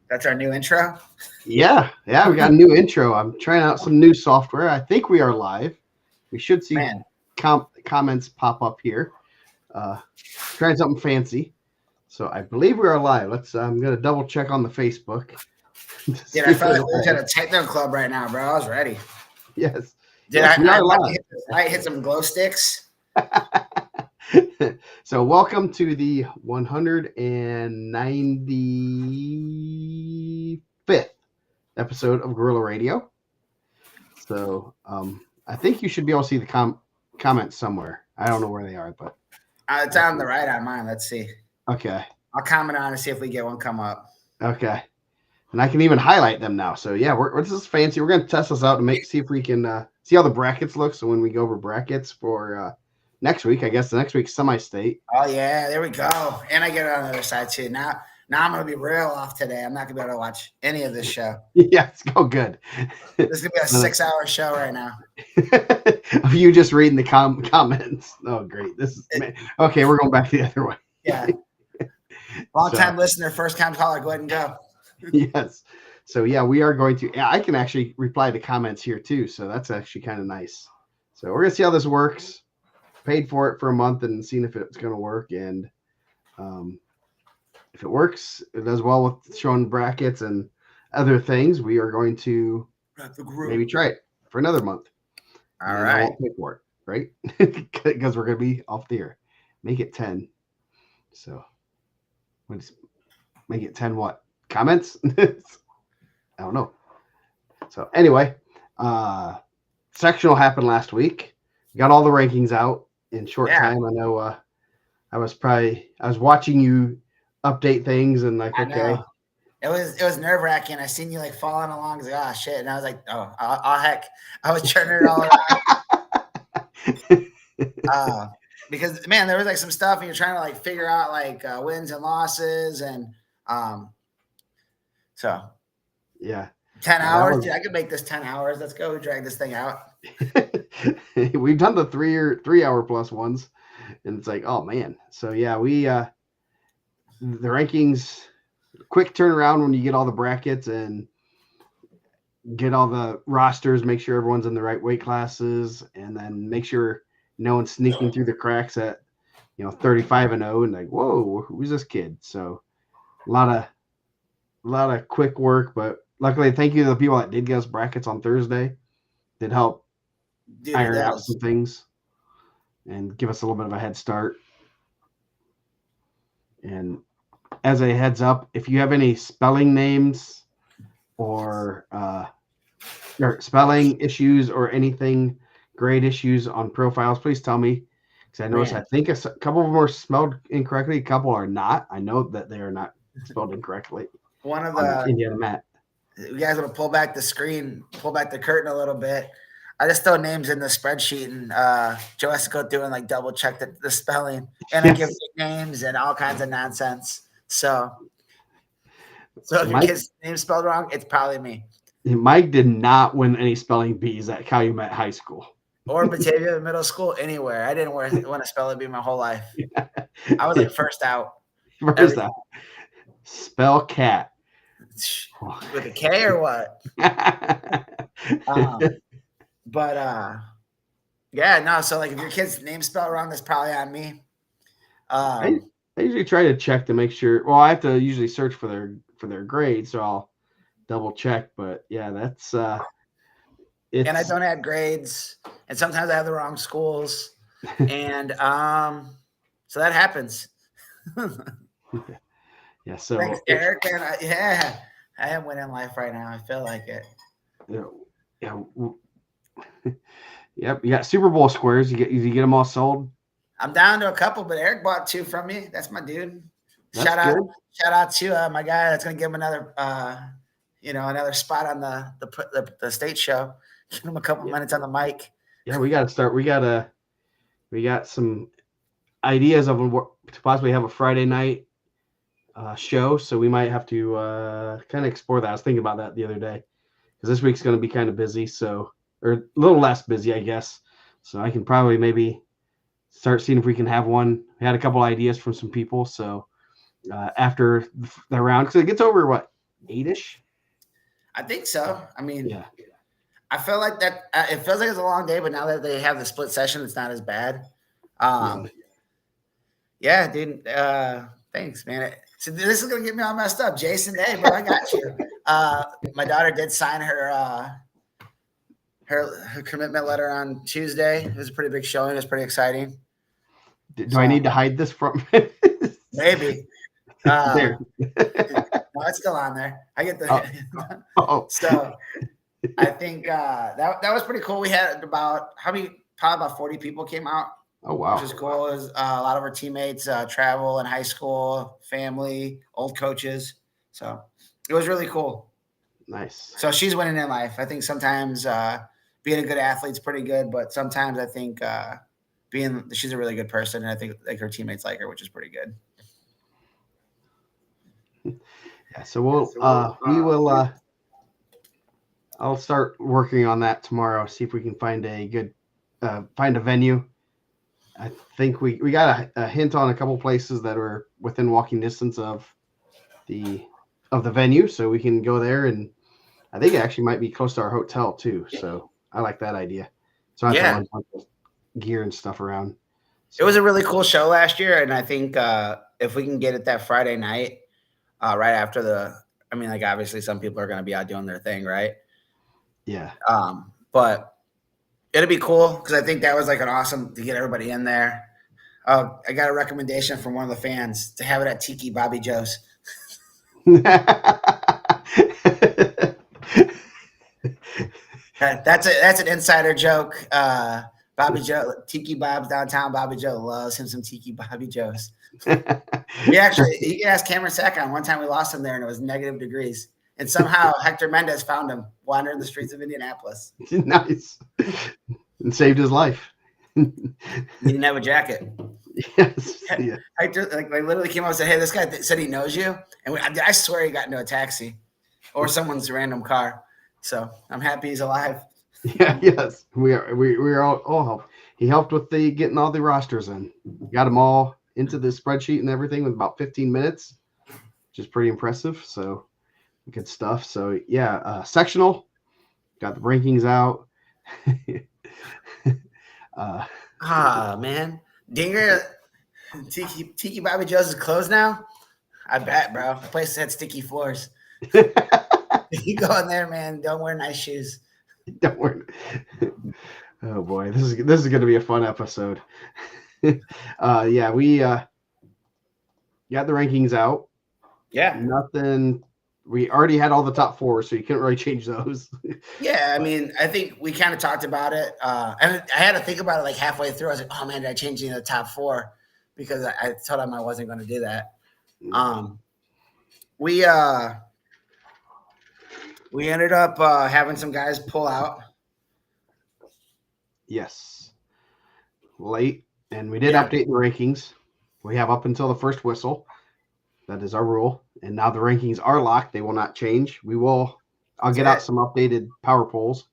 That's our new intro. Yeah, we got a new intro. I'm trying out some new software. I think we are live. We should see Man, comments pop up here. Trying something fancy. So I believe we are live. I'm gonna double check on the Facebook. dude, I felt like we were at a techno club right now, bro. I was ready. Yes. Dude, Yes, we are live. I hit some glow sticks. So welcome to the 195th episode of Gorilla Radio. So I think you should be able to see the comments somewhere. I don't know where they are, but It's on the right on mine. Let's see. okay. I'll comment on and see if we get one come up. Okay. And I can even highlight them now. So yeah, this is fancy. We're gonna test this out and see if we can see how the brackets look. So when we go over brackets for next week, I guess the next week's semi-state. Oh yeah, there we go. And I get it on the other side too. Now I'm gonna be real off today. I'm not gonna be able to watch any of this show. Yeah, it's go good. This is gonna be a 6-hour show right now. Of you just reading the comments. Oh, great. Okay. We're going back the other way. Yeah. Long time listener, first time caller. Go ahead and go. Yes. So yeah, we are going to. I can actually reply to comments here too. So that's actually kind of nice. So we're gonna see how this works. Paid for it for a month and seeing if it's gonna work. And if it works, it does well with showing brackets and other things. We are going to maybe try it for another month. All right. I won't pay for it, right? Because we're gonna be off the air. Make it 10. So make it 10 what? Comments? I don't know. So anyway, sectional happened last week. Got all the rankings out in short time. I know I was watching you update things and okay. It was nerve wracking. I seen you following along. I was like, oh shit. And I was like, oh heck. I was turning it all around. Because man, there was some stuff and you're trying to figure out wins and losses and so yeah. 10 hours. Dude, I could make this 10 hours. Let's go drag this thing out. We've done the 3 hour plus ones, and it's oh man. So yeah, we the rankings, quick turnaround when you get all the brackets and get all the rosters, make sure everyone's in the right weight classes, and then make sure no one's sneaking through the cracks at 35-0 and whoa, who's this kid? So a lot of quick work, but luckily, thank you to the people that did get us brackets on Thursday. Did help iron out some things and give us a little bit of a head start. And as a heads up, if you have any spelling names or spelling issues or anything, grade issues on profiles, please tell me. Because I noticed, I think a couple of them are spelled incorrectly. A couple are not. I know that they are not spelled incorrectly. One of the Indiana Matt. You guys want to pull back the screen, pull back the curtain a little bit. I just throw names in the spreadsheet, and Joe has to go through and double check the spelling, and I give names and all kinds of nonsense. So if your kid's name spelled wrong, it's probably me. Mike did not win any spelling bees at Calumet High School or Batavia Middle School, anywhere. I didn't want to spell it bee my whole life. I was first out. First out. Spell cat. With a K or what? Yeah, no. So if your kid's name spelled wrong, that's probably on me. I usually try to check to make sure. Well, I have to usually search for their grade, so I'll double check. But yeah, that's and I don't add grades, and sometimes I have the wrong schools, and so that happens. Yeah. So thanks, Eric. And I am winning life right now. I feel like it. Yeah. Yep. You got Super Bowl squares. You get them all sold. I'm down to a couple, but Eric bought 2 from me. That's my dude. Shout out to my guy that's gonna give him another another spot on the state show. Give him a couple minutes on the mic. Yeah, we got to start. We got some ideas of to possibly have a Friday night show, so we might have to kind of explore that. I was thinking about that the other day because this week's going to be kind of busy, or a little less busy, I guess. So I can probably maybe start seeing if we can have one. We had a couple ideas from some people, so after the round, because it gets over 8-ish. I think so. I mean, Yeah. I feel like that. It feels like it's a long day, but now that they have the split session, it's not as bad. Yeah. Yeah, dude. Thanks, man. So this is gonna get me all messed up, Jason. Hey, bro, I got you. My daughter did sign her commitment letter on Tuesday. It was a pretty big showing. It was pretty exciting. Do I So need to hide this from? maybe. There. No, it's still on there. I get Oh, the oh. so I think that was pretty cool. We had about probably about 40 people came out, Oh, wow. which is cool. It was a lot of our teammates travel in high school, family, old coaches. So it was really cool. Nice. So she's winning in life. I think sometimes being a good athlete's pretty good, but sometimes I think she's a really good person, and I think like her teammates like her, which is pretty good. Yeah, so we will I'll start working on that tomorrow, see if we can find a good find a venue. I think we got a hint on a couple places that are within walking distance of the venue, so we can go there, and I think it actually might be close to our hotel too. So I like that idea. So I have to run a bunch of gear and stuff around. So. It was a really cool show last year, and I think if we can get it that Friday night, right after like obviously some people are going to be out doing their thing, right? Yeah. But it'll be cool because I think that was like an awesome to get everybody in there. I got a recommendation from one of the fans to have it at Tiki Bobby Joe's. That's an insider joke. Bobby Joe, Tiki Bob's downtown. Bobby Joe loves him some Tiki Bobby Joe's. You can ask Cameron Sackon. One time we lost him there and it was negative degrees. And somehow Hector Mendez found him wandering the streets of Indianapolis. Nice. And saved his life. He didn't have a jacket. Yes. Yeah. Hector literally came up and said, "Hey, this guy said he knows you." And I swear he got into a taxi or someone's random car. So I'm happy he's alive. Yeah, yes. We are all help. He helped with getting all the rosters in. Got them all into the spreadsheet and everything with about 15 minutes, which is pretty impressive. So good stuff. So yeah, sectional, got the rankings out. Man. Dinger, Tiki Bobby Joe's is closed now? I bet, bro. The place had sticky floors. You go in there, man. Don't wear nice shoes. Don't worry. Oh boy, this is going to be a fun episode. Yeah, we got the rankings out. Yeah. Nothing. We already had all the top four, so you couldn't really change those. Yeah, I mean, I think we kind of talked about it. And I had to think about it like halfway through. I was like, oh man, did I change any of the top four? Because I told him I wasn't going to do that. We ended up having some guys pull out. Yes. Late. And we did update the rankings. We have up until the first whistle. That is our rule. And now the rankings are locked. They will not change. I'll get out some updated power polls.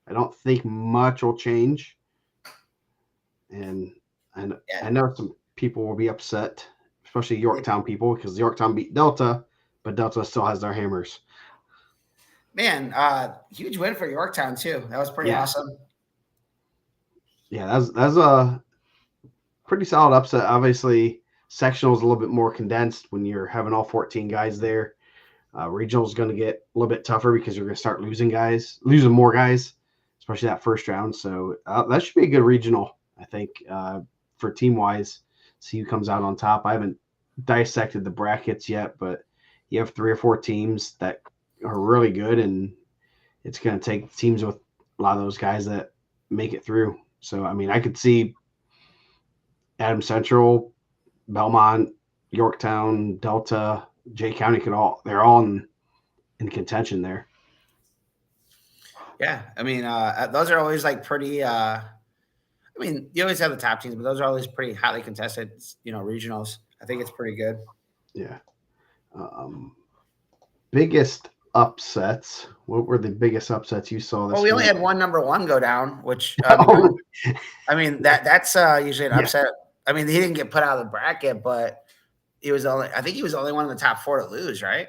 I don't think much will change. And I know some people will be upset, especially Yorktown people, because Yorktown beat Delta, but Delta still has their hammers. Man, huge win for Yorktown too. That was pretty awesome. Yeah, that's a pretty solid upset. Obviously, sectional is a little bit more condensed when you're having all 14 guys there. Regional is going to get a little bit tougher because you're going to start losing more guys, especially that first round. So that should be a good regional, I think, for team wise. See who comes out on top. I haven't dissected the brackets yet, but you have 3 or 4 teams that are really good, and it's going to take teams with a lot of those guys that make it through. So, I mean, I could see Adams Central, Belmont, Yorktown, Delta, Jay County they're all in contention there. Yeah, I mean, those are always like pretty. I mean, you always have the top teams, but those are always pretty highly contested. Regionals. I think it's pretty good. Yeah. Biggest upsets. What were the biggest upsets you saw this week? We only had one number 1 go down, which I mean that's usually an upset. I mean, he didn't get put out of the bracket, but I think he was the only one in the top 4 to lose, right?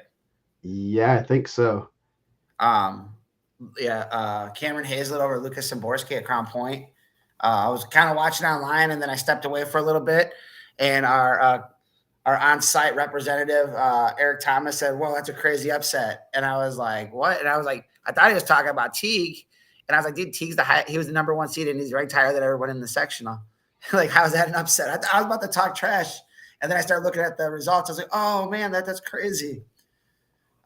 Yeah, I think so. Um, yeah, Cameron Hazlett over Lucas Szymborski at Crown Point. I was kind of watching online, and then I stepped away for a little bit, and our on-site representative Eric Thomas said, "Well, that's a crazy upset," and I was like, "What?" And I was like, "I thought he was talking about Teague," and I was like, "Dude, Teague's he was the number one seed, and he's ranked higher than everyone in the sectional. Like, how's that an upset?" I was about to talk trash, and then I started looking at the results. I was like, "Oh man, that's crazy."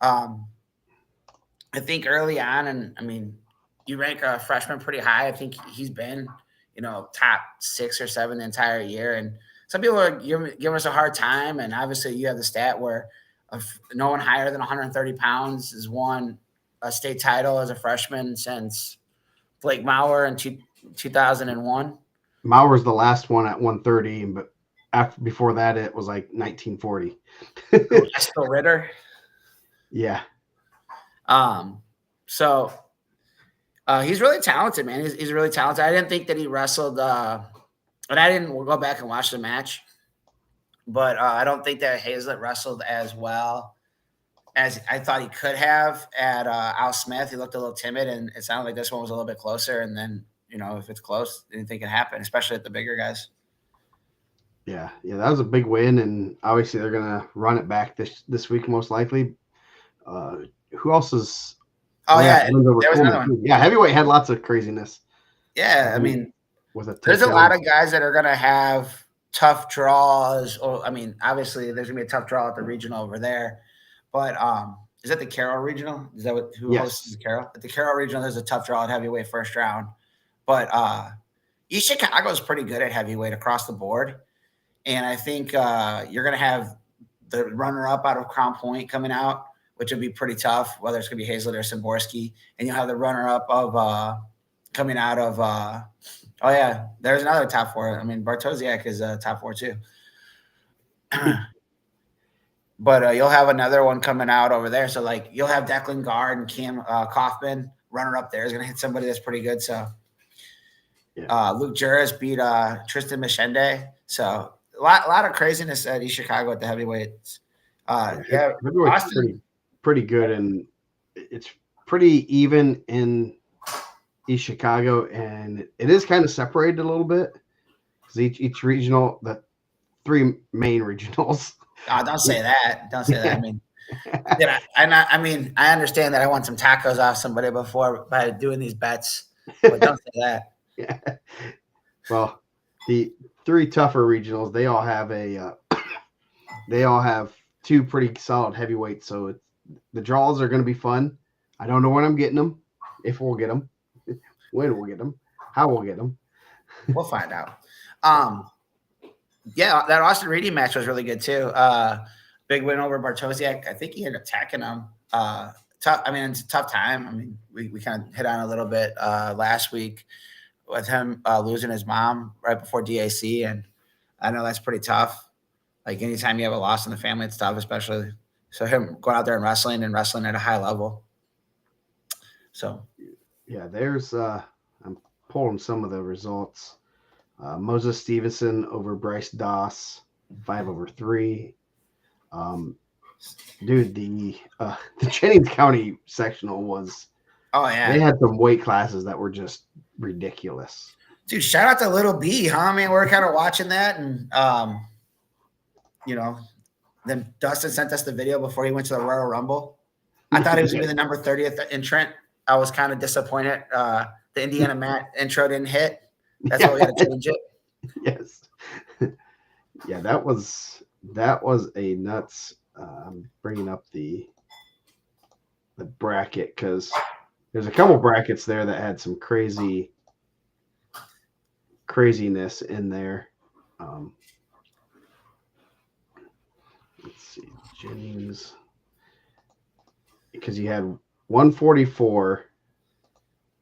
Um, I think early on, and I mean, you rank a freshman pretty high. I think he's been, top 6 or 7 the entire year. And some people are giving us a hard time. And obviously, you have the stat where no one higher than 130 pounds has won a state title as a freshman since Blake Maurer in 2001. Mauer's the last one at 130, but before that, it was like 1940. Estel Ritter. Yeah. So he's really talented, man. He's really talented. I didn't think that he wrestled, and I didn't go back and watch the match, but I don't think that Hazlett wrestled as well as I thought he could have at Al Smith. He looked a little timid, and it sounded like this one was a little bit closer. And then, if it's close, anything can happen, especially at the bigger guys. Yeah, that was a big win, and obviously they're gonna run it back this week most likely. Who else is? Oh yeah, there was another one. Yeah, heavyweight had lots of craziness. Yeah, I mean, with a there's a lot of guys that are gonna have tough draws. Or I mean, obviously there's gonna be a tough draw at the regional over there, but is that the Carroll Regional? Is that who hosts the Carroll? At the Carroll Regional, there's a tough draw at heavyweight first round, but East Chicago is pretty good at heavyweight across the board. And I think you're going to have the runner-up out of Crown Point coming out, which would be pretty tough, whether it's going to be Hazlett or Szymborski. And you'll have the runner-up of coming out of oh, yeah, there's another top 4. I mean, Bartosiak is top 4 too. But you'll have another one coming out over there. So, like, you'll have Declan Gard and Cam Kaufman. Runner-up there is going to hit somebody that's pretty good. So, Luke Juris beat Tristan Machende. So, a lot of craziness at East Chicago at the heavyweights. Heavyweight's pretty good, and it's pretty even in East Chicago, and it is kind of separated a little bit because each regional, the 3 main regionals. Oh, don't say that. Don't say that. I mean, I understand that I want some tacos off somebody before by doing these bets, but don't say that. Yeah. Well, the 3 tougher regionals, they all have 2 pretty solid heavyweights. So the draws are going to be fun. I don't know when I'm getting them, if we'll get them, when we'll get them, how we'll get them. We'll find out. Yeah, that Austin Reedy match was really good too. Big win over Bartosiak. I think he ended up attacking him. Tough. I mean, it's a tough time. I mean, we kind of hit on a little bit last week with him losing his mom right before DAC, and I know that's pretty tough. Like, anytime you have a loss in the family, it's tough, especially so him going out there and wrestling at a high level. So, yeah, there's I'm pulling some of the results. Moses Stevenson over Bryce Doss, 5/3. Dude, the Jennings County sectional was. Oh yeah, they had some weight classes that were just ridiculous. Dude, shout out to Little B, huh? Man, we're kind of watching that, and then Dustin sent us the video before he went to the Royal Rumble. I thought he was going to be the number 30th entrant. I was kind of disappointed. The Indiana Matt intro didn't hit. That's why we had to change it. Yes. Yeah, that was a nuts. I'm bringing up the bracket because there's a couple brackets there that had some craziness in there. Let's see, Jennings, because you had 144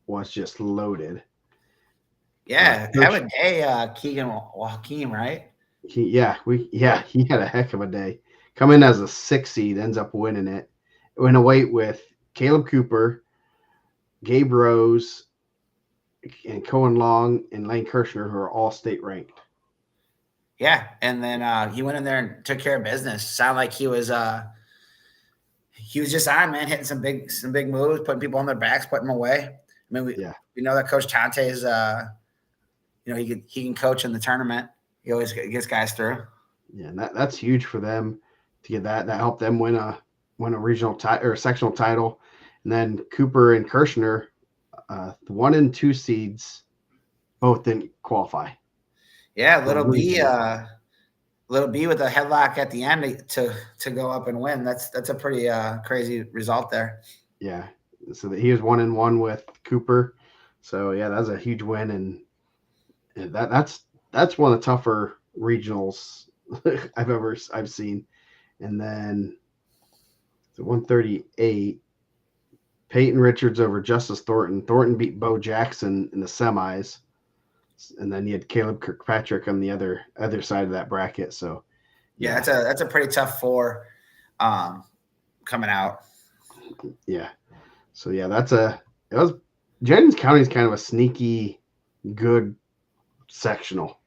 was just loaded. Yeah, have a day, Keegan Joaquim, right? He had a heck of a day. Come in as a 6 seed, ends up winning it. Went away with Caleb Cooper, Gabe Rose, and Cohen Long and Lane Kirshner, who are all state ranked. Yeah, and then he went in there and took care of business. Sounded like he was he was just on, man, hitting some big moves, putting people on their backs, putting them away. I mean, we know that Coach Chante is, he can coach in the tournament. He always gets guys through. Yeah, and that's huge for them to get that. That helped them win a regional or sectional title, and then Cooper and Kirshner, the 1 and 2 seeds, both didn't qualify. Yeah, Little B with a headlock at the end to go up and win. That's a pretty crazy result there. Yeah, so that he was 1-1 with Cooper. So yeah, that was a huge win, and that's one of the tougher regionals I've seen. And then the 138, Peyton Richards over Justice Thornton. Thornton beat Bo Jackson in the semis, and then you had Caleb Kirkpatrick on the other side of that bracket. So yeah, that's a pretty tough 4 coming out. Yeah. So yeah, Jennings County is kind of a sneaky good sectional.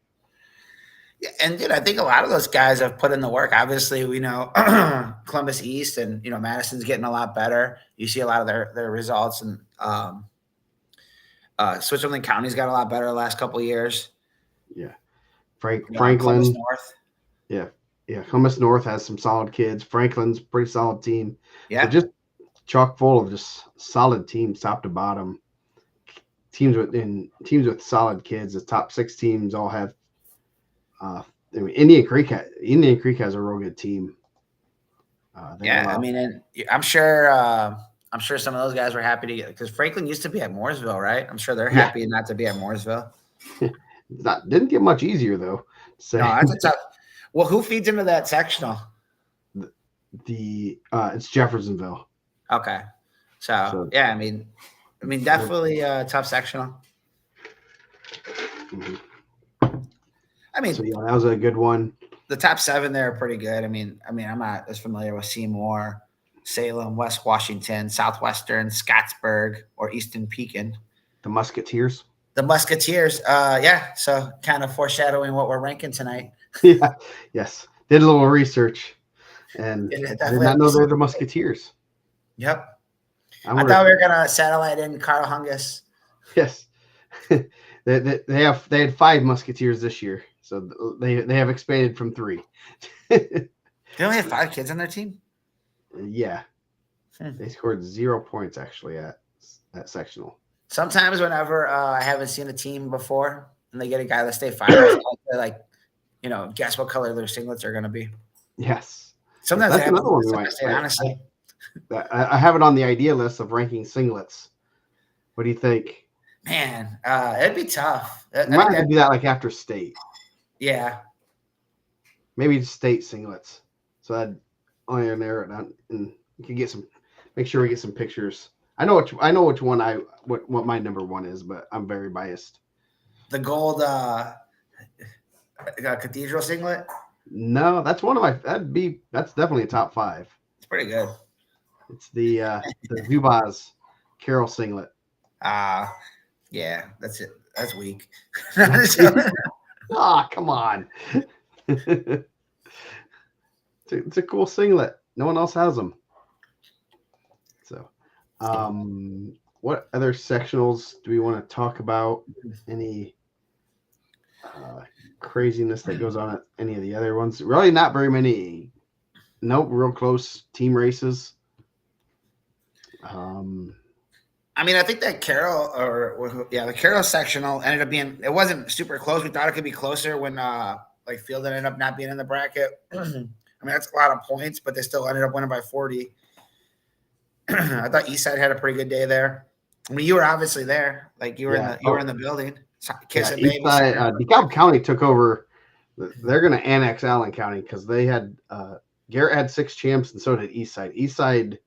Yeah, and dude, I think a lot of those guys have put in the work. Obviously, we know Columbus East and Madison's getting a lot better. You see a lot of their results, and Switzerland County's got a lot better the last couple of years. Yeah, Franklin Columbus North. Yeah, Columbus North has some solid kids. Franklin's a pretty solid team. Yeah, so just chock full of just solid teams, top to bottom. Teams with solid kids. The top 6 teams all have. Indian Creek has a real good team. I mean, and I'm sure some of those guys were happy to get, because Franklin used to be at Mooresville, right? I'm sure they're happy not to be at Mooresville. Didn't get much easier though. So. No, that's a tough. Well, who feeds into that sectional? It's Jeffersonville. Okay, so yeah, I mean, definitely a tough sectional. Mm-hmm. I mean, so yeah, that was a good one. The top 7 there are pretty good. I mean, I'm not as familiar with Seymour, Salem, West Washington, Southwestern, Scottsburg, or Easton Pekin. The Musketeers. Yeah. So kind of foreshadowing what we're ranking tonight. Yeah. Yes. Did a little research, and I did not know they're the Musketeers. Yep. I thought we were gonna satellite in Carl Hungus. Yes. They had 5 Musketeers this year, so they have expanded from 3. They only have 5 kids on their team. Yeah, they scored 0 points actually at sectional. Sometimes whenever I haven't seen a team before and they get a guy that stay 5, like guess what color their singlets are going to be. Yes. Sometimes that's another one. Honestly, I have it on the idea list of ranking singlets. What do you think? Man, it'd be tough. I might have to do that like after state. Yeah. Maybe state singlets. So I'd only narrow it down, and you can make sure we get some pictures. I know which one what my number 1 is, but I'm very biased. The gold cathedral singlet? No, that's one of my. That's definitely a top 5. It's pretty good. It's the Zubaz Carroll singlet. Yeah, that's it. That's weak. Come on. It's a cool singlet. No one else has them. So, what other sectionals do we want to talk about? Any craziness that goes on at any of the other ones? Really not very many. Nope, real close team races. I mean, I think that the Carroll sectional ended up being, it wasn't super close. We thought it could be closer when Field ended up not being in the bracket. I mean, that's a lot of points, but they still ended up winning by 40. I thought Eastside had a pretty good day there. I mean, you were obviously there. Like you were in the building. Kissing babies. DeKalb County took over. They're going to annex Allen County because they had Garrett had 6 champs, and so did Eastside. Eastside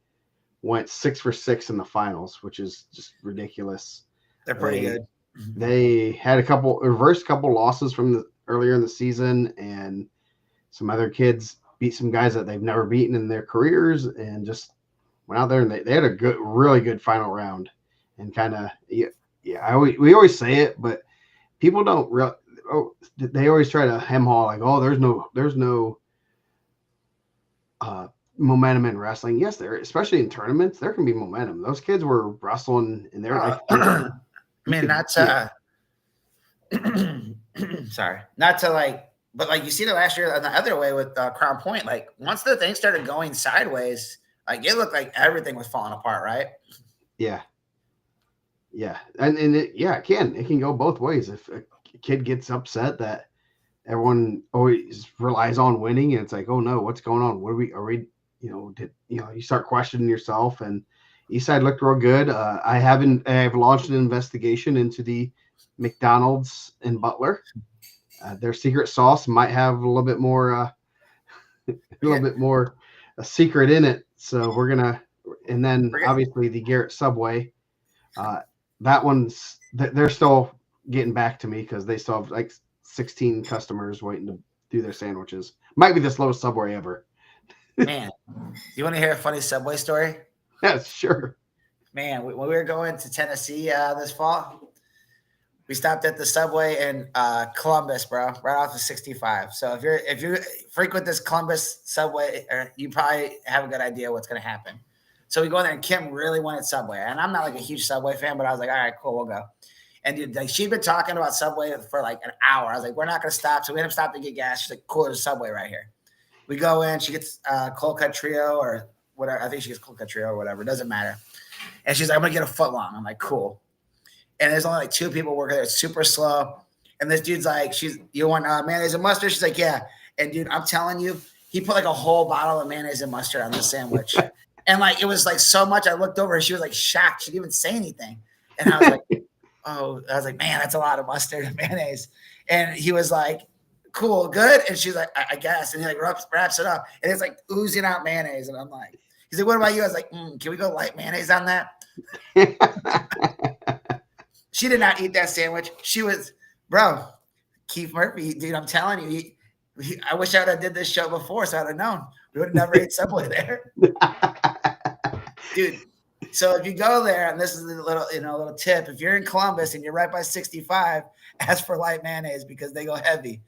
went 6 for 6 in the finals, which is just ridiculous. They're pretty good. They had reversed a couple losses from earlier in the season, and some other kids beat some guys that they've never beaten in their careers, and just went out there and they had a really good final round. And kind of, we always say it, but people don't they always try to hem haw like, oh, there's no momentum in wrestling. Yes, there, especially in tournaments, there can be momentum. Those kids were wrestling, and they're like, I you mean, could not see it. sorry, not to like, but like you see the last year on the other way with Crown Point. Like once the thing started going sideways, like it looked like everything was falling apart, right? Yeah, yeah, and it can go both ways. If a kid gets upset that everyone always relies on winning, and it's like, oh no, what's going on? What are we, you start questioning yourself. And Eastside looked real good. I have launched an investigation into the McDonald's in Butler. Their secret sauce might have a little bit more, a little Forget, bit more a secret in it. So we're gonna, and then forget. obviously the Garrett Subway. Uh, that one's they're still getting back to me because they still have like 16 customers waiting to do their sandwiches. Might be the slowest Subway ever. Man, do you want to hear a funny Subway story? Yeah, sure. Man, when we were going to Tennessee this fall, we stopped at the Subway in Columbus, bro, right off of 65. So if you frequent this Columbus Subway, you probably have a good idea what's going to happen. So we go in there, and Kim really wanted Subway, and I'm not like a huge Subway fan, but I was like, all right, cool, we'll go. And dude, like she'd been talking about Subway for like an hour. I was like, we're not going to stop. So we ended up stopping to get gas. She's like, cool, there's a Subway right here. We go in. She gets cold cut trio or whatever. I think she gets cold cut trio or whatever. It doesn't matter. And she's like, I'm gonna get a foot long. I'm like, cool. And there's only like two people working there. It's super slow. And this dude's like, you want mayonnaise and mustard? She's like, yeah. And dude, I'm telling you, he put like a whole bottle of mayonnaise and mustard on the sandwich. And like, it was like so much. I looked over and she was like shocked. She didn't even say anything. And I was like, oh, I was like, man, that's a lot of mustard and mayonnaise. And he was like, cool, good. And she's like, I guess. And he like wraps it up. And it's like oozing out mayonnaise. And I'm like, he's like, what about you? I was like, can we go light mayonnaise on that? She did not eat that sandwich. She was, bro, Keith Murphy, dude, I'm telling you, I wish I would have did this show before so I'd have known. We would have never ate Subway there. Dude, so if you go there, and this is a little tip, if you're in Columbus and you're right by 65, ask for light mayonnaise because they go heavy.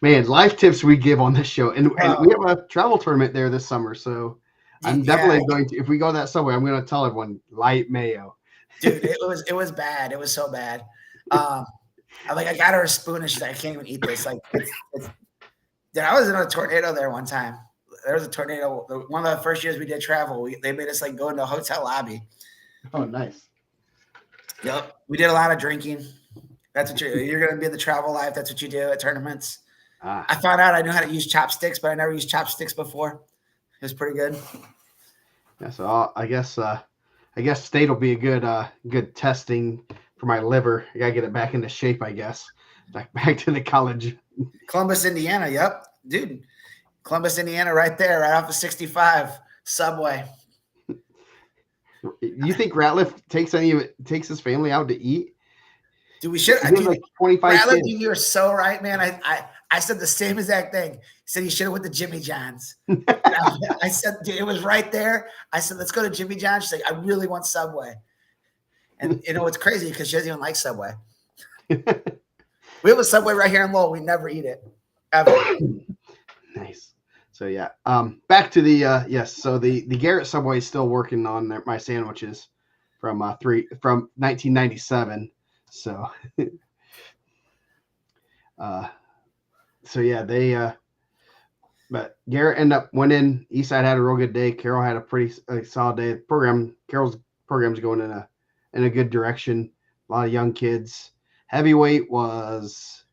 Man, life tips we give on this show, and we have a travel tournament there this summer, so I'm definitely going to. If we go that Subway, I'm going to tell everyone light mayo. Dude, it was bad. It was so bad. I got her a spoon, and she's like, I can't even eat this. Like, dude, I was in a tornado there one time. There was a tornado. One of the first years we did travel, they made us like go into a hotel lobby. Oh, nice. Yep, we did a lot of drinking. That's what you're going to be in the travel life. That's what you do at tournaments. I found out I knew how to use chopsticks, but I never used chopsticks before. It was pretty good. Yeah, so I guess state will be a good testing for my liver. I gotta get it back into shape, I guess. Back to the college. Columbus, Indiana. Yep, dude. Columbus, Indiana, right there, right off of 65 Subway. You think Ratliff takes his family out to eat? Dude, we should. Dude, like 25 Ratliff, kids. you're so right, man. I said the same exact thing. He said he should have went to Jimmy John's. I said, dude, it was right there. I said, let's go to Jimmy John's. She's like, I really want Subway. And you know, it's crazy because she doesn't even like Subway. We have a Subway right here in Lowell. We never eat it, ever. Nice. So yeah, back to the yes. So the Garrett Subway is still working on my sandwiches from 1997. So so yeah, they but Garrett ended up winning. Eastside had a real good day. Carroll had a pretty solid day. Carroll's program's going in a good direction. A lot of young kids. Heavyweight was.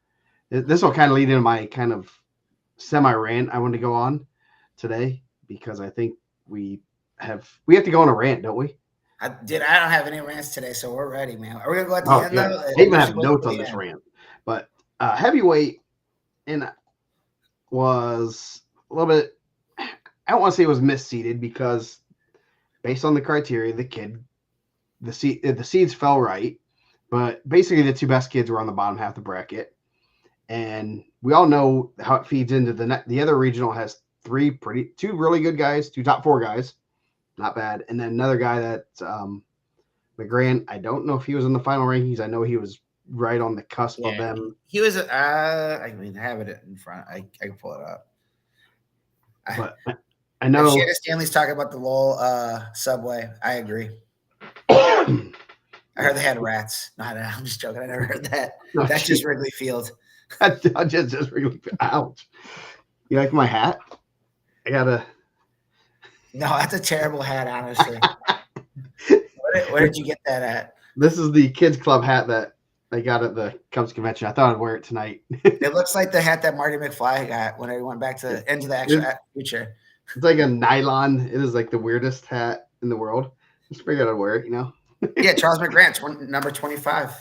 This will kind of lead into my kind of semi rant I want to go on today because I think we have to go on a rant, don't we? I don't have any rants today, so we're ready, man. Are we gonna go at the end yeah. though? I even have notes on this rant, but heavyweight and was a little bit. I don't want to say it was misseeded because based on the criteria, the seeds fell right, but basically the two best kids were on the bottom half of the bracket. And we all know how it feeds into the other regional has two really good guys, two top four guys, not bad, and then another guy that McGran. I don't know if he was in the final rankings. I know he was right on the cusp of them. He was. I have it in front. I can pull it up. But I If know Shannon Stanley's talking about the Lowell subway, I agree. I heard they had rats. No, I'm just joking. I never heard that. no, That's just Wrigley Field. I just really ouch. You like my hat? I gotta. No, that's a terrible hat, honestly. Where did you get that at? This is the kids club hat that I got at the Cubs convention. I thought I'd wear it tonight. It looks like the hat that Marty McFly got when he went back to into the actual future. It's like a nylon. It is like the weirdest hat in the world. Just figured I'd wear it. Yeah, Charles McGrant's number 25.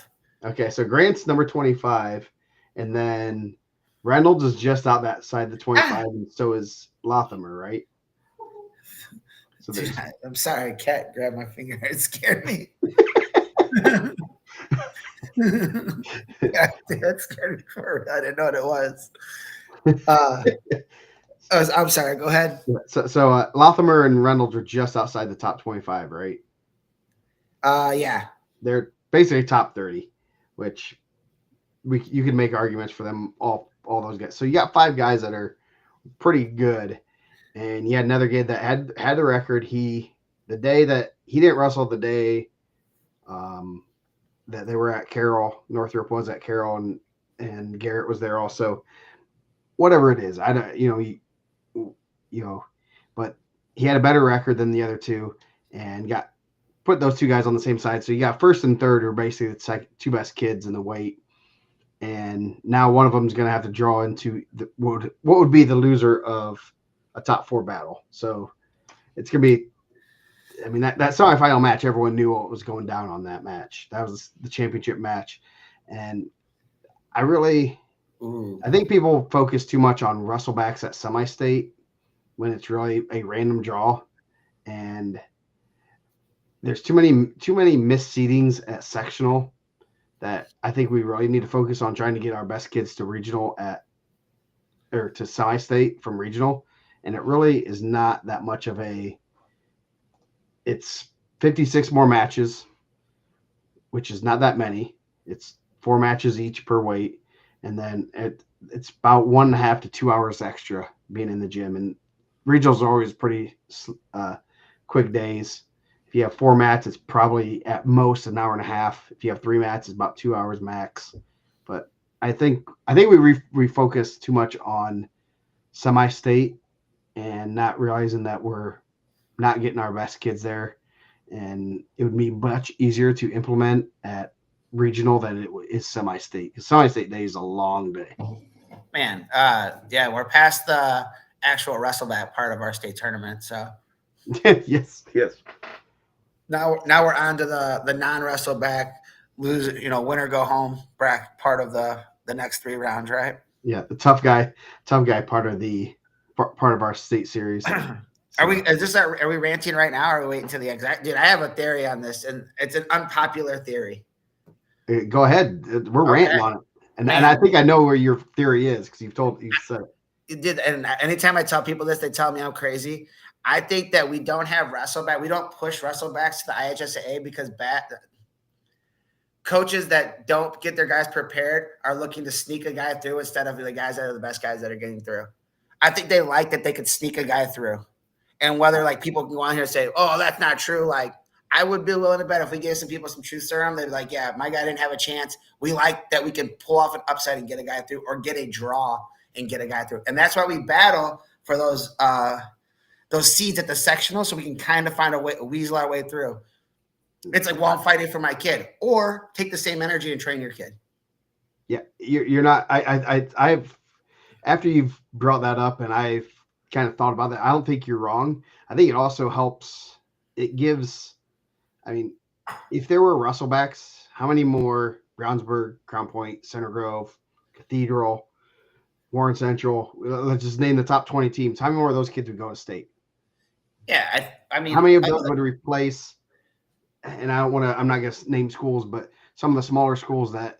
Okay, so Grant's number 25, and then Reynolds is just outside the 25, and so is Lothamer, right? So Dude, I'm sorry, cat grabbed my finger. It scared me. That scared me for I didn't know what it was. I'm sorry. Go ahead. So Lothamer and Reynolds are just outside the top 25, right? Yeah. They're basically top 30, which you can make arguments for them all those guys. So you got 5 guys that are pretty good, and you had another guy that had the record. The day that he didn't wrestle, the day that they were at Carroll, Northrop was at Carroll, and Garrett was there also. Whatever it is, I don't, but he had a better record than the other two, and put those 2 guys on the same side. So you got first and third are basically the 2 best kids in the weight, and now one of them is going to have to draw into what would be the loser of a top 4 battle. So it's going to be. I mean, that semifinal match, everyone knew what was going down on that match. That was the championship match. And I think people focus too much on Wrestlebacks at semi-state when it's really a random draw. And there's too many missed seedings at sectional that I think we really need to focus on trying to get our best kids to regional or to semi-state from regional. And it really is not that much of it's 56 more matches, which is not that many. It's 4 matches each per weight. And then it's about 1.5 to 2 hours extra being in the gym. And regionals are always pretty quick days. If you have 4 mats, it's probably at most an hour and a half. If you have 3 mats, it's about 2 hours max. But I think we focus too much on semi-state and not realizing that we're not getting our best kids there, and it would be much easier to implement at regional than it is semi-state, because semi-state day is a long day. Man, yeah, we're past the actual wrestleback part of our state tournament, so yes. Now we're on to the non-wrestleback winner go home bracket part of the next 3 rounds, right? Yeah, the tough guy part of our state series. Are we ranting right now, or are we waiting to the exact? Dude, I have a theory on this, and it's an unpopular theory. Go ahead. We're ranting on it, and I think I know where your theory is because you've said it. It did, and anytime I tell people this, they tell me I'm crazy. I think that we don't have wrestleback. We don't push wrestlebacks to the IHSAA because coaches that don't get their guys prepared are looking to sneak a guy through instead of the guys that are the best guys that are getting through. I think they like that they could sneak a guy through. And whether people can go on here and say, oh, that's not true. Like, I would be willing to bet if we gave some people some truth serum, they'd be like, yeah, my guy didn't have a chance. We like that we can pull off an upset and get a guy through, or get a draw and get a guy through. And that's why we battle for those seeds at the sectional, so we can kind of find a way, weasel our way through. It's like, well, I'm fighting for my kid. Or take the same energy and train your kid. Yeah, you're not. I've after you've brought that up, and I've kind of thought about that, I don't think you're wrong. I think it also helps. It gives. I mean, if there were wrestlebacks, how many more Brownsburg, Crown Point, Center Grove, Cathedral, Warren Central? Let's just name the top 20 teams. How many more of those kids would go to state? Yeah, I mean, how many of those would replace? And I'm not going to name schools, but some of the smaller schools that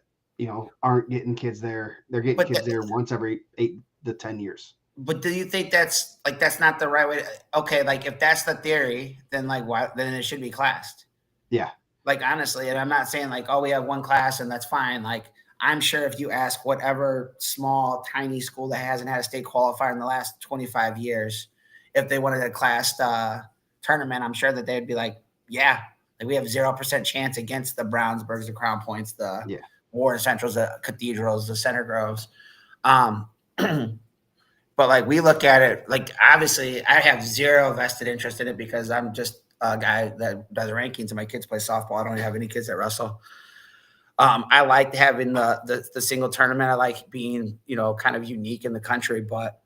aren't getting kids there. They're getting kids there once every 8 to 10 years. But do you think that's not the right way? Okay, if that's the theory, then why? Then it should be classed. Yeah. Honestly, and I'm not saying we have one class and that's fine. I'm sure if you ask whatever small, tiny school that hasn't had a state qualifier in the last 25 years, if they wanted a class tournament, I'm sure that they'd be like, yeah, like we have 0% chance against the Brownsburgs, the Crown Points, the Yeah. Warren Centrals, the Cathedrals, the Center Groves. Um, but like we look at it, like obviously I have zero vested interest in it because I'm just a guy that does rankings and my kids play softball. I don't have any kids that wrestle. I like having the single tournament. I like being, kind of unique in the country, but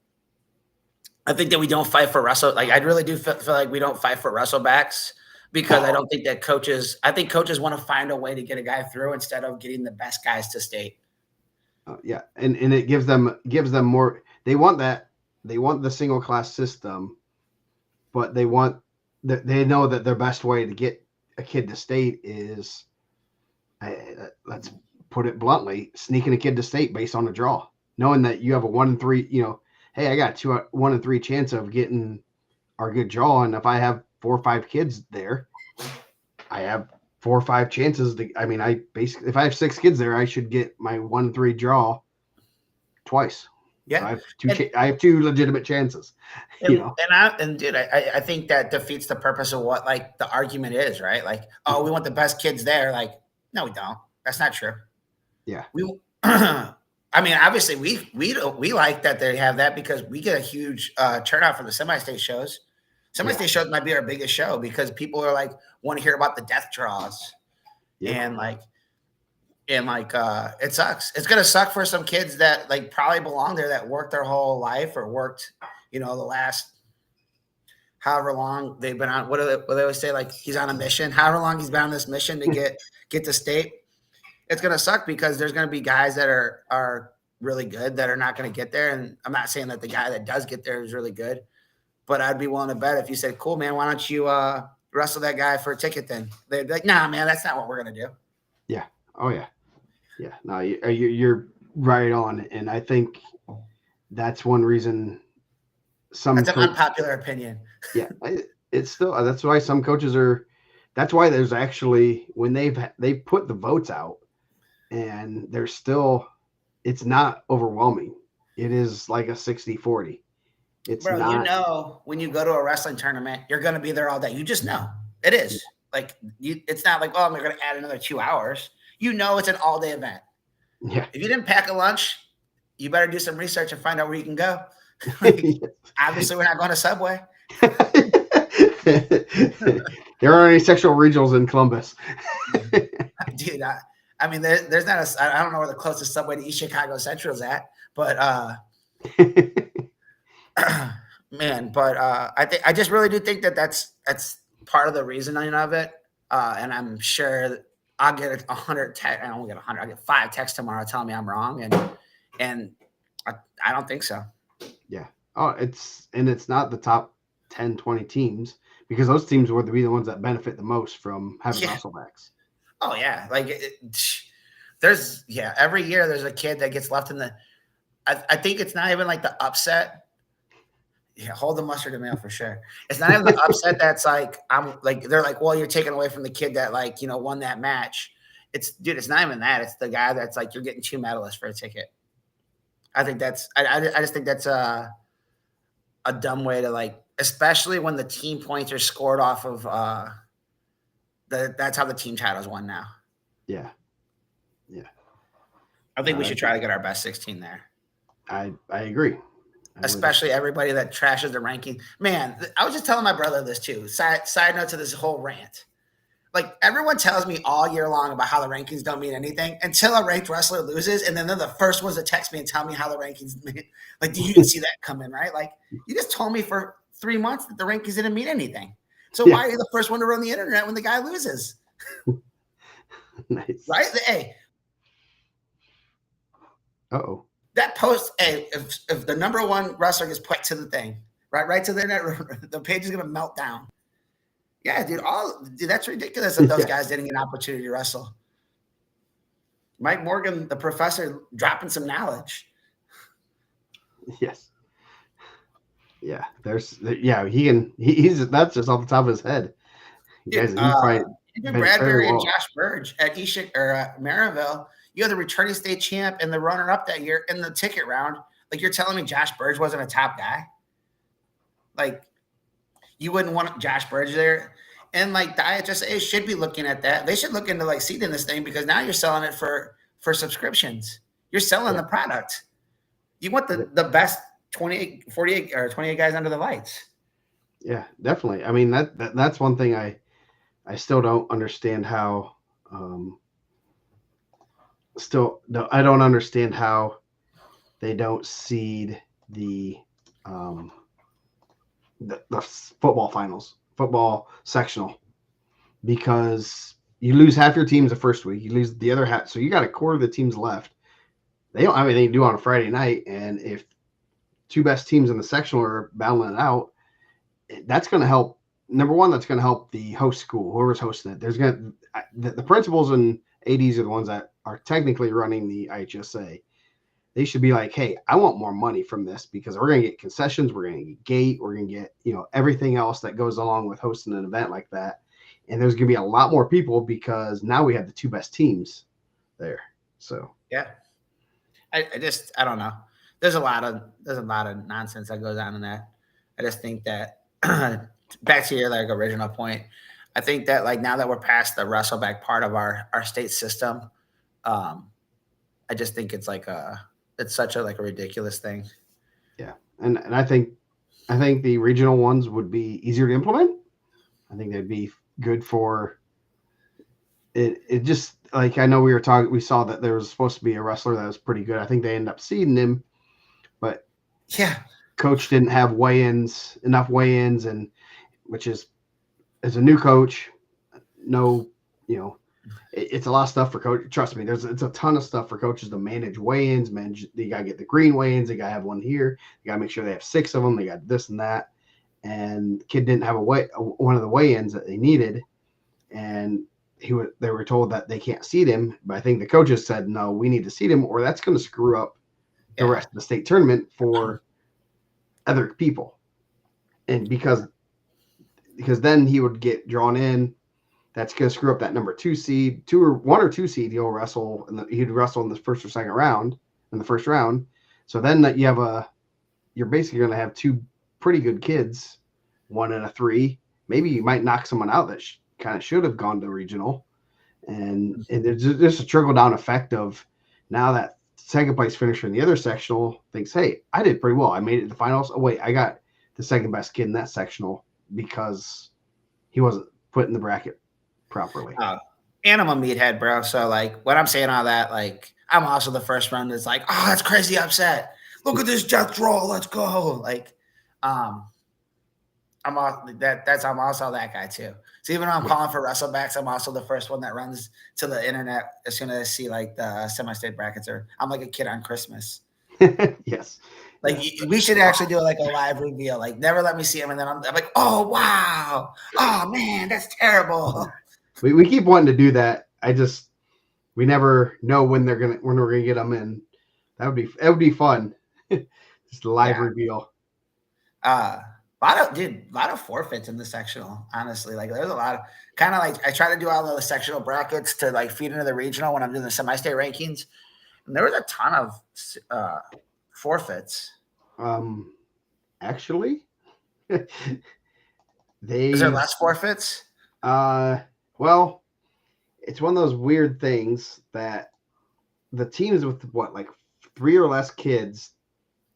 I think that we don't fight for wrestle. Like I really do feel like we don't fight for wrestlebacks because I don't think that I think coaches want to find a way to get a guy through instead of getting the best guys to state. Yeah, and it gives them more. They want the single class system, but they know that their best way to get a kid to state is, let's put it bluntly, sneaking a kid to state based on a draw, knowing that you have a 1 in 3. Hey, I got 1 in 3 chance of getting our good draw, and if I have 4 or 5 kids there, I have 4 or 5 chances to. I mean, if I have 6 kids there, I should get my 1 in 3 draw twice. Yeah, so I have 2 legitimate chances. Dude, I think that defeats the purpose of what like the argument is, right? Like, oh, we want the best kids there. Like, no, we don't. That's not true. Yeah. I mean, obviously, we like that they have that because we get a huge turnout for the semi-state shows. Semi-state shows might be our biggest show because people are like want to hear about the death draws, and it sucks. It's gonna suck for some kids that like probably belong there that worked their whole life or worked, the last however long they've been on. What do they always say? Like he's on a mission. However long he's been on this mission to get to state. It's gonna suck because there's gonna be guys that are really good that are not gonna get there. And I'm not saying that the guy that does get there is really good, but I'd be willing to bet if you said, "Cool, man, why don't you wrestle that guy for a ticket?" Then they'd be like, "Nah, man, that's not what we're gonna do." Yeah. Oh yeah. Yeah. No, you're right on, and I think that's one reason. That's an unpopular opinion. Yeah, it's still that's why some coaches are. That's why there's actually when they put the votes out, and there's still, it's not overwhelming. It is like a 60-40. It's Bro, not. when you go to a wrestling tournament, you're going to be there all day. You just know it is like it's not like, oh, I'm going to add another 2 hours. It's an all day event. Yeah. If you didn't pack a lunch, you better do some research and find out where you can go. Like, obviously, we're not going to Subway. There aren't any sectional regionals in Columbus. Dude, I mean, there's not I don't know where the closest Subway to East Chicago Central is at, but man, but I just really do think that that's part of the reasoning of it, and I'm sure I'll get 100 texts. I don't get 100. I'll get 5 texts tomorrow telling me I'm wrong, and I don't think so. Yeah. Oh, it's not the top 10, 20 teams because those teams would be the ones that benefit the most from having wrestlebacks. Oh yeah, like every year there's a kid that gets left in the. I think it's not even like the upset. Yeah, hold the mustard to mail for sure. It's not even the upset that's like they're like, well, you're taking away from the kid that won that match. It's not even that. It's the guy that's like, you're getting 2 medalists for a ticket. I think that's I just think that's a dumb way to especially when the team points are scored off of that's how the team title's won now. Yeah. Yeah. I think we should try to get our best 16 there. I agree. Especially everybody that trashes the ranking. Man, I was just telling my brother this too. Side note to this whole rant. Like everyone tells me all year long about how the rankings don't mean anything until a ranked wrestler loses, and then they're the first ones to text me and tell me how the rankings mean. Like, you didn't see that coming, right? Like, you just told me for 3 months that the rankings didn't mean anything. So why are you the first one to run the internet when the guy loses? Nice. Right? Hey. Uh-oh. That post, hey, if the number 1 wrestler gets put to the thing, right to the internet, the page is gonna melt down. Yeah, dude, that's ridiculous that those guys didn't get an opportunity to wrestle. Mike Morgan, the professor, dropping some knowledge. Yes. Yeah, he's that's just off the top of his head. Dude, even Bradbury and Josh Burge at Maryville, you have the returning state champ and the runner-up that year in the ticket round. Like, you're telling me Josh Burge wasn't a top guy? Like, you wouldn't want Josh Bridge there. And like the IHSA should be looking at that. They should look into like seeding this thing because now you're selling it for subscriptions. You're selling Yeah. the product. You want the best 28, 48 or 28 guys under the lights. Yeah, definitely. I mean that's one thing I still don't understand how. I don't understand how they don't seed the football finals, football sectional, because you lose half your teams the first week, you lose the other half, so you got a quarter of the teams left. They don't have anything to do on a Friday night, and if two best teams in the sectional are battling it out, that's going to help. Number one, that's going to help the host school, whoever's hosting it. There's going to the principals and ADs are the ones that are technically running the IHSA. They should be like, hey, I want more money from this because we're going to get concessions, we're going to get gate, we're going to get, everything else that goes along with hosting an event like that. And there's going to be a lot more people because now we have the two best teams there. So yeah, I don't know. There's a lot of nonsense that goes on in that. I just think that back to your like original point, I think that like now that we're past the wrestleback part of our state system, I just think it's like it's such a like a ridiculous thing. Yeah, and I think the regional ones would be easier to implement. I think they'd be good for it. It just like I know we saw that there was supposed to be a wrestler that was pretty good. I think they ended up seeding him, but yeah, coach didn't have enough weigh-ins, and which is as a new coach, no, it's a lot of stuff for coach. Trust me, it's a ton of stuff for coaches to manage weigh-ins. You got to get the green weigh-ins. They got to have one here. You got to make sure they have 6 of them. They got this and that. And the kid didn't have one of the weigh-ins that they needed, and they were told that they can't seed him. But I think the coaches said, no, we need to seed him, or that's going to screw up the rest of the state tournament for other people. And because then he would get drawn in. That's going to screw up that number 2 seed, 1 or 2 seed. He'll wrestle, and he'd wrestle in the first or second round. In the first round, so then that you're basically going to have 2 pretty good kids, 1 and a 3. Maybe you might knock someone out that kind of should have gone to regional, and there's just a trickle down effect of now that second place finisher in the other sectional thinks, hey, I did pretty well. I made it to the finals. Oh wait, I got the second best kid in that sectional because he wasn't put in the bracket properly. And I'm a meathead, bro. So like when I'm saying all that, like I'm also the first one that's like, oh, that's crazy upset. Look at this death roll. Let's go. Like, I'm also that guy too. So even though I'm calling for wrestlebacks, I'm also the first one that runs to the internet as soon as I see like the semi-state brackets I'm like a kid on Christmas. Yes. Like we should actually do like a live reveal. Like never let me see him, and then I'm like, oh wow, oh man, that's terrible. We keep wanting to do that. We never know when we're gonna get them in. That would be fun. Just a live reveal. A lot of forfeits in the sectional. Honestly, like there's a lot of kind of like I try to do all the sectional brackets to like feed into the regional when I'm doing the semi-state rankings, and there was a ton of forfeits. Actually, is there less forfeits? Well, it's one of those weird things that the teams with like 3 or less kids,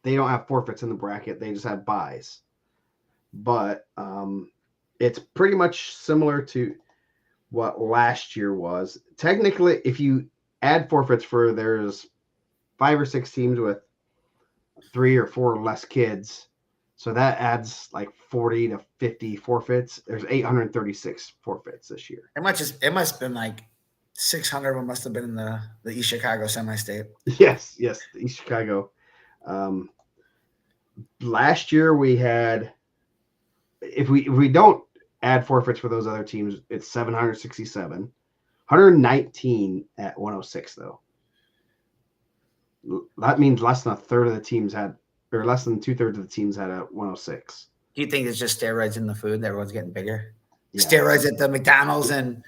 they don't have forfeits in the bracket. They just have buys. But it's pretty much similar to what last year was. Technically, if you add forfeits there's 5 or 6 teams with 3 or 4 less kids. So that adds like 40 to 50 forfeits. There's 836 forfeits this year. It must have been like 600 of them must have been in the East Chicago semi-state. Yes, the East Chicago. Last year we had, if we don't add forfeits for those other teams, it's 767, 119 at 106 though. That means less than a third of the teams or less than 2/3 of the teams had a 106. Do you think it's just steroids in the food that everyone's getting bigger? Yeah. Steroids at the McDonald's and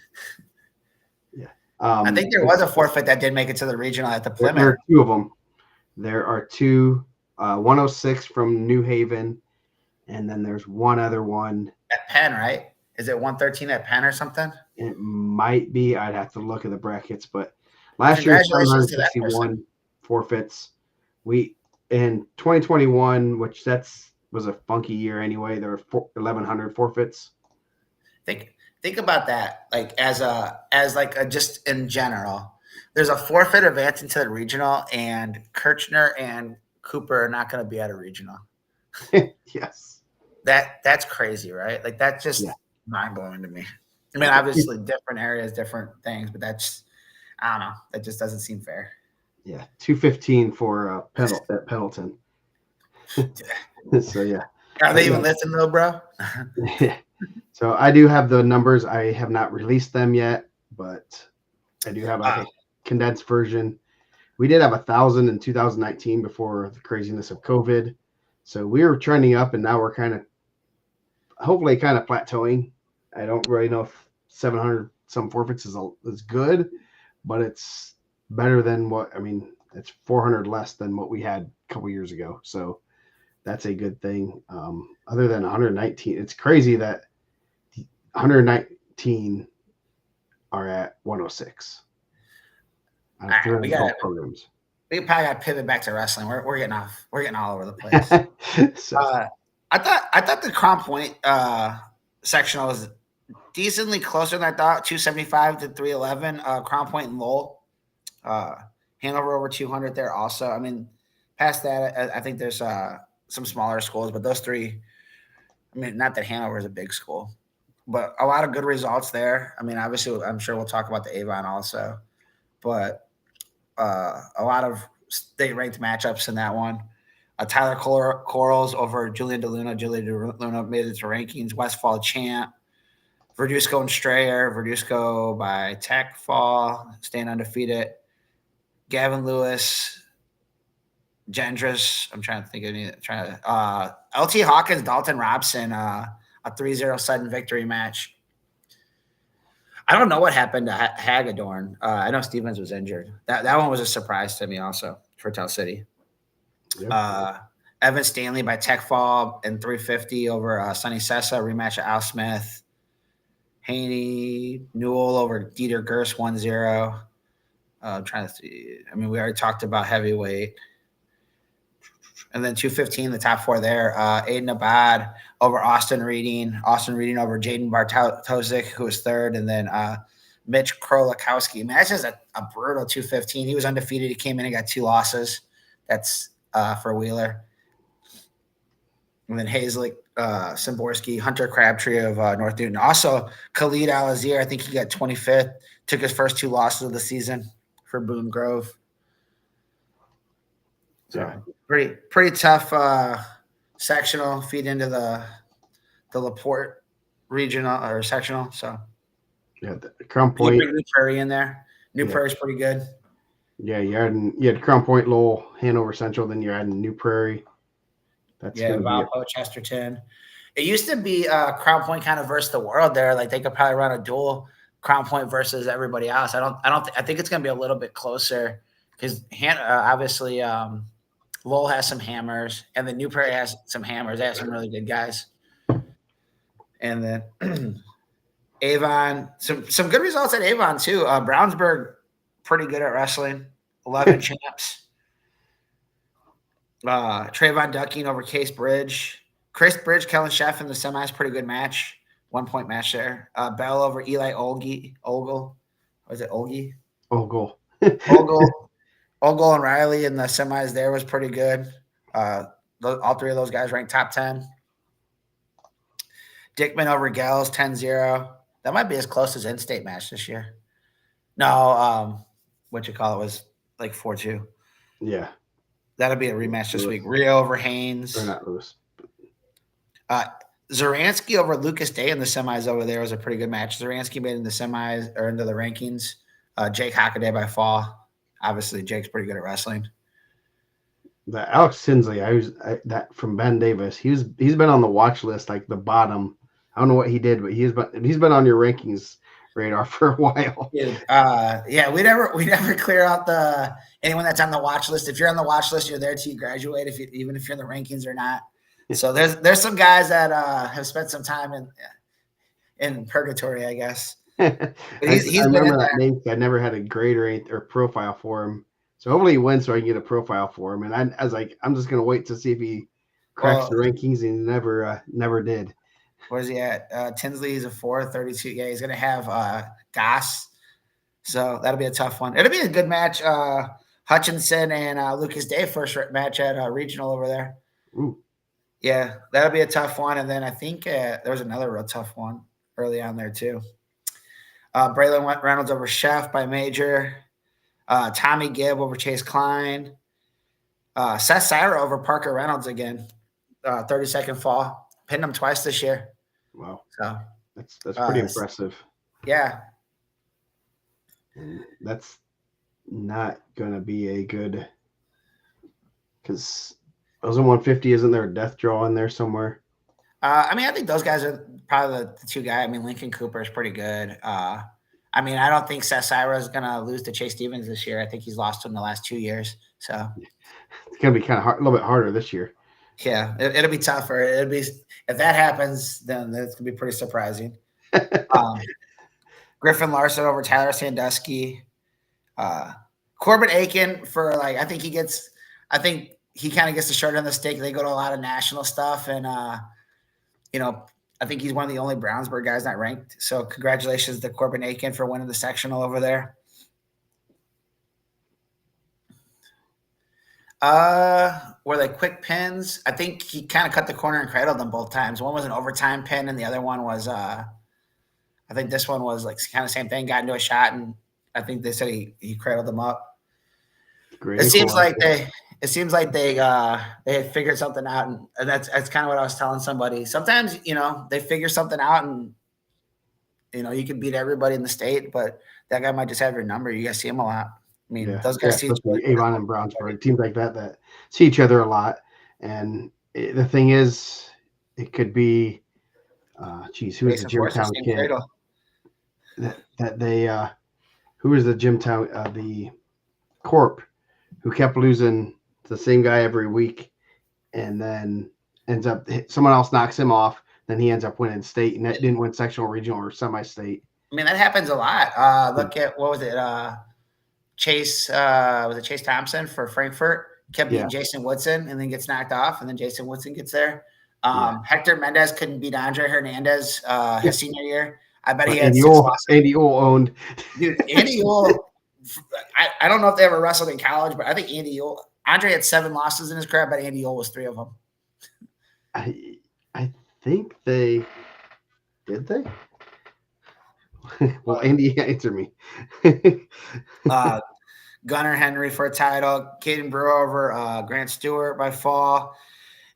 I think there was a forfeit that did make it to the regional at the Plymouth. There are 2 of them. There are 2, 106 from New Haven, and then there's one other one at Penn, right? Is it 113 at Penn or something? It might be. I'd have to look at the brackets, but last year Congratulations to that person. 761 forfeits. We in 2021, which was a funky year anyway. There were 1,100 forfeits. Think about that, like as like a just in general. There's a forfeit advancing to the regional, and Kirchner and Cooper are not going to be at a regional. Yes. That's crazy, right? Like that's just Yeah. mind blowing to me. I mean, obviously different areas, different things, but that's I don't know. That just doesn't seem fair. Yeah, 215 for at Pendleton. So yeah. Are they even listening though, bro? Yeah. So I do have the numbers. I have not released them yet, but I do have like a condensed version. We did have 1,000 in 2019 before the craziness of COVID. So we were trending up, and now we're hopefully plateauing. I don't really know if 700 some forfeits is good, but it's better than it's 400 less than what we had a couple years ago. So that's a good thing. Other than 119, it's crazy that 119 are at 106. Right, we programs. We probably got to pivot back to wrestling. We're getting off. We're getting all over the place. So. I thought the Crown Point sectional was decently closer than I thought. 275 to 311. Crown Point and Lowell. Hanover over 200 there also. I mean, past that, I think there's some smaller schools, but those three. I mean, not that Hanover is a big school, but a lot of good results there. I mean, obviously, I'm sure we'll talk about the Avon also, but a lot of state-ranked matchups in that one. Tyler Corals over Julian DeLuna. Julian DeLuna made it to rankings. Westfall champ. Verduzco and Strayer. Verduzco by Tech Fall, staying undefeated. Gavin Lewis. Gendris. I'm trying to think of any. LT Hawkins, Dalton Robson. A 3-0 sudden victory match. I don't know what happened to Hagedorn. I know Stevens was injured. That one was a surprise to me also for Tell City. Yep. Evan Stanley by Tech Fall in 350 over Sonny Sessa, rematch of Al Smith. Haney Newell over Dieter Gerst 1-0. I'm trying to see. I mean, we already talked about heavyweight. And then 215, the top four there. Aiden Abad over Austin Reading. Austin Reading over Jaden Bartozik, who was third. And then Mitch Krolakowski. I mean, that's just a brutal 215. He was undefeated. He came in and got 2 losses. That's for Wheeler. And then Hazlick, Simborski, Hunter Crabtree of North Newton. Also, Khalid Al-Azir, I think he got 25th. Took his first 2 losses of the season for Boone Grove. So yeah. Pretty tough sectional. Feed into the LaPorte regional or sectional. So yeah, the Crown Point. You bring New Prairie in there. New Prairie's pretty good. Yeah, you had Crown Point, Lowell, Hanover Central, then you're adding New Prairie. That's Valpo, Chesterton. It used to be Crown Point kind of versus the world there. Like they could probably run a duel Crown Point versus everybody else. I think it's going to be a little bit closer because obviously Lowell has some hammers, and then New Prairie has some hammers. They have some really good guys. And then Avon, some good results at Avon too. Brownsburg, pretty good at wrestling. 11 champs. Trayvon Ducking over Case Bridge. Chris Bridge, Kellen Sheff in the semis, pretty good match. 1-point match there. Bell over Eli Ogle. Was it Olgie? Ogle. Ogle and Riley in the semis there was pretty good. All 3 of those guys ranked top 10. Dickman over Gels, 10-0. That might be as close as in-state match this year. No, was like 4-2. Yeah. That'll be a rematch this week. Rio over Haynes. They're not loose. Zaransky over Lucas Day in the semis over there was a pretty good match. Zaransky made it in the semis or into the rankings. Jake Hockaday by fall. Obviously, Jake's pretty good at wrestling. The Alex Sinsley, that from Ben Davis. He's been on the watch list, like the bottom. I don't know what he did, but he's been on your rankings radar for a while. Yeah, we never clear out anyone that's on the watch list. If you're on the watch list, you're there till you graduate. Even if you're in the rankings or not. So there's some guys that have spent some time in purgatory, I guess. But I he's been in remember that there. name. I never had a grade or profile for him. So hopefully he wins so I can get a profile for him. And I was like, I'm just gonna wait to see if he cracks Well, the rankings, and he never did. where's he at? Tinsley is a 432. Yeah, he's gonna have Goss. So that'll be a tough one. It'll be a good match. Hutchinson and Lucas Day first match at regional over there. Ooh. Yeah, that'll be a tough one. And then I think there was another real tough one early on there too. Braylon Reynolds over Chef by Major. Tommy Gibb over Chase Klein. Seth Syra over Parker Reynolds again. 30-second fall. Pinned him twice this year. Wow. So That's pretty impressive. Yeah. And that's not gonna be a good, because those in 150, isn't there a death draw in there somewhere? I mean, I think those guys are probably the two guys. I mean, Lincoln Cooper is pretty good. I mean, I don't think Seth Syra is going to lose to Chase Stevens this year. I think he's lost to him the last 2 years. So It's gonna be kind of hard, a little bit harder this year. yeah, it'll be tougher. It'll be if that happens, then it's gonna be pretty surprising. Griffin Larson over Tyler Sandusky. Corbin Aiken for I think he kind of gets the short end of the stick. They go to a lot of national stuff, and I think he's one of the only Brownsburg guys not ranked. So congratulations to Corbin Aiken for winning the sectional over there. Were they quick pins? I think he kind of cut the corner and cradled them both times. One was an overtime pin, and the other one was I think this one was kind of same thing. Got into a shot, and I think they said he cradled them up. Great. It seems like they had figured something out, and that's kind of what I was telling somebody. Sometimes they figure something out, and you can beat everybody in the state, but that guy might just have your number. You guys see him a lot. I mean, those guys see each other. Avon and Brownsburg, teams like that see each other a lot. And the thing is, it could be, who's the Jimtown kid? That they, who was the Jimtown, the Corp, who kept losing to the same guy every week, and then ends up someone else knocks him off. Then he ends up winning state, and that didn't win sectional, regional, or semi-state. I mean, that happens a lot. Look at what was it? Chase was it Chase Thompson for Frankfurt? Kept beating Jason Woodson and then gets knocked off, and then Jason Woodson gets there. Hector Mendez couldn't beat Andre Hernandez his senior year. I bet he had 6 losses. Andy Ule owned. Dude, Andy Ule. I don't know if they ever wrestled in college, but I think Andre had 7 losses in his career, but Andy Ule was 3 of them. I think they did they. Well, Andy, answer me. Gunnar Henry for a title, Caden Brewer over Grant Stewart by fall,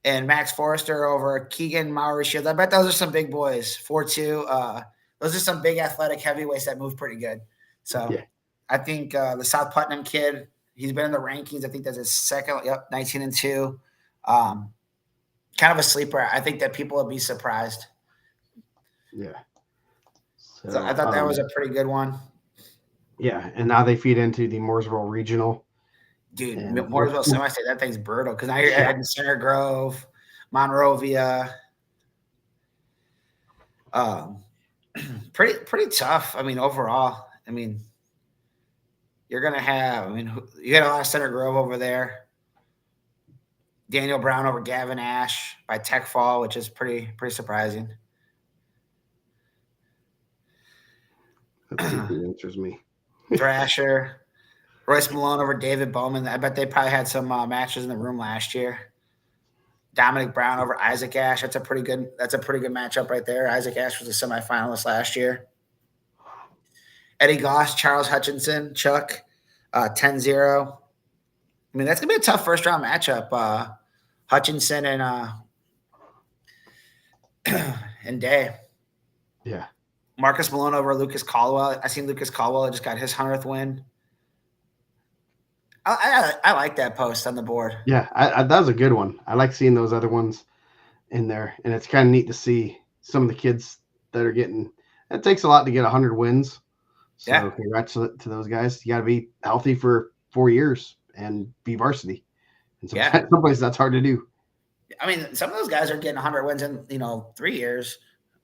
and Max Forrester over Keegan Maury Shields. I bet those are some big boys. 4-2. Those are some big athletic heavyweights that move pretty good. So I think the South Putnam kid, he's been in the rankings. I think that's his second. Yep, 19-2. Kind of a sleeper. I think that people will be surprised. Yeah. So I thought that was a pretty good one. Yeah, and now they feed into the Mooresville Regional. Dude, Mooresville semi-state, that thing's brutal. Because now you're adding Center Grove, Monrovia. Pretty tough. I mean, overall. I mean, you're going to have – you got a lot of Center Grove over there. Daniel Brown over Gavin Ash by Tech Fall, which is pretty surprising. Let's see who answers me. Thrasher, Royce Malone over David Bowman. I bet they probably had some matches in the room last year. Dominic Brown over Isaac Ash. That's a pretty good matchup right there. Isaac Ash was a semifinalist last year. Eddie Goss, Charles Hutchinson, Chuck, 10-0. I mean, that's gonna be a tough first round matchup. Hutchinson and Day. Yeah. Marcus Malone over Lucas Caldwell. I seen Lucas Caldwell just got his 100th win. I like that post on the board. Yeah, that was a good one. I like seeing those other ones in there, and it's kind of neat to see some of the kids that are getting. It takes a lot to get 100 wins. So congrats to those guys. You got to be healthy for 4 years and be varsity. And some places that's hard to do. I mean, some of those guys are getting 100 wins in 3 years.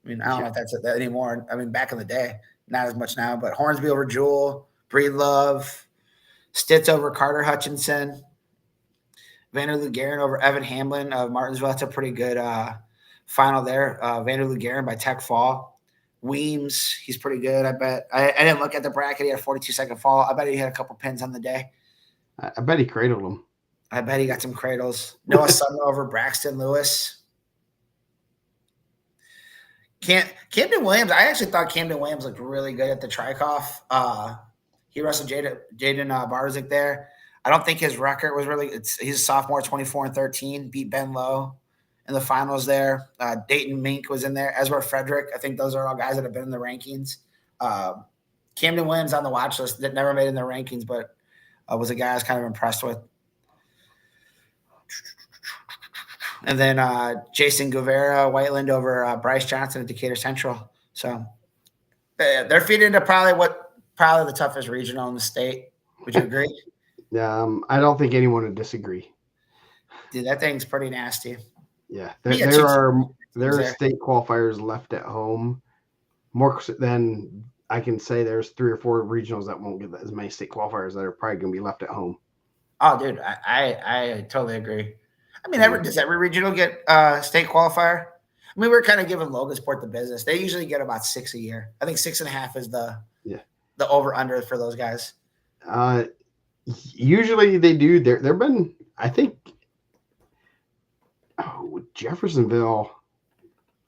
I mean, I don't know if that's that anymore. I mean, back in the day, not as much now. But Hornsby over Jewell, Breedlove, Stitz over Carter Hutchinson, Vanderloo Garen over Evan Hamlin of Martinsville. That's a pretty good final there. Vanderloo Garen by Tech Fall. Weems, he's pretty good. I bet. I didn't look at the bracket. He had a 42-second fall. I bet he had a couple pins on the day. I bet he cradled him. I bet he got some cradles. Noah Sumner over Braxton Lewis. Camden Williams. I actually thought Camden Williams looked really good at the Trikoff. He wrestled Jaden Barzik there. I don't think his record was really. He's a sophomore, 24-13. Beat Ben Lowe in the finals there. Dayton Mink was in there. Ezra Frederick. I think those are all guys that have been in the rankings. Camden Williams on the watch list that never made in the rankings, but was a guy I was kind of impressed with. And then Jason Guevara, Whiteland over Bryce Johnson at Decatur Central. So they're feeding into probably the toughest regional in the state. Would you agree? I don't think anyone would disagree. Dude, that thing's pretty nasty. Yeah, there are state qualifiers left at home. More than I can say, there's 3 or 4 regionals that won't get as many state qualifiers that are probably going to be left at home. Oh, dude, I totally agree. I mean, does every regional get state qualifier? I mean, we're kind of giving Logansport the business. They usually get about 6 a year. I think 6.5 is the over under for those guys. Usually they do. There've been, I think, Jeffersonville.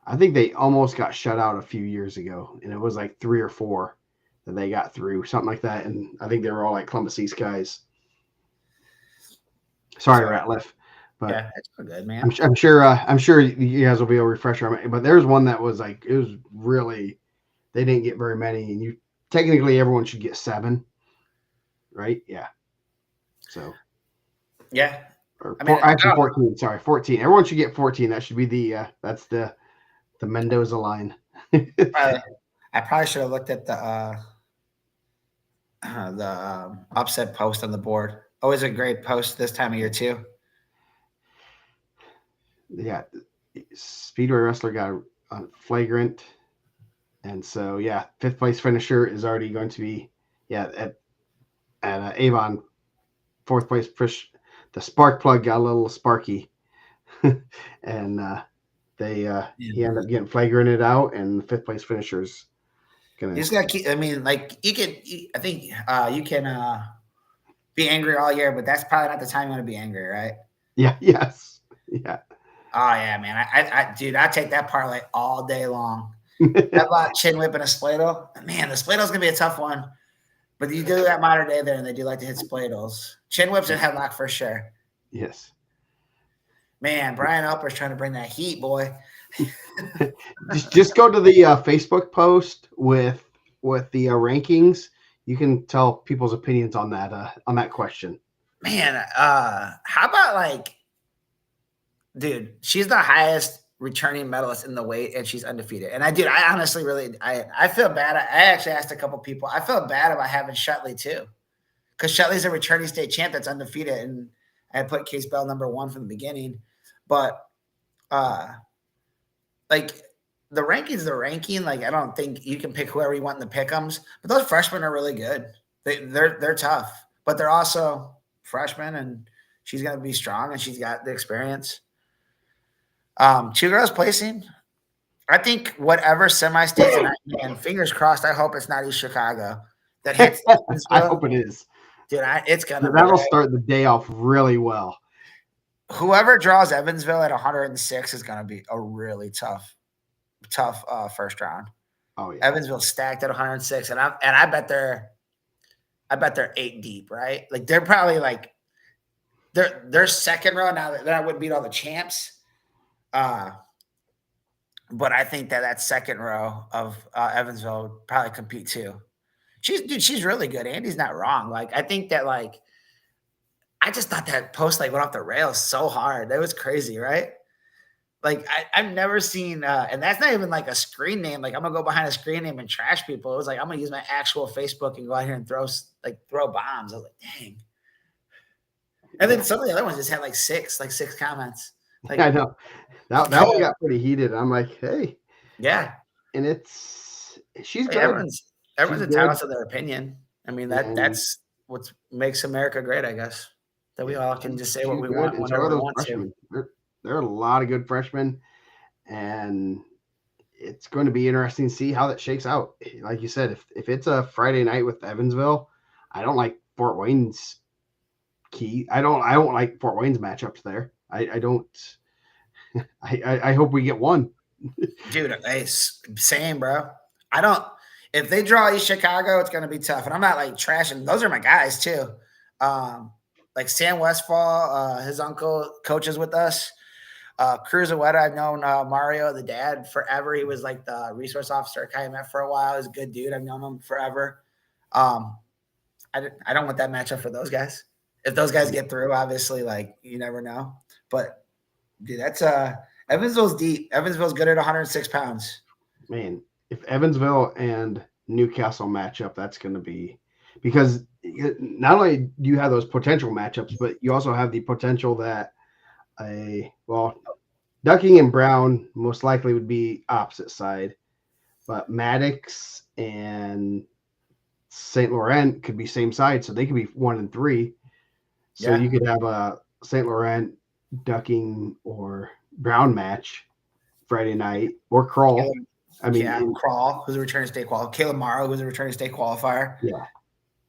I think they almost got shut out a few years ago, and it was like 3 or 4 that they got through, something like that. And I think they were all like Columbus East guys. Sorry, Ratliff. But yeah, that's good, man. I'm sure you guys will be able to refresh our. But there's one that was like, it was really, they didn't get very many, and technically everyone should get 7, right? Yeah. So. Yeah. Actually 14. Sorry, 14. Everyone should get 14. That should be that's the Mendoza line. I probably should have looked at the upset post on the board. Always a great post this time of year too. Yeah, Speedway Wrestler got a flagrant, and so 5th place finisher is already going to be at Avon. 4th place fish. The spark plug got a little sparky, and he ended up getting flagranted out, and the 5th place finisher's gonna. You just gotta keep. I mean, like I think you can be angry all year, but that's probably not the time you want to be angry, right? Yeah. Yes. Yeah. Oh yeah, man. I take that parlay all day long. That lot chin whip and a spladle. Man, the spladle's gonna be a tough one. But you do that modern day there, and they do like to hit spladles. Chin whips and headlock for sure. Yes. Man, Brian Alper's trying to bring that heat, boy. just go to the Facebook post with the rankings. You can tell people's opinions on that question. Man, how about dude, she's the highest returning medalist in the weight, and she's undefeated. And I honestly really, I feel bad. I actually asked a couple people. I feel bad about having Shutley too, because Shutley's a returning state champ that's undefeated, and I put Case Bell number 1 from the beginning. But the ranking's the ranking. I don't think you can pick whoever you want in the pick'ems. But those freshmen are really good. They're tough, but they're also freshmen, and she's gonna be strong, and she's got the experience. 2 girls placing. I think whatever semi-states, and fingers crossed, I hope it's not East Chicago that hits. I hope it is. Dude, it's gonna. That'll start the day off really well. Whoever draws Evansville at 106 is gonna be a really tough first round. Oh yeah. Evansville stacked at 106, and I bet they're 8 deep, right? They're probably their second row now that I would beat all the champs. But I think that second row of Evansville would probably compete too. She's really good. Andy's not wrong. I think that I just thought that post went off the rails so hard. That was crazy, right? I've never seen, and that's not even a screen name. I'm gonna go behind a screen name and trash people. It was I'm gonna use my actual Facebook and go out here and throw bombs. I was dang. And then some of the other ones just had 6 comments. Like, I know that one got pretty heated. I'm like, hey, yeah, and she's hey, good. She's everyone's good, entitled to their opinion. I mean, and that's what makes America great, I guess. That we yeah, all can just say what she's we good, want and so whenever are we those want to. freshmen. There are a lot of good freshmen, and it's going to be interesting to see how that shakes out. Like you said, if it's a Friday night with Evansville, I don't like Fort Wayne's key. I don't like Fort Wayne's matchups there. I don't. I hope we get one. Dude, hey, same, bro. I don't. If they draw East Chicago, it's going to be tough. And I'm not like trashing. Those are my guys too. Um, like Sam Westfall, his uncle coaches with us. Cruz Aweta, I've known Mario, the dad, forever. He was like the resource officer at Calumet for a while. He's a good dude. I've known him forever. Um, I don't want that matchup for those guys. If those guys get through, obviously, like you never know. But dude, that's Evansville's deep. Evansville's good at 106 pounds. Man, if Evansville and Newcastle match up, that's going to be because not only do you have those potential matchups, but you also have the potential that Ducking and Brown most likely would be opposite side, but Maddox and St. Laurent could be same side, so they could be 1 and 3. So Yeah. you could have a St. Laurent Ducking or Brown match Friday night or Crawl. Caleb, I mean, yeah, Crawl, who's a returning state qualifier. Caleb Morrow, who's a returning state qualifier. yeah,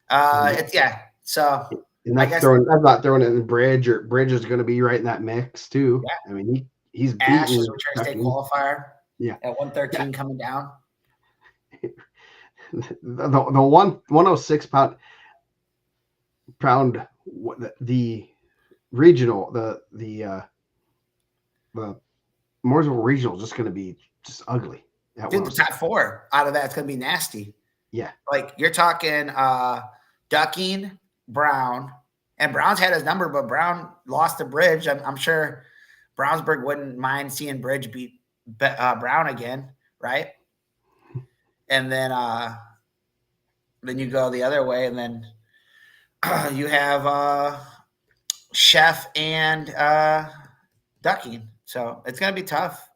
and It's yeah. So and I that's guess throwing. I'm not throwing it in Bridge, or Bridge is going to be right in that mix too. yeah. I mean, he's Ash is beaten a returning state Ducking. qualifier Yeah, at 113 coming down. the 106 pound the regional the Mooresville regional is just going to be just ugly at Dude, the 106. top four out of that's gonna be nasty. Yeah, Like you're talking Ducking, Brown, and Brown's had his number, but Brown lost to Bridge. I'm sure Brownsburg wouldn't mind seeing Bridge beat Brown again, right? And then you go the other way, and then you have Chef and Ducking. So it's gonna be tough.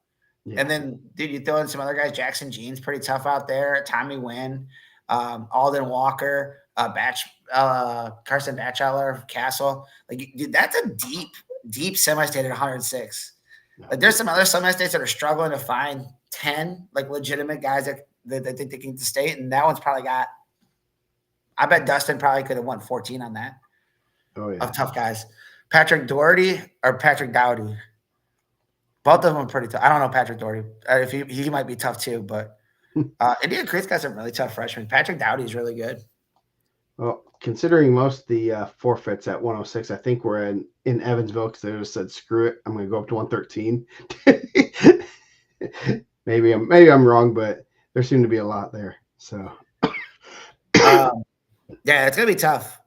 yeah. And then, dude, you throw in some other guys. Jackson Jean's pretty tough out there. Tommy Wynn, Alden Walker, Carson Batchelor, Castle. Like, dude, that's a deep, deep semi-state at 106. Like, there's some other semi-states that are struggling to find 10 like legitimate guys that think they can get the state, and that one's probably got. I bet Dustin probably could have won 14 on that. Oh yeah. Of tough guys. Patrick Doherty or Patrick Dowdy. Both of them are pretty tough. I don't know Patrick Doherty. If he might be tough too, but Indian Creek's got some really tough freshmen. Patrick Dowdy is really good. Well, considering most of the forfeits at 106, I think we're in Evansville because they just said screw it. I'm going to go up to 113. maybe I'm wrong, but there seem to be a lot there. So yeah, it's gonna be tough.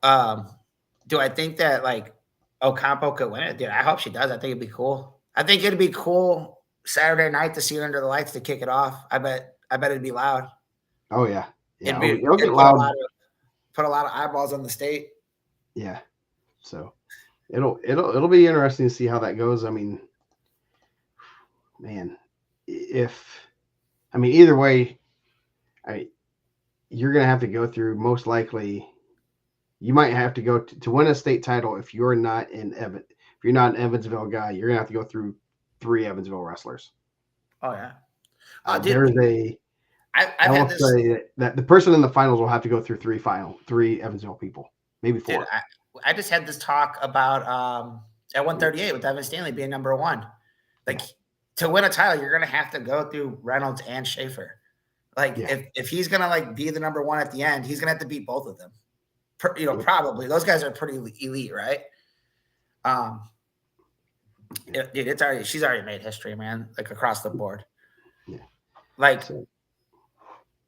Do I think that like Ocampo could win it? Dude, I hope she does. I think it'd be cool. I think it'd be cool Saturday night to see her under the lights to kick it off. I bet it'd be loud. oh yeah, It'll get loud. Put a lot of eyeballs on the state. Yeah, so it'll be interesting to see how that goes. I mean, man, either way, you're gonna have to go through most likely. You might have to go to win a state title if you're not an Evansville guy. You're gonna have to go through 3 Evansville wrestlers. Oh yeah. There's a. I've had this. Say that the person in the finals will have to go through 3 Evansville people, maybe 4. Dude, I just had this talk about at 138 with Evan Stanley being number 1. Like to win a title, you're gonna have to go through Reynolds and Schaefer. Like if he's gonna like be the number 1 at the end, he's gonna have to beat both of them. Probably those guys are pretty elite, right? Dude, she's already made history, man. Like across the board. Yeah. Like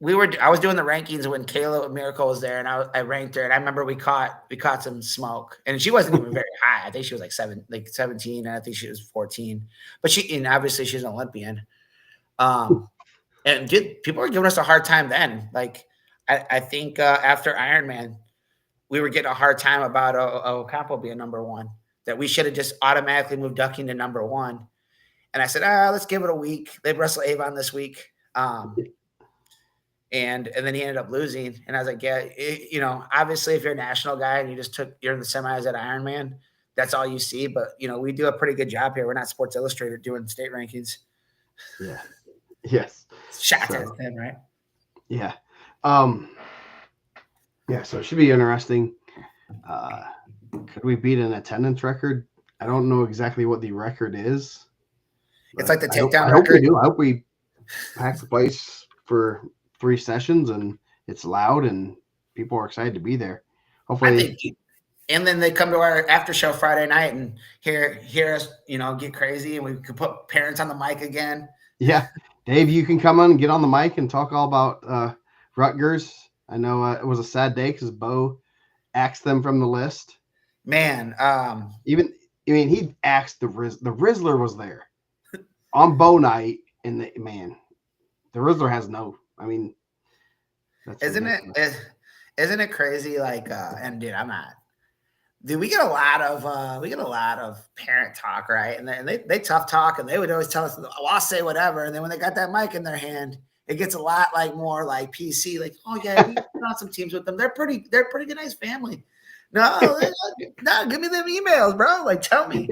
I was doing the rankings when Kayla Miracle was there, and I ranked her, and I remember we caught some smoke, and she wasn't even very high. I think she was like 17, and I think she was 14. But obviously she's an Olympian. And people were giving us a hard time then. Like I think after Ironman, we were getting a hard time about Ocampo being number 1. That we should have just automatically moved Ducking to number 1. And I said, let's give it a week. They wrestle Avon this week. And then he ended up losing. And I was like, yeah, obviously if you're a national guy and you're in the semis at Ironman, that's all you see. But, we do a pretty good job here. We're not Sports Illustrated doing state rankings. Yeah. Yes. Shots at him, right? Yeah. Yeah, so it should be interesting. Could we beat an attendance record? I don't know exactly what the record is. It's like the takedown record. I hope we do. I hope we pack the place for 3 sessions and it's loud and people are excited to be there. Hopefully. And then they come to our after show Friday night and hear us, get crazy, and we could put parents on the mic again. Yeah. Dave, you can come on and get on the mic and talk all about Rutgers. I know it was a sad day because Bo axed them from the list. Man. He axed the Rizzler was there on Bo night, and the Rizzler has no. Isn't it crazy? Like, and dude, I'm not. Dude, we get a lot of parent talk, right? And they tough talk, and they would always tell us, "Well, I'll say whatever." And then when they got that mic in their hand, it gets a lot more like PC. Like, oh yeah, we've on some teams with them. They're pretty good, nice family. No, give me them emails, bro. Like, tell me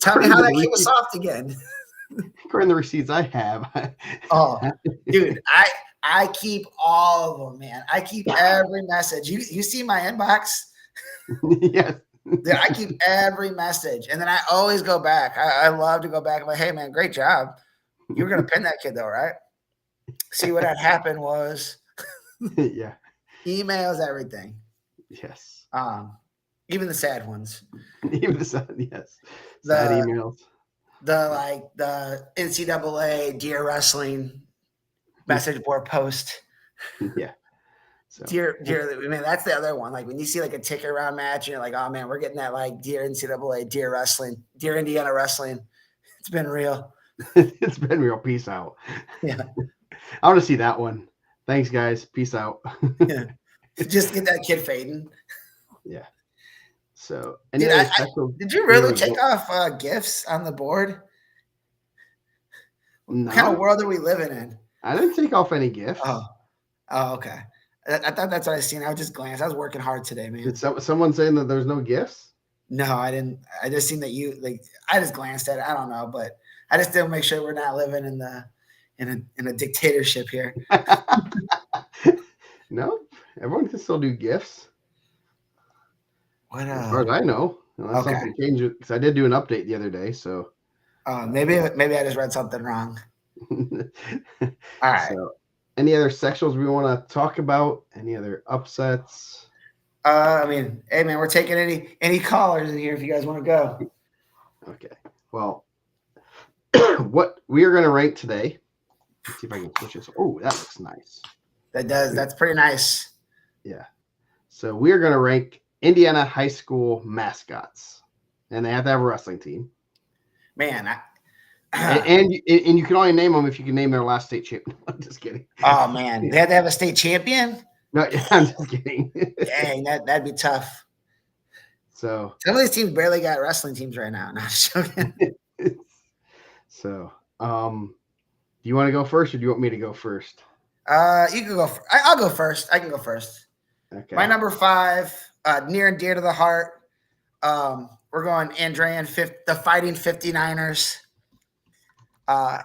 how that kid was soft again. According to the receipts I have. Oh, dude, I keep all of them, man. I keep every message. You see my inbox? Yes. Dude, I keep every message, and then I always go back. I love to go back. I'm like, hey, man, great job. You were gonna pin that kid though, right? See what had happened was, yeah, emails, everything. Yes. Even the sad ones. Even the sad, yes. Sad emails. The NCAA Dear Wrestling message board post. Yeah. So. Dear, man, that's the other one. Like when you see like a ticket round match, and you're like, oh man, we're getting that like Dear NCAA, Dear Wrestling, Dear Indiana Wrestling. It's been real. It's been real. Peace out. Yeah. I want to see that one. Thanks, guys. Peace out. Yeah. Just get that kid fading. Yeah. So, did you really take off gifts on the board? No. What kind of world are we living in? I didn't take off any gifts. Oh, okay. I thought that's what I seen. I was just glanced. I was working hard today, man. Did someone saying that there's no gifts? No, I didn't. I just seen that I just glanced at it. I don't know, but I just didn't make sure we're not living in a dictatorship here. No, everyone can still do gifts. What, as far as I know, unless something changed it, because I did do an update the other day. So maybe I just read something wrong. All right. So, any other sectionals we want to talk about? Any other upsets? Hey man, we're taking any callers in here if you guys want to go. Okay. Well, what we are going to rank today. Let's see if I can switch this. Oh, that looks nice. That does. That's pretty nice. Yeah. So we are going to rank Indiana high school mascots, and they have to have a wrestling team. Man, and you can only name them if you can name their last state champion. I'm just kidding. Oh man, they had to have a state champion. No, I'm just kidding. Dang, that'd be tough. So some of these teams barely got wrestling teams right now. No, I'm just joking. So, do you want to go first, or do you want me to go first? You can go. I'll go first. I can go first. Okay. My number 5, near and dear to the heart. We're going Andrean, the Fighting 59ers. I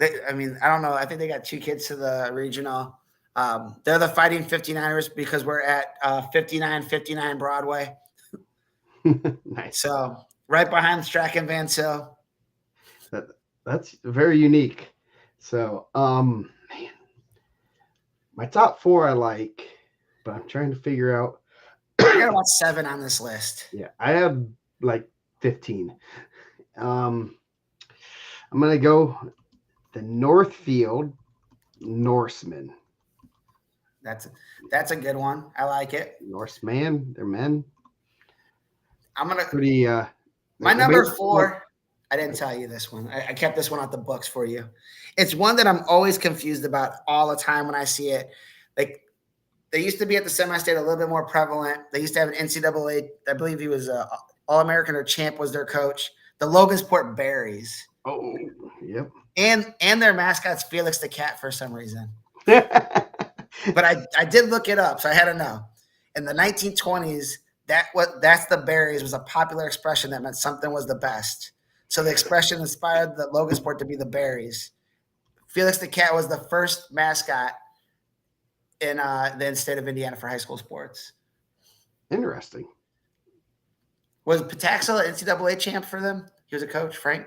don't know. I think they got 2 kids to the regional. They're the Fighting 59ers because we're at 5959 Broadway. Nice. So right behind Strack and Van Sil. That's very unique. So, man, my top 4 I like, but I'm trying to figure out. I got about 7 on this list. Yeah, I have like 15. I'm gonna go the Northfield Norsemen. That's a good one. I like it. Norseman, they're men. I'm gonna pretty. My number 4. I didn't tell you this one. I kept this one out the books for you. It's one that I'm always confused about all the time when I see it. Like they used to be at the semi-state a little bit more prevalent. They used to have an NCAA. I believe he was All-American or champ was their coach. the Logansport Berries. Oh, yep. And their mascot's Felix the cat for some reason. But I did look it up, so I had to know. In the 1920s, that's the berries was a popular expression that meant something was the best. So the expression inspired the Logansport to be the berries. Felix the cat was the first mascot in the state of Indiana for high school sports. Interesting. Was Pataxel an NCAA champ for them? He was a coach, Frank.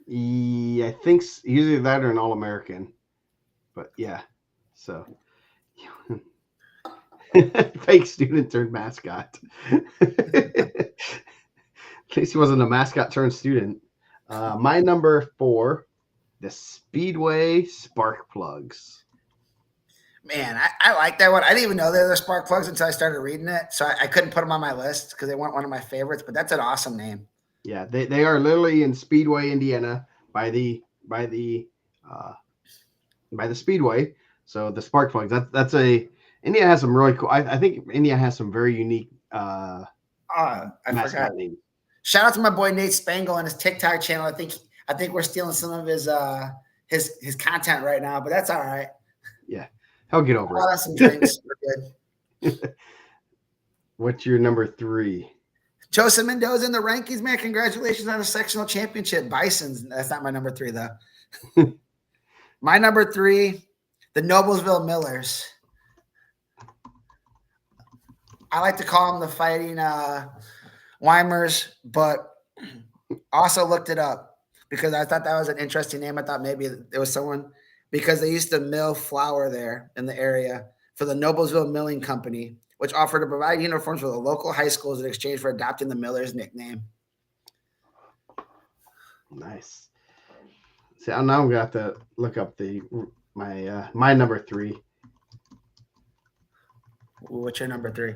Yeah, I think usually that or an All-American, but yeah. So fake student turned mascot. At least he wasn't a mascot turned student. My number 4, the Speedway Spark Plugs. Man, I like that one. I didn't even know they were spark plugs until I started reading it, so I couldn't put them on my list because they weren't one of my favorites. But that's an awesome name. Yeah, they are literally in Speedway, Indiana, by the Speedway. So the spark plugs. That's a India has some really cool. I think India has some very unique I mascot forgot. names. Shout out to my boy Nate Spangle on his TikTok channel. I think we're stealing some of his content right now, but that's all right. Yeah, he'll get over I'll it. have some drinks. We're good. What's your number 3? Joseph Mendoza in the rankings, man. Congratulations on the sectional championship. Bisons. That's not my number 3, though. My number 3, the Noblesville Millers. I like to call them the Fighting Weimers, but also looked it up because I thought that was an interesting name. I thought maybe it was someone because they used to mill flour there in the area for the Noblesville Milling Company, which offered to provide uniforms for the local high schools in exchange for adopting the Millers nickname. Nice. See, now I'm gonna have to look up my number 3. What's your number 3?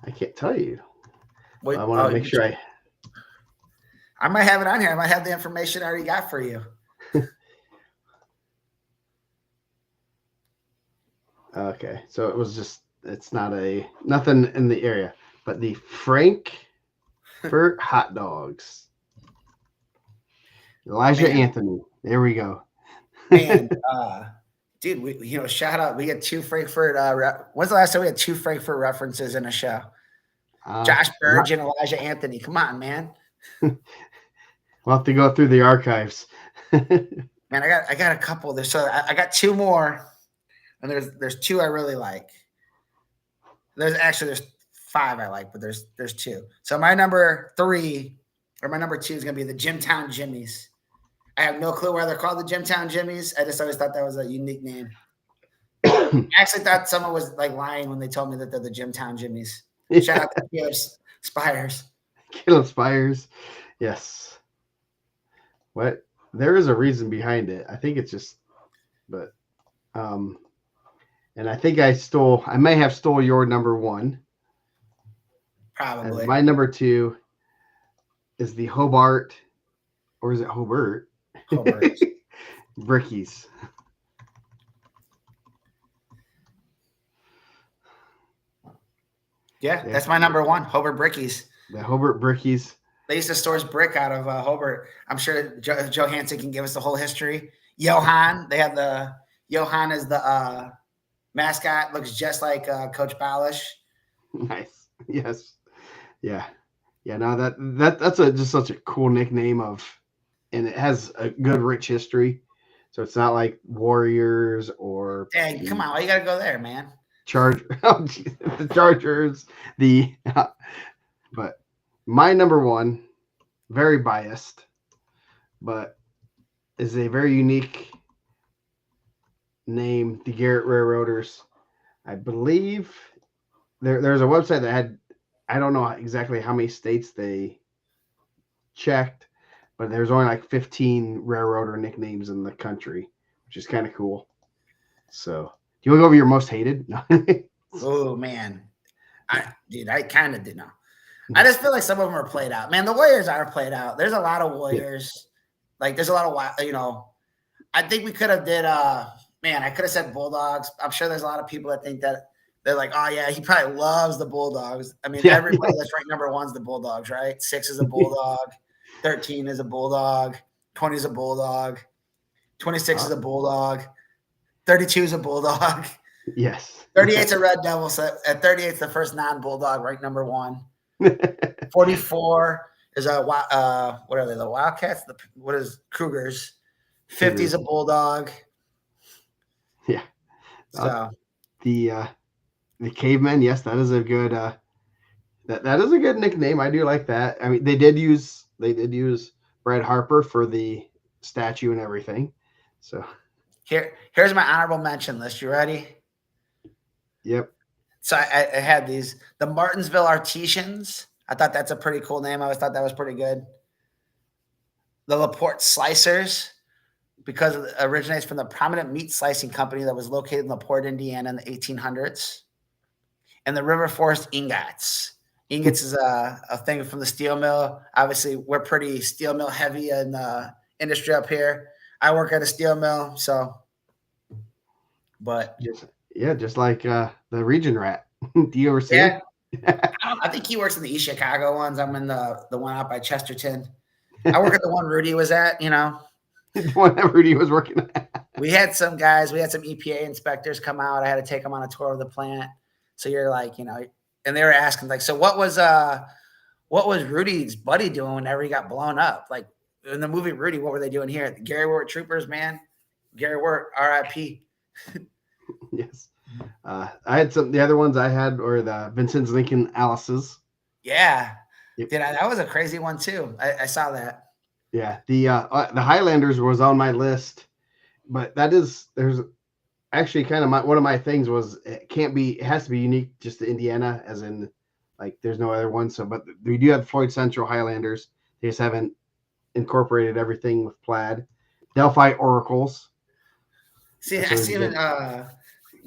I can't tell you. Wait, I want to make sure I might have it on here. I might have the information I already got for you. Okay, so it's not nothing in the area, but the Frankfurt hot dogs. Elijah Anthony. There we go. And dude, shout out. We had 2 Frankfurt. When's the last time we had 2 Frankfurt references in a show? Josh Burge and Elijah Anthony. Come on, man. We'll have to go through the archives. Man, I got a couple there. So I got 2 more, and there's 2 I really like. There's 5 I like, but there's 2. So my number 3 or my number 2 is gonna be the Jimtown Jimmies. I have no clue why they're called the Jimtown Jimmies. I just always thought that was a unique name. I actually thought someone was like lying when they told me that they're the Jimtown Jimmies. Shout out to Caleb Spires. Caleb Spires, yes. What? There is a reason behind it. I think it's just, but, and I think I may have stole your number 1. Probably. And my number 2 is the Hobart, or is it Hobart? Hobart. Brickies. Yeah, that's my number 1, Hobart Brickies. The Hobart Brickies. They used to source brick out of Hobart. I'm sure Joe Hansen can give us the whole history. Johan, they have Johan as the mascot, looks just like Coach Balish. Nice. Yes. Yeah. Yeah. No, that's just such a cool nickname and it has a good rich history. So it's not like Warriors or. Dang, come on, why you gotta go there, man? The Chargers, but my number 1, very biased, but is a very unique name, the Garrett Railroaders. I believe there's a website that had, I don't know exactly how many states they checked, but there's only like 15 railroader nicknames in the country, which is kind of cool. So, do you want to go over your most hated? Oh man, I kind of did know. I just feel like some of them are played out. Man, the Warriors are played out. There's a lot of Warriors. Like there's a lot of I think we could have did. I could have said Bulldogs. I'm sure there's a lot of people that think that they're like, oh yeah, he probably loves the Bulldogs. I mean, everybody that's ranked number 1's the Bulldogs, right? 6 is a Bulldog. 13 is a bulldog. 20 is a bulldog. 26 is a bulldog. 32 is a bulldog. Yes. 38 is a red devil. So at 38 is the first non-bulldog, ranked number 1. 44 is a what are they? The Wildcats. What is Cougars? 50 is a bulldog. Yeah. So the caveman. Yes, that is a good. That is a good nickname. I do like that. I mean, they did use Brad Harper for the statue and everything. So here's my honorable mention list. You ready? Yep. So I had these, the Martinsville Artesians. I thought that's a pretty cool name. I always thought that was pretty good. The LaPorte Slicers, because it originates from the prominent meat slicing company that was located in LaPorte, Indiana in the 1800s. And the River Forest Ingots. Ingots is a thing from the steel mill. Obviously, we're pretty steel mill heavy in the industry up here. I work at a steel mill, so. But just like the region rat. Do you ever see him? I think he works in the East Chicago ones. I'm in the one out by Chesterton. I work at the one Rudy was at, The one that Rudy was working at. We had some guys, we had some EPA inspectors come out. I had to take them on a tour of the plant. So you're like, and they were asking like, so what was Rudy's buddy doing whenever he got blown up? Like in the movie Rudy, what were they doing here? The Gary Wirt Troopers, man. Gary Wirt, RIP. Yes. I had the other ones I had were the Vincent's Lincoln Alice's. Yeah. Yep. That was a crazy one too. I saw that. Yeah. The Highlanders was on my list, but there's actually kind of one of my things was it has to be unique just to Indiana, as in like there's no other one. So, but we do have Floyd Central Highlanders. They just haven't incorporated everything with plaid. Delphi Oracles. See, I see them.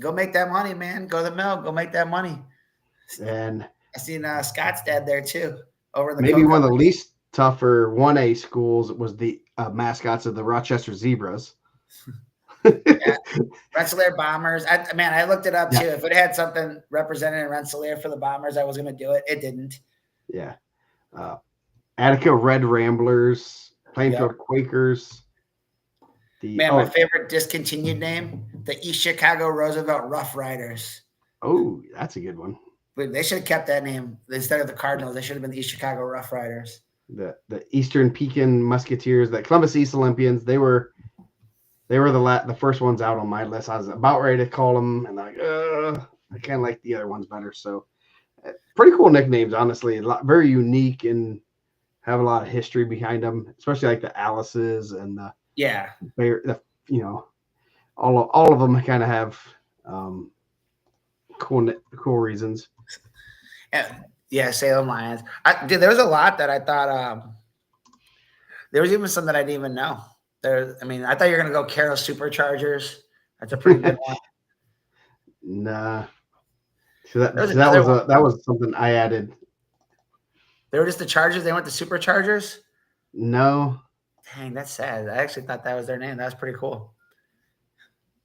Go make that money, man. Go to the mill. Go make that money. And I seen Scott's dad there too. Over the maybe one of the least tougher 1A schools was the mascots of the Rochester Zebras. Yeah. Rensselaer Bombers. I looked it up too. If it had something represented in Rensselaer for the Bombers, I was going to do it. It didn't. Yeah. Attica Red Ramblers, Plainfield Quakers. My favorite discontinued name, the East Chicago Roosevelt Rough Riders. Oh, that's a good one. But they should have kept that name instead of the Cardinals. They should have been the East Chicago Rough Riders. The Eastern Pekin Musketeers, the Columbus East Olympians. They were the first ones out on my list. I was about ready to call them, and I kind of like the other ones better. So, pretty cool nicknames, honestly. Very unique and have a lot of history behind them, especially like the Alice's and the all of them kind of have cool reasons. Yeah, Salem Lions. There was a lot that I thought. There was even some that I didn't even know. I thought you were gonna go Carroll Superchargers. That's a pretty good one. Nah. So that was something I added. They were just the Chargers. They went to Superchargers. No. Dang, that's sad. I actually thought that was their name. That was pretty cool.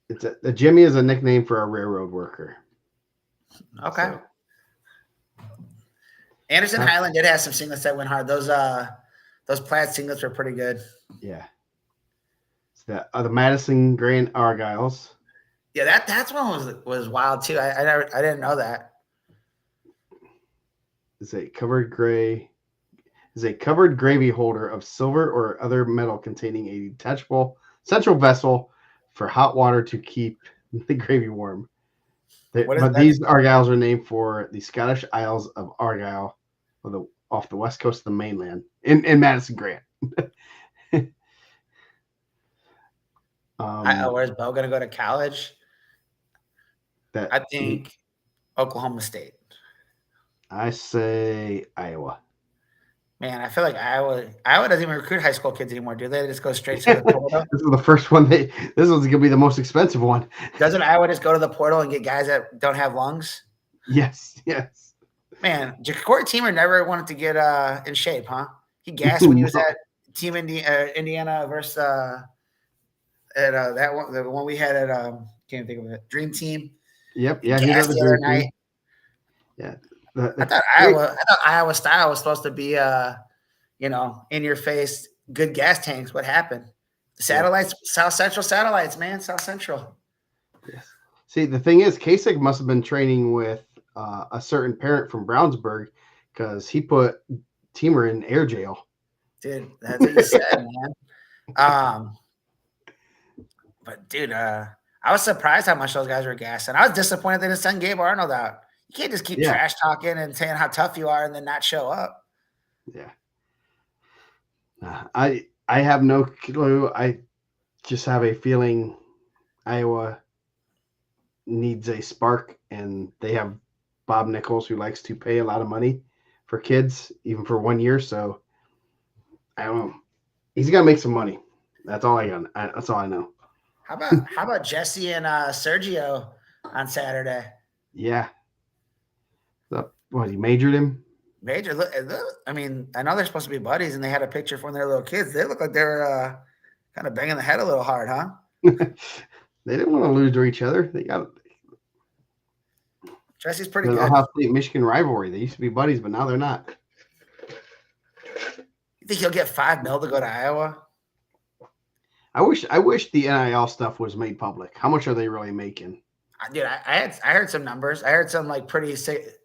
The Jimmy is a nickname for a railroad worker. Okay. So. Anderson Highland did have some singlets that went hard. Those plaid singlets were pretty good. Yeah. So the Madison Grand Argyles. Yeah, that's one was wild too. I didn't know that. It's a covered gravy holder of silver or other metal containing a detachable central vessel for hot water to keep the gravy warm. These Argyles are named for the Scottish Isles of Argyll, off the west coast of the mainland in Madison Grant. Where's Bo going to go to college? I think Oklahoma State. I say Iowa. Man, I feel like Iowa doesn't even recruit high school kids anymore, do they? They just go straight to the portal. This is the first one. This one's gonna be the most expensive one. Doesn't Iowa just go to the portal and get guys that don't have lungs? Yes. Man, Corey Teamer never wanted to get in shape, huh? He gassed when he was at Team Indiana versus that one, the one we had at can't think of it, Dream Team. Yep. Yeah. He gassed the other night. Yeah. I thought Iowa style was supposed to be in your face, good gas tanks. What happened? The Yeah. satellites, South Central satellites, man, South Central. Yes. See, the thing is, Kasich must have been training with a certain parent from Brownsburg because he put Teamer in air jail. Dude, that's what you said, man. But dude, I was surprised how much those guys were gassing. I was disappointed they didn't send Gabe Arnold out. You can't just keep Yeah. trash talking and saying how tough you are and then not show up. Yeah. I have no clue. I just have a feeling Iowa needs a spark, and they have Bob Nichols, who likes to pay a lot of money for kids, even for 1 year. So I don't know. He's got to make some money. That's all I got. That's all I know. How about Jesse and Sergio on Saturday? Yeah. What, he majored him? Major, I mean, I know they're supposed to be buddies, and they had a picture from their little kids. They look like they were kind of banging the head a little hard, huh? They didn't want to lose to each other. They got Jesse's pretty the good. Ohio State Michigan rivalry. They used to be buddies, but now they're not. You think he'll get $5 million to go to Iowa? I wish the NIL stuff was made public. How much are they really making? Dude, I heard some numbers. I heard some like pretty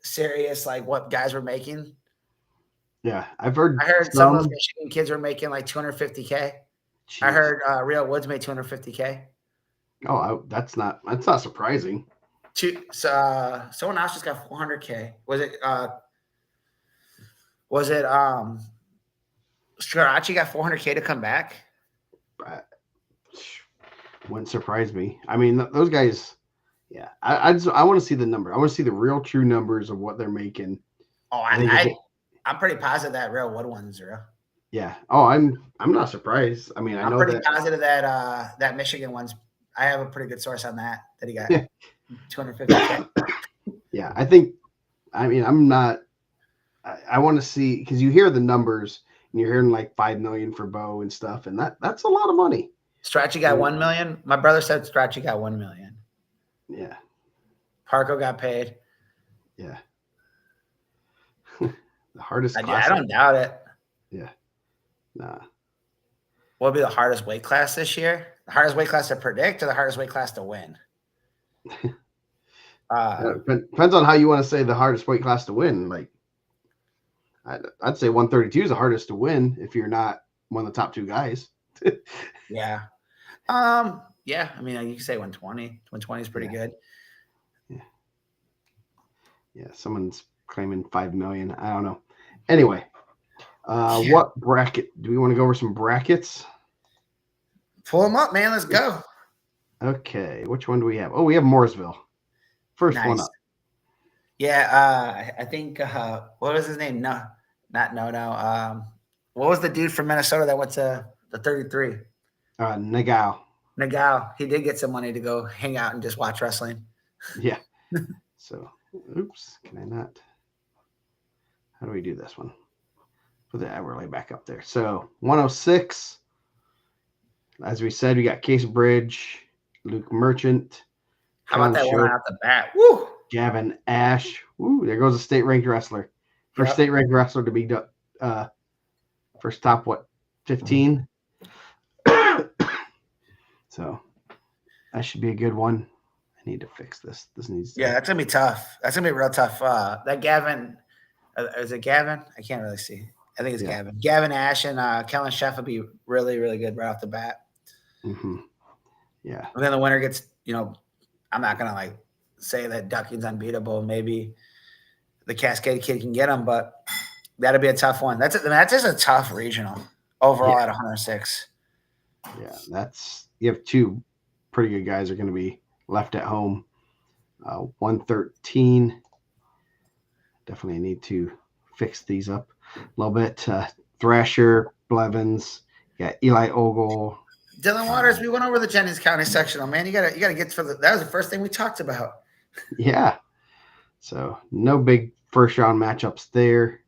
serious, like what guys were making. Yeah, I heard some of those Michigan kids were making like $250K. Jeez. I heard Real Woods made $250K. Oh, that's not surprising. Someone else just got $400K. Was it Strachey got $400K to come back? Wouldn't surprise me. I mean, those guys. Yeah, I want to see the number. I want to see the real true numbers of what they're making. Oh, I'm pretty positive that Real Wood one's real. Yeah. Oh, I'm not surprised. I mean, I'm pretty positive that that Michigan one's. I have a pretty good source on that he got $250K. Yeah, I think. I mean, I'm not. I want to see, because you hear the numbers and you're hearing like $5 million for Bo and stuff, and that's a lot of money. Strachey got $1 million. My brother said Strachey got $1 million. Yeah. Parco got paid. Yeah. The hardest class. I don't doubt it. Yeah. Nah. What would be the hardest weight class this year? The hardest weight class to predict or the hardest weight class to win? Depends on how you want to say the hardest weight class to win. Like, I'd say 132 is the hardest to win if you're not one of the top two guys. Yeah. Yeah. I mean, you can say 120. 120 is pretty good. Yeah. Yeah. Someone's claiming 5 million. I don't know. Anyway, what bracket do we want to go over? Some brackets? Pull them up, man. Let's go. Okay. Which one do we have? Oh, we have Mooresville. First one up. Yeah. I think, what was his name? No, not no. What was the dude from Minnesota that went to the 33? Nagao. He did get some money to go hang out and just watch wrestling. Yeah. So, oops. Can I not? How do we do this one? Put the Everlay back up there. So 106. As we said, we got Case Bridge, Luke Merchant. How about that one out the bat? Woo! Gavin Ash. Woo! There goes a state-ranked wrestler. First state-ranked wrestler to be first top 15. So that should be a good one. I need to fix this. This needs to. Yeah, that's gonna be tough. That's gonna be real tough. That Gavin, is it Gavin? I can't really see. I think it's Gavin. Gavin Ash and Kellen Sheff would be really, really good right off the bat. Mm-hmm. Yeah. And then the winner gets, I'm not gonna like say that Ducking's unbeatable. Maybe the Cascade kid can get him, but that'd be a tough one. That's just a tough regional overall at 106. Yeah, you have two pretty good guys are going to be left at home. 113. Definitely need to fix these up a little bit. Thrasher, Blevins, you got Eli Ogle. Dylan Waters, we went over the Jennings County sectional, man. You gotta get that was the first thing we talked about. Yeah. So no big first round matchups there.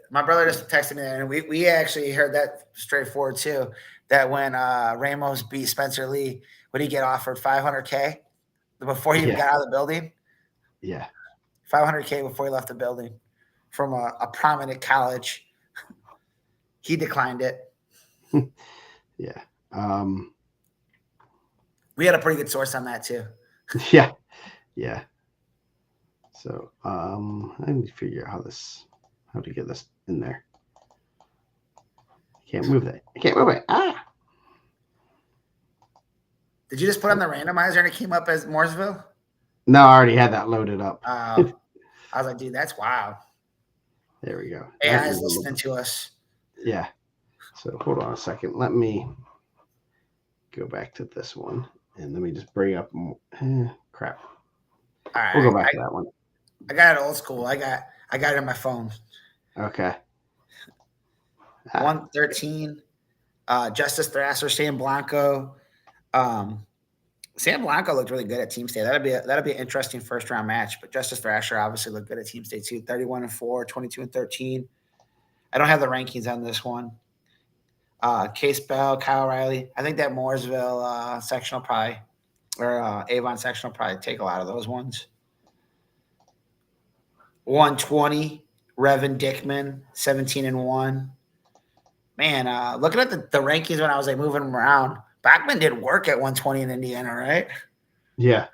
My brother just texted me, and we actually heard that straightforward too. That when Ramos beat Spencer Lee, would he get offered $500K before he even got out of the building? Yeah, $500K before he left the building. from a prominent college. He declined it. Yeah. We had a pretty good source on that too. Yeah. Yeah. So I need to figure out how to get this in there. I can't move that. I can't move it. Ah. Did you just put on the randomizer and it came up as Mooresville? No, I already had that loaded up. I was like, dude, that's wild. There we go. AI is listening to us. Yeah. So hold on a second. Let me go back to this one and let me just bring up more. Crap. All right, we'll go back to that one. I got it old school. I got it on my phone. Okay. 113. Justice Thrasher, Sam Blanco. Sam Blanco looked really good at Team State. That'd be an interesting first round match. But Justice Thrasher obviously looked good at Team State too. 31-4, 22-13. I don't have the rankings on this one. Case Bell, Kyle Riley. I think that Mooresville sectional probably, or Avon sectional probably take a lot of those ones. 120, Revan Dickman, 17-1. Man, looking at the rankings when I was like moving them around, Bachman did work at 120 in Indiana, right? Yeah.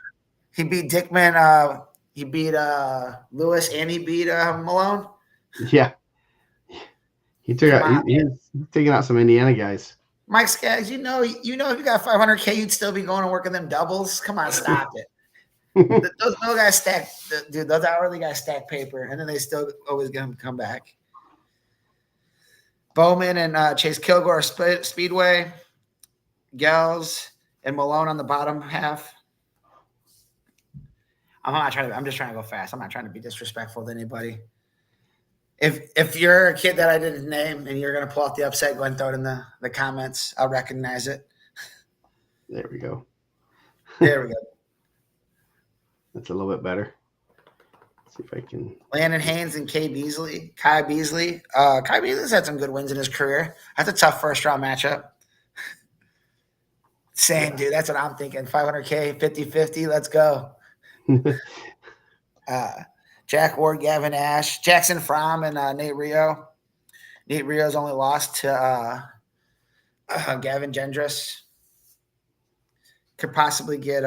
He beat Dickman. He beat Lewis, and he beat Malone. Yeah. He took out. He's taking out some Indiana guys. Mike Skaggs, if you got 500K, you'd still be going to work in them doubles. Come on, stop it. Those guys stack, dude. Those hourly guys stack paper, and then they still always get them to come back. Bowman and Chase Kilgore Speedway, Gels and Malone on the bottom half. I'm just trying to go fast. I'm not trying to be disrespectful to anybody. If you're a kid that I didn't name and you're gonna pull out the upset, go and throw it in the comments. I'll recognize it. There we go. There we go. That's a little bit better. Let's see if I can. Landon Haynes and Kai Beasley. Kai Beasley's had some good wins in his career. That's a tough first round matchup. Same, dude. That's what I'm thinking. 500K, 50-50. Let's go. Jack Ward, Gavin Ash, Jackson Fromm, and Nate Rio. Nate Rio's only lost to Gavin Gendris. Could possibly get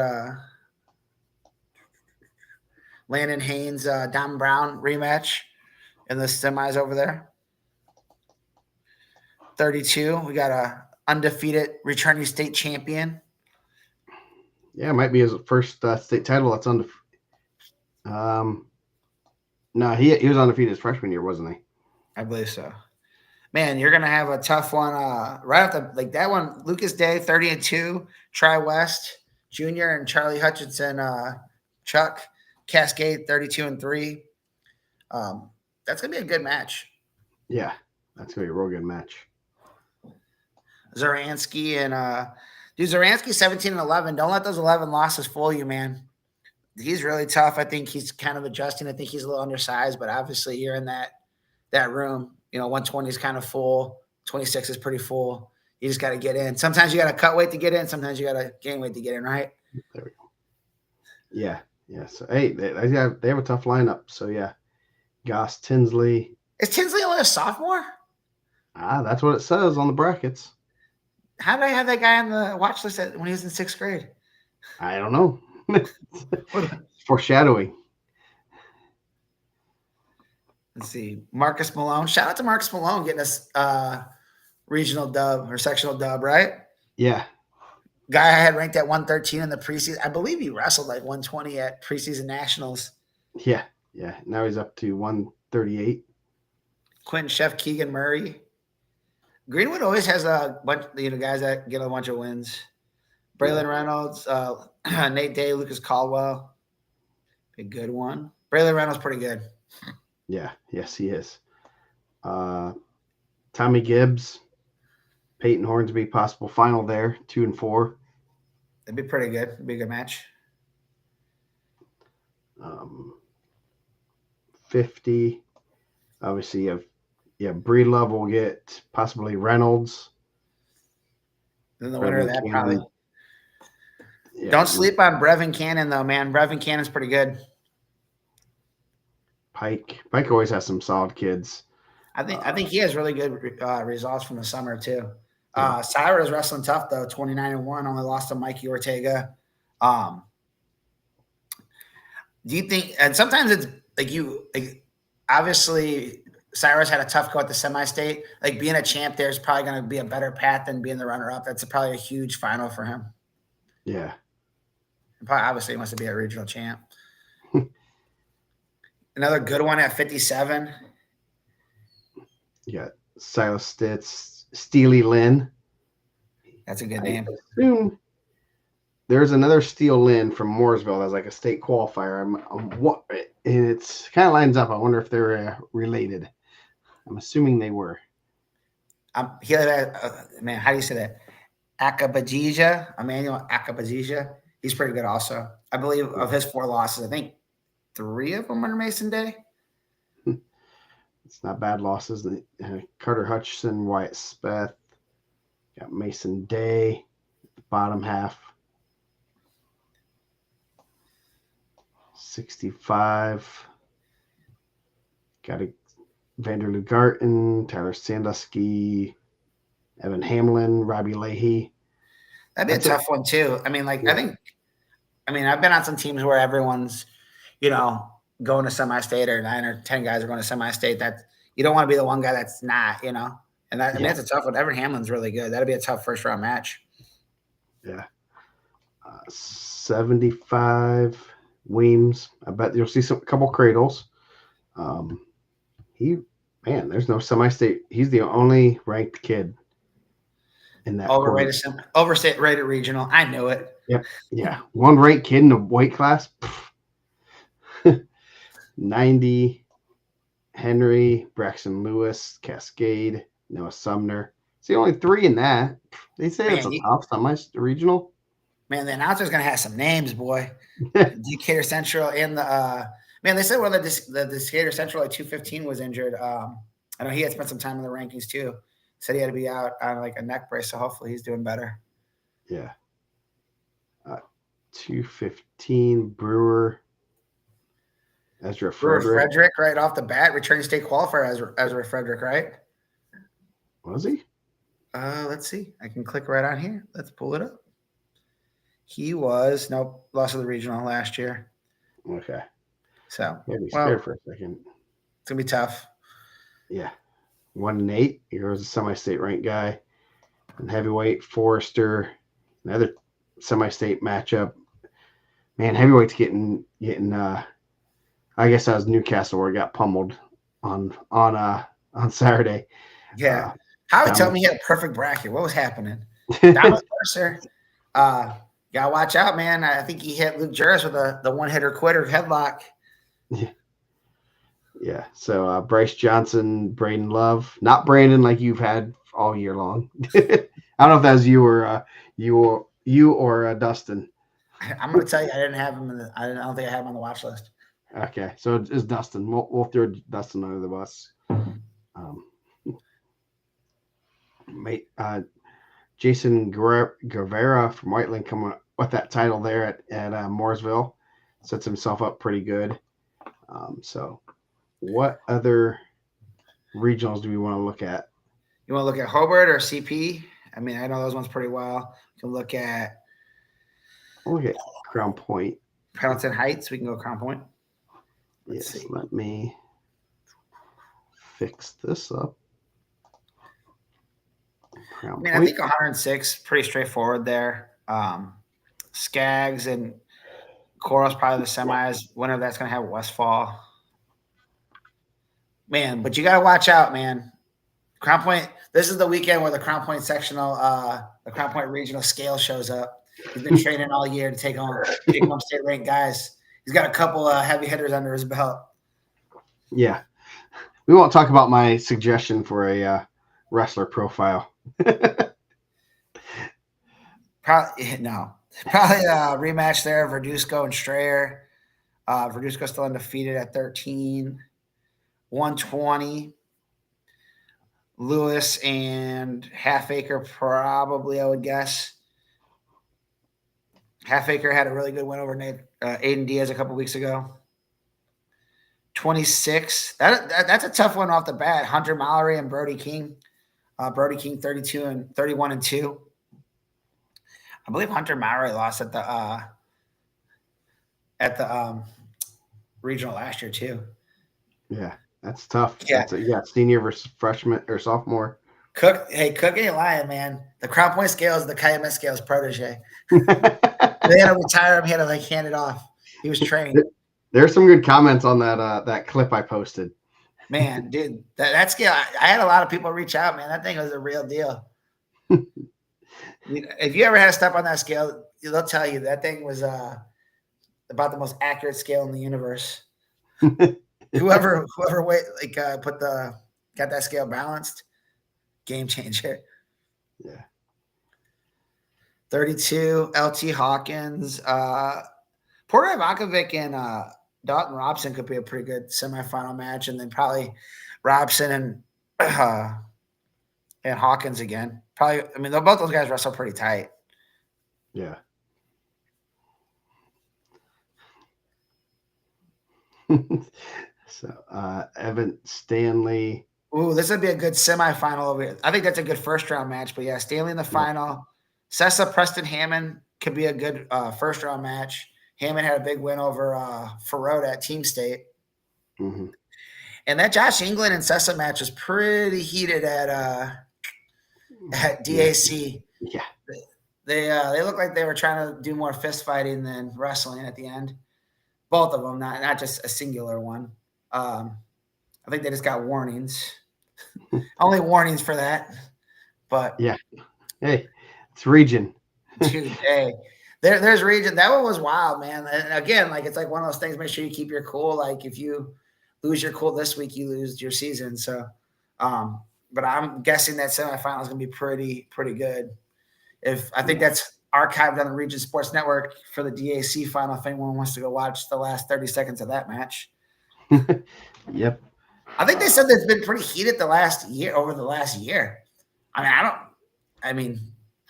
Landon Haynes, Dom Brown rematch in the semis over there. 32. We got a undefeated returning state champion. Yeah, it might be his first state title that's undefeated. No, he was undefeated his freshman year, wasn't he? I believe so. Man, you're gonna have a tough one. Right after like that one, Lucas Day, 30-2, Tri West Jr. and Charlie Hutchinson, Chuck Cascade, 32-3. That's gonna be a good match. Yeah, that's gonna be a real good match. Zaransky and Zaransky 17-11. Don't let those 11 losses fool you, man. He's really tough. I think he's kind of adjusting. I think he's a little undersized, but obviously you're in that room. 120 is kind of full. 26 is pretty full. You just got to get in. Sometimes you got to cut weight to get in. Sometimes you got to gain weight to get in, right? There we go. Yeah. So, hey, they have a tough lineup. So, yeah. Goss, Tinsley. Is Tinsley only a sophomore? That's what it says on the brackets. How did I have that guy on the watch list when he was in 6th grade? I don't know. Foreshadowing. Let's see. Marcus Malone. Shout out to Marcus Malone getting us regional dub or sectional dub, right? Yeah. Guy I had ranked at 113 in the preseason. I believe he wrestled like 120 at preseason nationals. Yeah. Now he's up to 138. Quentin Chef Keegan Murray. Greenwood always has a bunch, guys that get a bunch of wins. Braylon Reynolds, Nate Day, Lucas Caldwell. A good one. Braylon Reynolds pretty good. Yeah. Yes, he is. Tommy Gibbs, Peyton Hornsby, possible final there, 2-4. That'd be pretty good. It'd be a good match. 50. Obviously, you have Breedlove will get possibly Reynolds. Then the winner of that probably. Yeah, Don't sleep on Brevin Cannon, though, man. Brevin Cannon's pretty good. Pike always has some solid kids. I think he has really good results from the summer too. Yeah, Cyrus wrestling tough though, 29-1, only lost to Mikey Ortega. Um, do you think? And sometimes it's like obviously Cyrus had a tough go at the semi-state. Like being a champ there is probably going to be a better path than being the runner-up. That's probably a huge final for him. yeah. And probably, obviously, he wants to be a regional champ. Another good one at 57. You got Silas Stitz, Steely Lynn. That's a good I name. assume there's another Steel Lynn from Mooresville that's like a state qualifier. And it's kind of lines up. I wonder if they're related. I'm assuming they were. Man, how do you say that? Akabajija, Emmanuel Akabajija. He's pretty good also. I believe of his 4 losses, I think 3 of them are Mason Day. It's not bad losses. Carter Hutchison, Wyatt Speth, got Mason Day, the bottom half. 65. Got a Vanderloo Garten, Tyler Sandusky, Evan Hamlin, Robbie Leahy. That'd be a tough one too. I mean, Yeah. I've been on some teams where everyone's, going to semi-state, or 9 or 10 guys are going to semi-state. That you don't want to be the one guy that's not, and that's a tough one. Evan Hamlin's really good. That'd be a tough first round match. Yeah. 75 Weems. I bet you'll see a couple cradles. There's no semi-state. He's the only ranked kid in that Overrated regional. I knew it. Yep. Yeah. One ranked kid in the weight class. 90. Henry, Braxton Lewis, Cascade, Noah Sumner. It's the only 3 in that. They say it's a tough semi-regional. Man, the announcer's going to have some names, boy. Decatur Central and they said one of the Decatur Central at 215 was injured. I know he had spent some time in the rankings too. Said he had to be out on like a neck brace, so hopefully he's doing better. Yeah. 215 Brewer. Ezra Frederick right off the bat, returning state qualifier Ezra Frederick, right? Was he? Let's see. I can click right on here. Let's pull it up. He was lost of the regional last year. Okay. So scared for a second. It's gonna be tough. Yeah. 1-8. He was a semi-state ranked guy. And heavyweight Forrester, another semi-state matchup. Man, heavyweight's getting. I guess that was Newcastle where he got pummeled on Saturday. Yeah. Howie told me he had a perfect bracket. What was happening? Thomas Mercer. Gotta watch out, man. I think he hit Luke Juris with the one-hitter quitter headlock. Yeah. So Bryce Johnson, Braden Love, not Brandon like you've had all year long. I don't know if that was you or Dustin. I'm gonna tell you, I didn't have him. I don't think I had him on the watch list. Okay, so it's Dustin. We'll throw Dustin under the bus. Jason Guevara from Whiteland coming with that title there at Mooresville sets himself up pretty good. So, what other regionals do we want to look at? You want to look at Hobart or CP? I mean, I know those ones pretty well. You can look at Crown Point. Pendleton Heights. We can go Crown Point. Let's see. Let me fix this up. I think 106, pretty straightforward there. Skaggs and Coral's probably the semis. Winner of that's going to have Westfall. Man, but you got to watch out, man. Crown Point, this is the weekend where the Crown Point sectional, the Crown Point regional scale shows up. He's been training all year to take home state ranked guys. He's got a couple heavy hitters under his belt. Yeah. We won't talk about my suggestion for a wrestler profile. Probably a rematch there. Verduzco and Strayer. Verduzco still undefeated at 13. 120. Lewis and Halfacre probably, I would guess. Halfacre had a really good win over Aiden Diaz a couple weeks ago. 26. That's a tough one off the bat. Hunter Mallory and Brody King. Brody King 32 and 31 and 2. I believe Hunter Mallory lost at the regional last year too. Yeah, that's tough. Yeah. Senior versus freshman or sophomore. Cook ain't lying, man. The Crown Point scale is the Calumet scale's protege. They had to retire him. He had to hand it off. He was trained. There's some good comments on that clip I posted. Man, dude, that scale. I had a lot of people reach out. Man, that thing was a real deal. If you ever had to step on that scale, they'll tell you that thing was about the most accurate scale in the universe. whoever got that scale balanced, game changer. Yeah. 32, LT Hawkins, Porter Ivankovic and Dalton Robson could be a pretty good semifinal match, and then probably Robson and Hawkins again. Probably, I mean, both those guys wrestle pretty tight. Yeah. So Evan Stanley. Ooh, this would be a good semifinal over here. I think that's a good first round match. But yeah, Stanley in the final. Sessa Preston Hammond could be a good first round match. Hammond had a big win over Ferrota at Team State. Mm-hmm. And that Josh England and Sessa match was pretty heated at DAC. Yeah. They looked like they were trying to do more fist fighting than wrestling at the end. Both of them, not just a singular one. I think they just got warnings. Only warnings for that. But yeah. Hey, it's region. Dude, hey. There's region. That one was wild, man. And again, it's like one of those things, make sure you keep your cool. Like if you lose your cool this week, you lose your season. So but I'm guessing that semifinal is gonna be pretty good. I think that's archived on the Region Sports Network for the DAC final if anyone wants to go watch the last 30 seconds of that match. Yep. I think they said it's been pretty heated over the last year. I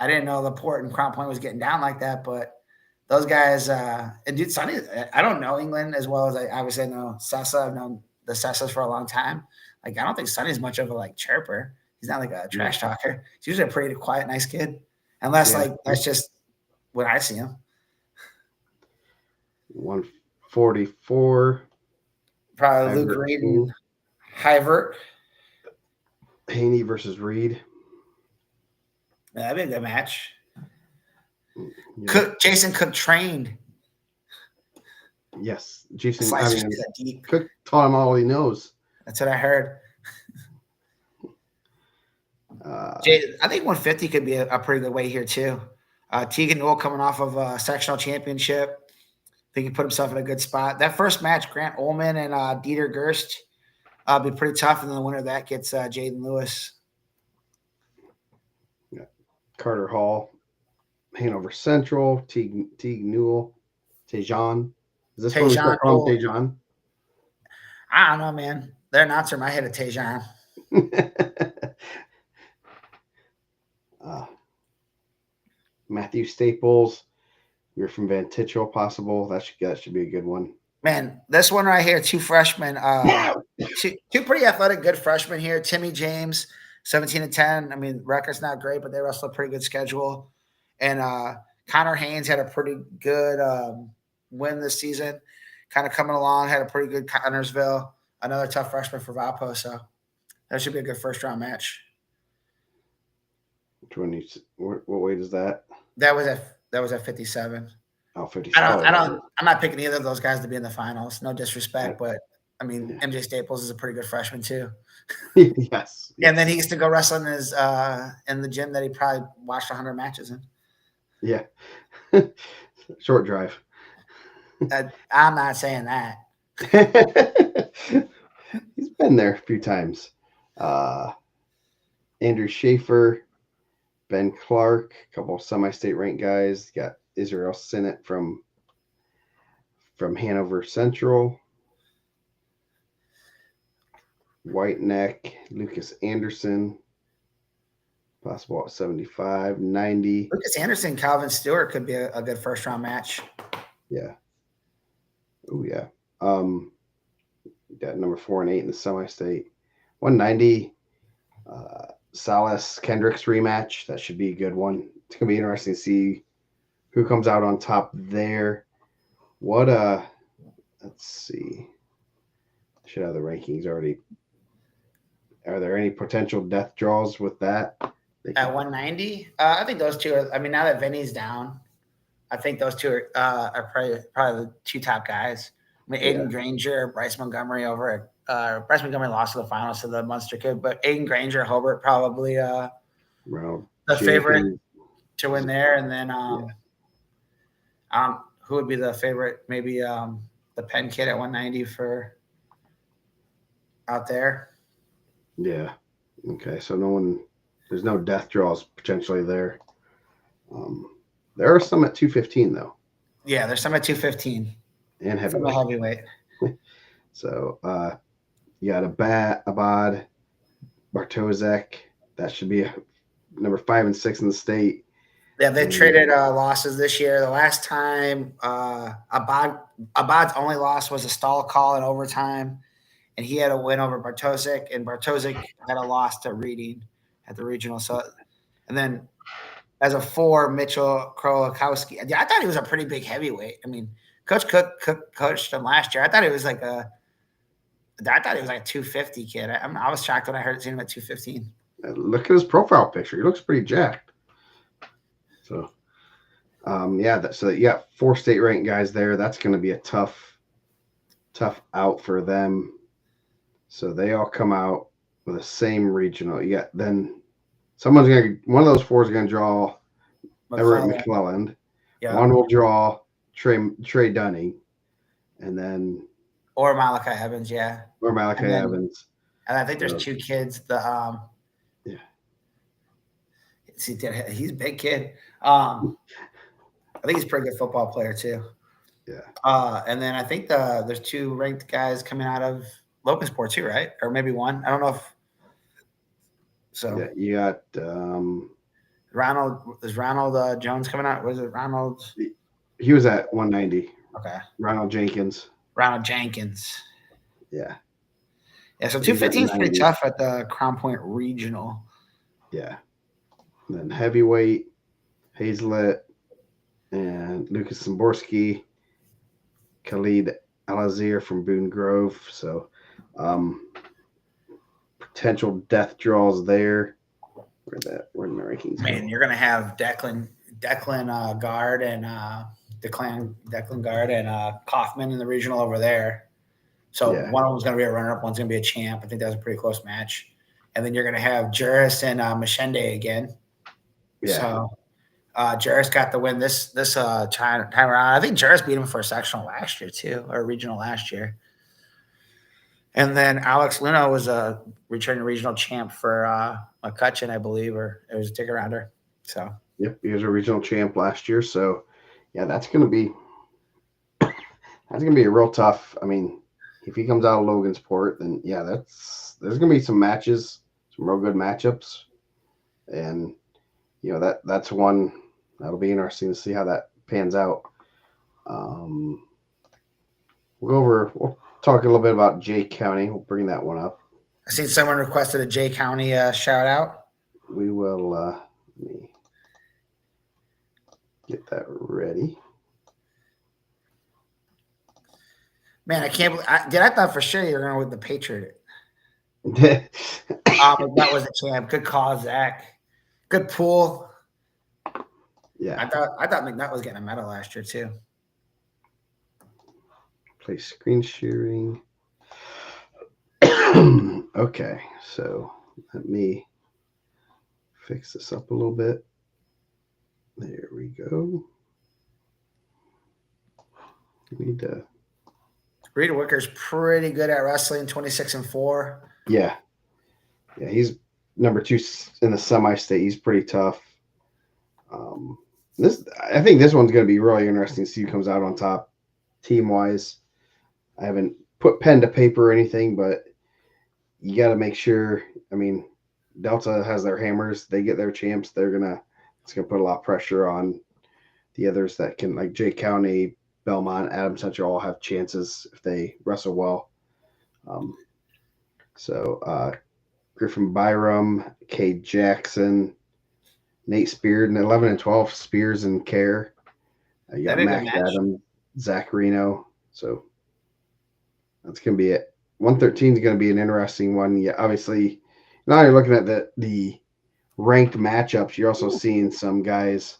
didn't know LaPorte and Crown Point was getting down like that, but those guys and dude, Sonny, I don't know England as well as I obviously know Sessa. I've known the Sessas for a long time. I don't think Sonny's much of a chirper. He's not like a trash talker. He's usually a pretty quiet, nice kid. Unless that's just when I see him. 144. Probably Luke Reed and Hyvert. Haney versus Reed. Yeah, that'd be a good match. Yeah. Jason Cook trained. Yes, Jason. Cook taught him all he knows. That's what I heard. I think 150 could be a pretty good weight here too. Tegan Newell coming off of a sectional championship. I think he put himself in a good spot. That first match, Grant Ullman and Dieter Gerst, be pretty tough, and then the winner of that gets Jaden Lewis. Yeah. Carter Hall, Hanover Central, Teague Newell, Tejan. Is this what we start calling Tejan? I don't know, man. Their announcer might hit a Tejan. Matthew Staples, you're from Van Tichel, possible. That should be a good one. Man, this one right here, two freshmen, two pretty athletic, good freshmen here. Timmy James, 17 and 10. I mean, record's not great, but they wrestle a pretty good schedule. And Connor Haynes had a pretty good win this season. Kind of coming along, had a pretty good Connorsville. Another tough freshman for Valpo, so that should be a good first round match. What weight is that? That was at 57. Oh, 57. I'm not picking either of those guys to be in the finals. No disrespect, but I mean, MJ Staples is a pretty good freshman too. Yes. And then he used to go wrestle in the gym that he probably watched 100 matches in. Yeah. Short drive. I'm not saying that. He's been there a few times. Andrew Schaefer, Ben Clark, a couple of semi-state ranked guys. Got Israel Sinnott from Hanover Central. White Neck, Lucas Anderson, possible at 75, 90. Lucas Anderson, Calvin Stewart could be a good first round match. Yeah. Oh yeah. You got number 4 and 8 in the semi-state. 190. Salas Kendricks rematch. That should be a good one. It's gonna be interesting to see who comes out on top there. What let's see. Should have the rankings already. Are there any potential death draws with that? At 190, I think those two are. I mean, now that Vinny's down, I think those two are probably the two top guys. I mean, Yeah. Aiden Granger, Bryce Montgomery over at Bryce Montgomery lost to the finals to the Munster kid, but Aiden Granger, Hobart probably Well, the favorite Jenkins. to win there, and then Yeah. who would be the favorite? Maybe the Penn kid at 190 for out there. Yeah. Okay. So no one. There's no death draws potentially there. Um, there are some at 215 though, Yeah, there's some at 215 and from a heavyweight. heavyweight. So you got Abad, Bartozek. That should be number 5 and 6 in the state. Yeah, they And traded losses this year. The last time Abad's only loss was a stall call in overtime, and he had a win over Bartosik, and Bartosik had a loss to Reading at the regional. So, and then as a 4, Mitchell Krolakowski. Yeah, I thought he was a pretty big heavyweight. I mean, Coach Cook coached him last year. I thought he was like a 250 kid. I was shocked when I heard seen him at 215. look at his profile picture. He looks pretty jacked. So, so you got 4 state ranked guys there. That's going to be a tough out for them. So they all come out with the same regional. You got then one of those 4 is going to draw Everett McClelland. Yeah. One will draw Trey Dunning, and then or Malachi Evans, yeah. Or Malachi Evans. And I think there's 2 kids. Yeah. See, he's a big kid. I think he's a pretty good football player too. Yeah. And then I think there's 2 ranked guys coming out of Logansport too, right? Or maybe 1. I don't know if so. Yeah, you got Ronald. Is Ronald Jones coming out? Was it Ronald? He was at 190. Okay. Ronald Jenkins. Yeah. Yeah, so 215 is pretty tough at the Crown Point Regional. Yeah. And then heavyweight, Hazlett and Lucas Szymborski, Khalid Alazir from Boone Grove. So potential death draws there. Where in the rankings? Man, you're gonna have Declan Guard and Declan Guard and Kaufman in the regional over there. So one of them's going to be a runner-up, one's going to be a champ. I think that was a pretty close match. And then you're going to have Juris and Machende again. Yeah. So Juris got the win this time around. I think Juris beat him for a sectional last year too, or a regional last year. And then Alex Luna was a returning regional champ for McCutcheon, I believe, or it was a ticket rounder. So yep, he was a regional champ last year. So yeah, that's going to be a real tough. I mean, if he comes out of Logansport, then yeah, there's going to be some matches, some real good matchups, and that's one that'll be interesting to see how that pans out. We'll talk a little bit about Jay County. We'll bring that one up. I seen someone requested a Jay County shout out. We will let me get that ready. Man, I can't believe I thought for sure you were going with the Patriot. That was a champ. Good call, Zach. Good pool. Yeah. I thought McNutt was getting a medal last year too. Play screen sharing. Okay, so let me fix this up a little bit. There we go. We need to. Reed Wicker's pretty good at wrestling, 26-4. Yeah, he's number 2 in the semi-state. He's pretty tough. I think this one's going to be really interesting to see who comes out on top, team-wise. I haven't put pen to paper or anything, but you got to make sure. I mean, Delta has their hammers; they get their champs. It's gonna put a lot of pressure on the others that can, like Jay County, Belmont, Adams Central, all have chances if they wrestle well. Um, so Griffin Byram, Cade Jackson, Nate Spears, and 11 and 12 Spears and Care. You got That'd be a good Max match. Adams, Zach Reno. So that's gonna be it. 113 is gonna be an interesting one. Yeah, obviously. Now you're looking at the ranked matchups. You're also seeing some guys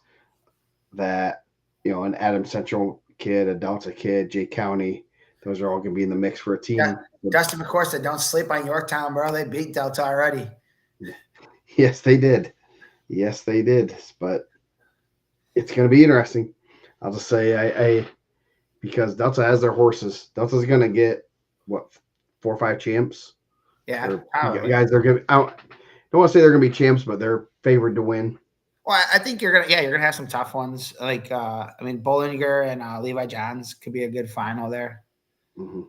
that an Adam Central kid, a Delta kid, Jay County. Those are all gonna be in the mix for a Yeah, team. Dustin McCoy said, "Don't sleep on Yorktown, bro. They beat Delta already." Yes, they did. Yes, they did. But it's going to be interesting. I'll just say, I because Delta has their horses. Delta's going to get what 4 or 5 champs Yeah, or probably. guys. They're going. I don't want to say they're going to be champs, but they're favored to win. Well, I think you're gonna have some tough ones. Like, I mean, Bollinger and Levi Johns could be a good final there. Mm-hmm.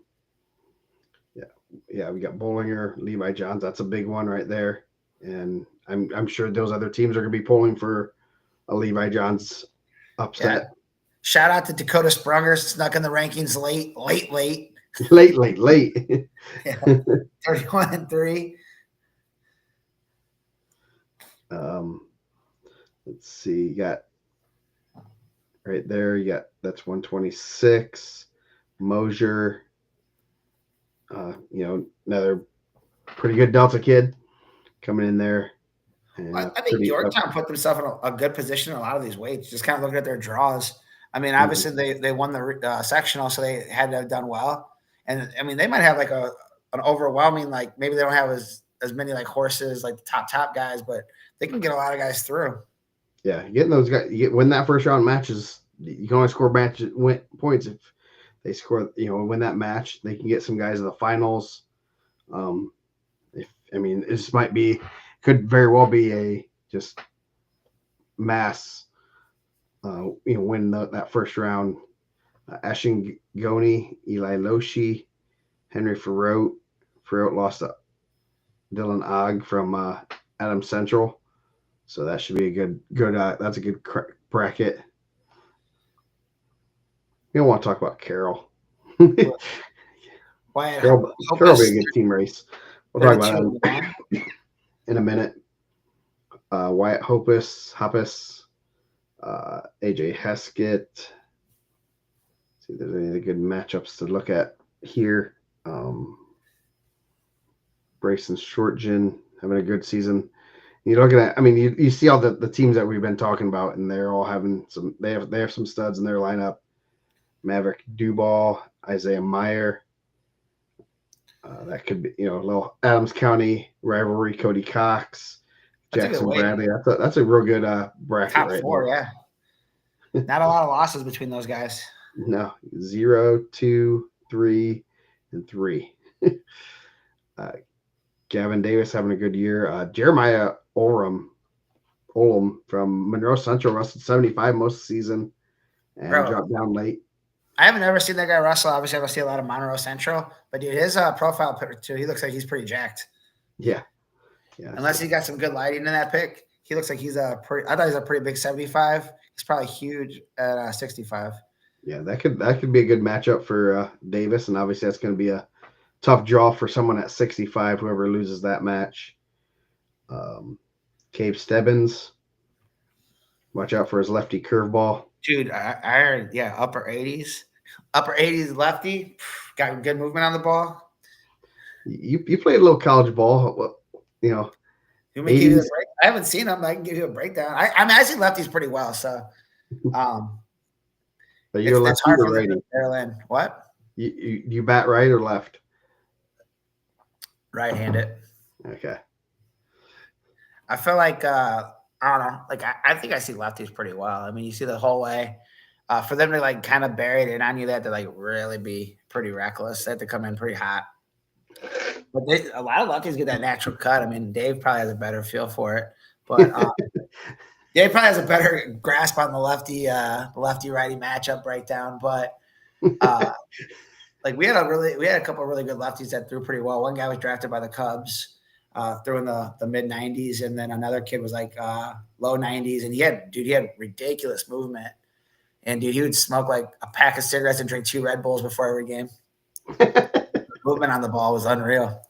Yeah, yeah. We got Bollinger, Levi Johns. That's a big one right there. And I'm sure those other teams are going to be pulling for a Levi Johns Yeah. upset. Shout out to Dakota Sprunger, snuck in the rankings late. late. Yeah, 31-3. um, let's see. You got right there. You got that's 126. Mosier, another pretty good Delta kid coming in there. And Well, I think Yorktown put themselves in a good position in a lot of these weights. Just kind of looking at their draws. I mean, obviously they won the sectional, so they had to have done well. And I mean, they might have like an overwhelming, like maybe they don't have as many like horses like the top guys, but they can get a lot of guys through. Yeah, getting those guys, win that first round matches. You can only score points if they score. Win that match. They can get some guys in the finals. This could very well be a just mass. Win that first round. Ashen Goni, Eli Loshi, Henry Ferrote. Ferrote lost to Dylan Ogg from Adam Central. So that should be a good. That's a good bracket. We don't want to talk about Carroll. Carroll will be a good team race. We'll talk about that in a minute. Wyatt Hoppus, AJ Heskett. See if there's any good matchups to look at here. Brayson Shortgen having a good season. You're looking at, you see all the teams that we've been talking about, and they're all having some. They have some studs in their lineup. Maverick Duball, Isaiah Meyer. That could be, a little Adams County rivalry. Cody Cox, Jackson Bradley. That's a real good bracket. Top right 4, there. Yeah. Not a lot of losses between those guys. No, 0, 2, 3, and 3. Gavin Davis having a good year. Jeremiah Olem from Monroe Central wrestled 75 most of the season and dropped down late. I haven't ever seen that guy wrestle. Obviously, I don't see a lot of Monroe Central, but dude, his profile picture too, he looks like he's pretty jacked. Yeah. Unless he got some good lighting in that pic, he looks like I thought he's a pretty big 75. He's probably huge at 65. Yeah, that could be a good matchup for Davis, and obviously that's going to be a tough draw for someone at 65. Whoever loses that match. Cave Stebbins, watch out for his lefty curveball. Dude, I heard, upper 80s lefty, got good movement on the ball. You played a little college ball, You want me to give you a break? I haven't seen him. I can give you a breakdown. I see lefties pretty well, so. But you're lefty or righty? What? You bat right or left? Right-handed. Okay. I feel like I don't know. Like I think I see lefties pretty well. I mean, you see the whole way. For them to like kind of bury it in on you, they have to like really be pretty reckless. They have to come in pretty hot. But a lot of lefties get that natural cut. I mean, Dave probably has a better feel for it, but Dave probably has a better grasp on the lefty righty matchup breakdown. But like we had a couple of really good lefties that threw pretty well. One guy was drafted by the Cubs. Threw in the mid 90s, and then another kid was like low 90s, and he had ridiculous movement, and dude, he would smoke like a pack of cigarettes and drink 2 Red Bulls before every game. movement on the ball was unreal.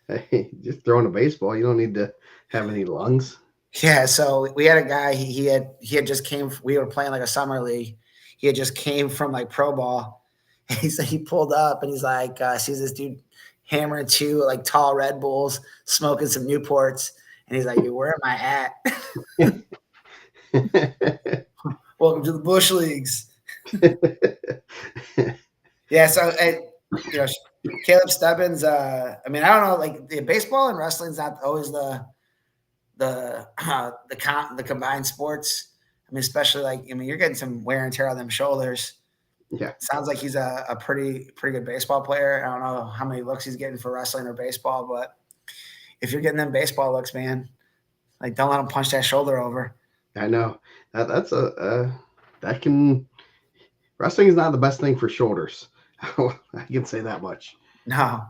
Hey, just throwing a baseball, you don't need to have any lungs. Yeah, so we had a guy. He had just came. We were playing like a summer league. He had just came from like pro ball. And he pulled up and he's like sees this dude hammering two like tall Red Bulls, smoking some Newports, and he's like, "Where am I at? Welcome to the bush leagues." Yeah, so you know, Caleb Stebbins. I mean, I don't know, like the baseball and wrestling's not always the combined sports. I mean, especially like you're getting some wear and tear on them shoulders. Yeah, Sounds like he's a pretty good baseball player. I don't know how many looks he's getting for wrestling or baseball, but if you're getting them baseball looks, man, like don't let him punch that shoulder over. I know that's that can wrestling is not the best thing for shoulders. I can say that much. No,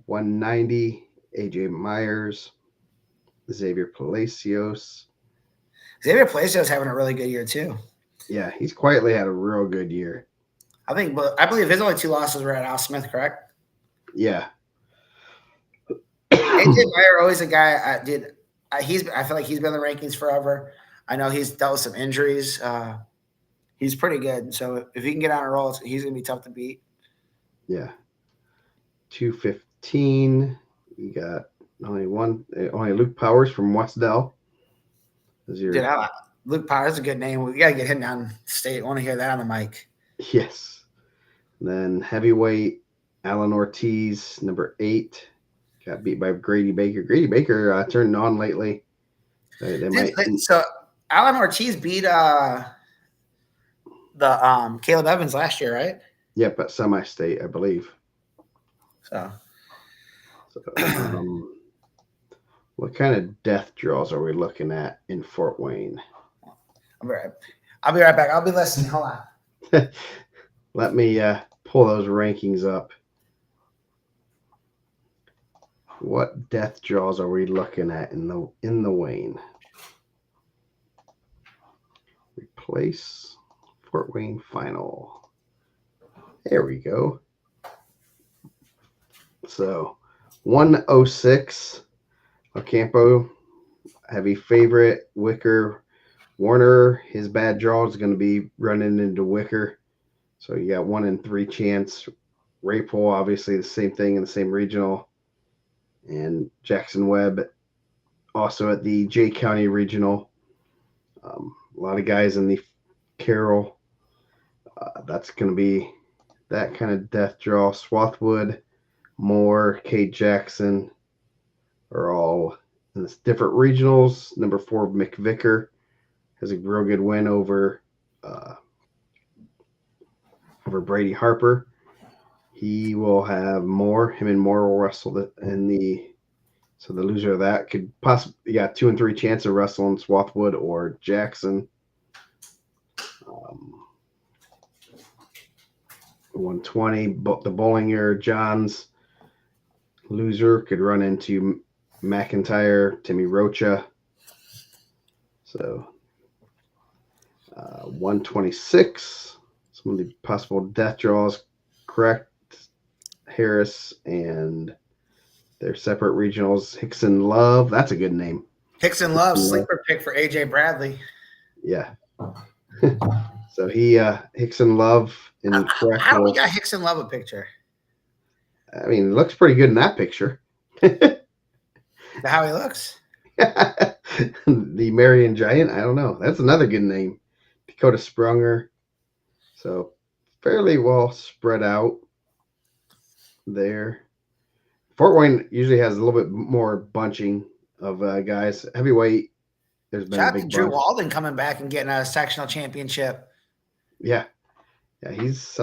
190, AJ Myers, Xavier Palacios. Xavier Palacios having a really good year too. Yeah, he's quietly had a real good year. I believe his only two losses were at Al Smith, correct? Yeah. AJ Meyer, always a guy. I feel like he's been in the rankings forever. I know he's dealt with some injuries. He's pretty good. So if he can get on a roll, he's gonna be tough to beat. Yeah. 215. You got only Luke Powers from Westdell. Dude, Luke Powers is a good name. We gotta get him down state. I want to hear that on the mic. Yes. And then heavyweight Alan Ortiz, number 8, got beat by Grady Baker. Grady Baker turned on lately. So Alan Ortiz beat the Caleb Evans last year, right? Yep, at semi-state, I believe. So what kind of death draws are we looking at in Fort Wayne? I'll be right back. I'll be listening. Hold on. Let me pull those rankings up. What death draws are we looking at in the Wayne? Replace Fort Wayne final. There we go. So 106, Ocampo, heavy favorite, Wicker. Warner, his bad draw is going to be running into Wicker. So you got 1 in 3 chance. Rapel, obviously the same thing in the same regional. And Jackson Webb, also at the Jay County regional. A lot of guys in the Carroll. That's going to be that kind of death draw. Swarthwood, Moore, Kate Jackson are all in this different regionals. Number 4, McVicker has a real good win over Brady Harper. He will have Moore. Him and Moore will wrestle in the. So the loser of that could possibly 2 and 3 chance of wrestling Swarthwood or Jackson. 120, the Bollinger Johns loser could run into McIntyre, Timmy Rocha. So 126, some of the possible death draws, correct. Harris and their separate regionals. Hickson Love, that's a good name. Hickson Love, sleeper pick for AJ Bradley. Yeah. So Hickson Love in correct. How do we got Hickson Love a picture? I mean, it looks pretty good in that picture. How he looks. The Marion Giant, I don't know. That's another good name. Dakota Sprunger. So fairly well spread out there. Fort Wayne usually has a little bit more bunching of guys. Heavyweight, there's been Shout a big out to Drew bunch. Walden coming back and getting a sectional championship. Yeah, he's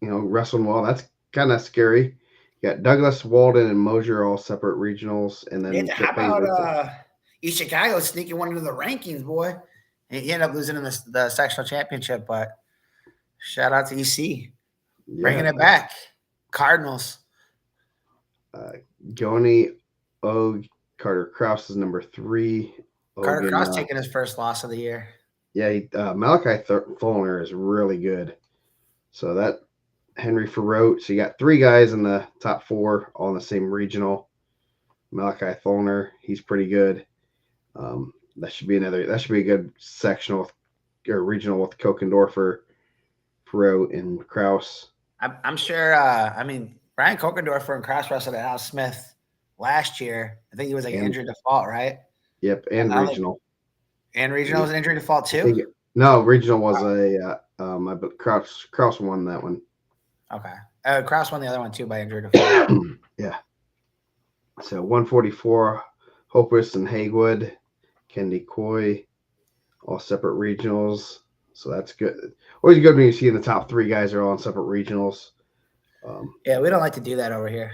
wrestling well. That's kind of scary. You got Douglas, Walden, and Mosier all separate regionals, and then How about East Chicago sneaking one into the rankings, boy? He ended up losing in the sectional championship, but shout out to EC bringing it back. Cardinals. Goni Carter Kraus is number 3. Carter Kraus taking his first loss of the year. Yeah, Malachi Fullner is really good. So that Henry Farrote. So you got 3 guys in the top 4, all in the same regional. Malachi Tholner, he's pretty good. That should be a good sectional or regional with Kokendorfer, Farrote, and Kraus. I'm sure. I mean, Brian Kokendorfer and cross wrestled at Al Smith last year. I think he was like an And injury default, right? yep, and regional. And regional was an injury default I too. think no, regional was Kraus won that one. Okay. Kraus won the other one too by injury default. Yeah. So 144, Hopus and Haywood, Kendi Coy, all separate regionals. So that's good. Always good when you see the top 3 guys are all in separate regionals. Yeah, we don't like to do that over here.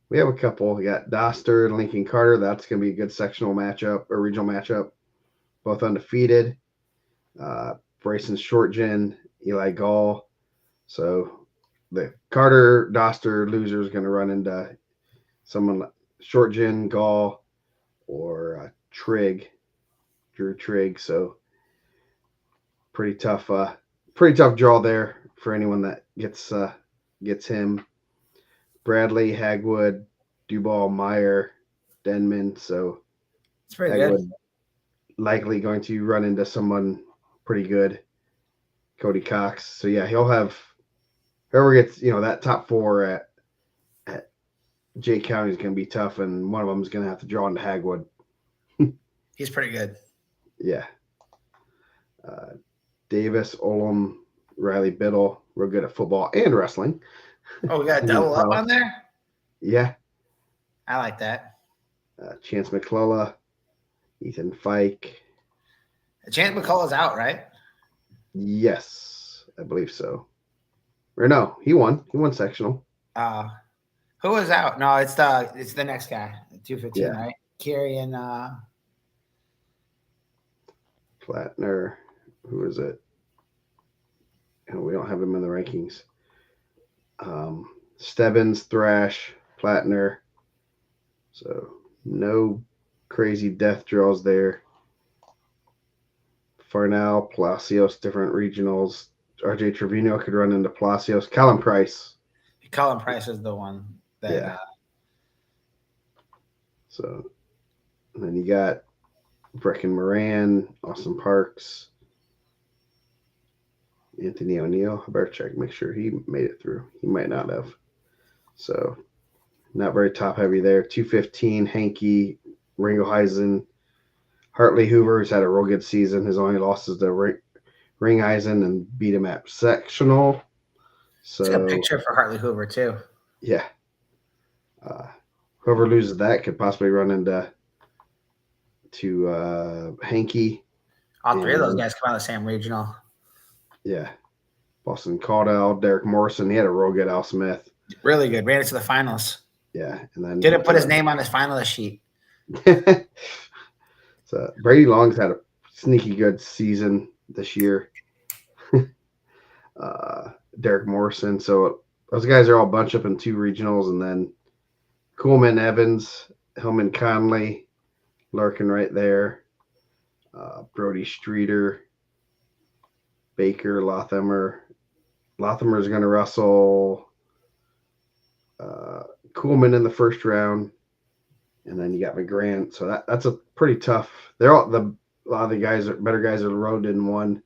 We have a couple. We got Doster and Lincoln Carter. That's going to be a good sectional matchup or regional matchup. Both undefeated. Bryson Shortgen, Eli Gall. So the Carter Doster loser is going to run into someone like Shortgen, Gall, or Trigg, Drew Trigg. So pretty tough draw there for anyone that gets him. Bradley, Hagwood, Duball, Meyer, Denman. So It's pretty Hagwood good. likely going to run into someone pretty good. Cody Cox. So yeah, he'll have whoever gets that top 4 at Jay County is going to be tough, and one of them is going to have to draw into Hagwood. He's pretty good. Yeah. Davis, Olam, Riley Biddle, real good at football and wrestling. Oh, we got a double up on there? Yeah. I like that. Chance McClellan, Ethan Fike. Chance McCullough's out, right? Yes, I believe so. Or no, he won. He won sectional. Who was out? No, it's the next guy, 215, right? Kerry and Plattner. Who is it? We don't have him in the rankings. Stebbins, Thrash, Plattner. So no crazy death draws there. Farnell, Palacios, different regionals. RJ Trevino could run into Palacios. Callum Price. Colin Price is the one that. Yeah. So and then you got Brecken Moran, Austin Parks, Anthony O'Neill. I better check, make sure he made it through. He might not have. So not very top heavy there. 215, Hankey, Ringelheisen, Hartley Hoover, who's had a real good season. His only loss is to Ringeisen and beat him at sectional. So it's a picture for Hartley Hoover too. Yeah. Whoever loses that could possibly run into Hankey. All 3 of those guys come out of the same regional. Yeah. Boston Caudell, Derek Morrison. He had a real good Al Smith. Really good. Ran it to the finals. Yeah. And then didn't put his name on his finalist sheet. So Brady Long's had a sneaky good season this year. Derek Morrison. So those guys are all bunched up in 2 regionals, and then Coolman, Evans, Hillman, Conley, Larkin right there. Brody Streeter, Baker, Lothamer. Lothamer is going to wrestle Coolman in the first round, and then you got McGrant. So that's a pretty tough. They're all a lot of the guys are better guys on the road in one.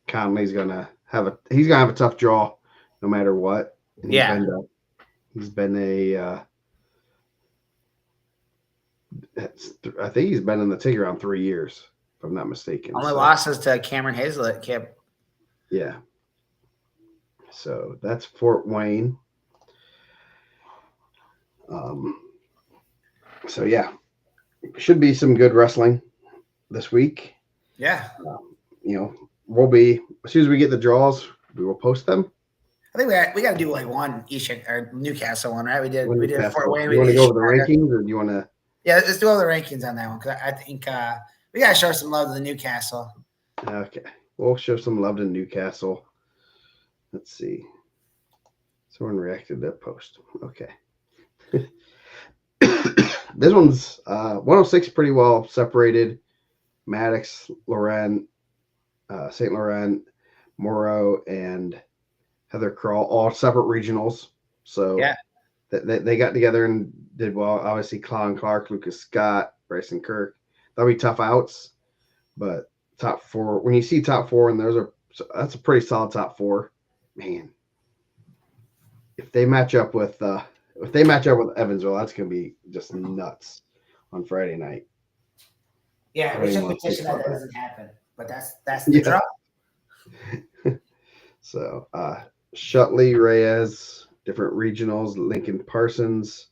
Conley's gonna have a tough draw no matter what. And he's been I think he's been in the ticket around 3 years, if I'm not mistaken. Only losses to Cameron Hazlett, Kip. Yeah. So that's Fort Wayne. So yeah, should be some good wrestling this week. Yeah. We'll be, as soon as we get the draws, we will post them. I think we got to do like one each, or Newcastle one, right? We did Fort Wayne. You want to go over the rankings, or do you want to? Yeah, let's do all the rankings on that one, because I think we got to show some love to the Newcastle. Okay, we'll show some love to Newcastle. Let's see. Someone reacted to that post. Okay. This one's 106 pretty well separated. Maddox, Laurent, St. Laurent, Morrow and Heather Crawl, all separate regionals. So Yeah. they got together and did well. Obviously, Colin Clark, Lucas Scott, Bryson Kirk. That'll be tough outs, but top four. When you see top four, and that's a pretty solid top four. Man, if they match up with Evansville, that's gonna be just nuts on Friday night. Yeah, I we don't even should want to think petition that about that. doesn't happen. But that's the Yeah. draw. So Shutley, Reyes, different regionals, Lincoln Parsons.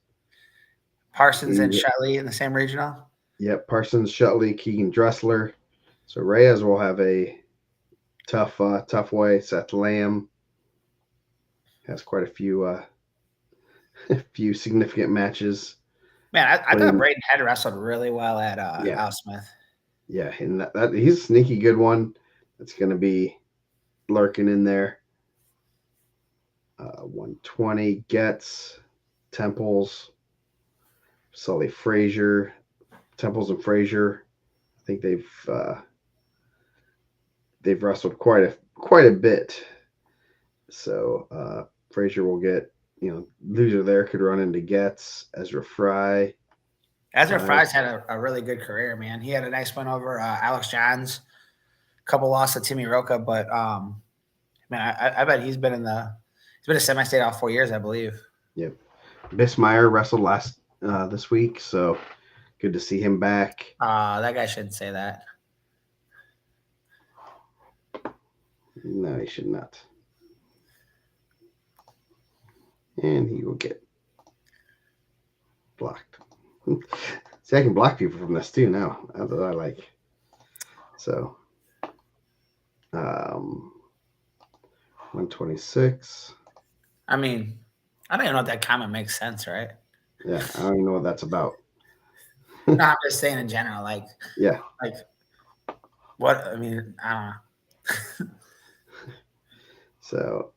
Parsons and Shelly in the same regional. Yep, Parsons, Shutley, Keegan Dressler. So Reyes will have a tough way. Seth Lamb has quite a few few significant matches. Man, I Playing, thought Braden had wrestled really well at yeah, Al Smith. yeah, and that he's a sneaky good one. That's going to be lurking in there. 120 Getz, Temples, Sully Frazier, Temples and Frazier. I think they've wrestled quite a bit. So Frazier will get, loser there could run into Getz, Ezra Fry. Ezra Fry's had a really good career, man. He had a nice win over Alex Johns, a couple losses to Timmy Roca, but man, I bet he's been a semi-state all 4 years, I believe. Yep. Bismeyer wrestled this week, so good to see him back. That guy shouldn't say that. No, he should not. And he will get blocked. See, I can block people from this too now. That's what I like. So, 126. I mean, I don't even know if that comment makes sense, right? Yeah, I don't even know what that's about. No, I'm just saying in general, yeah, what? I mean, I don't know. So,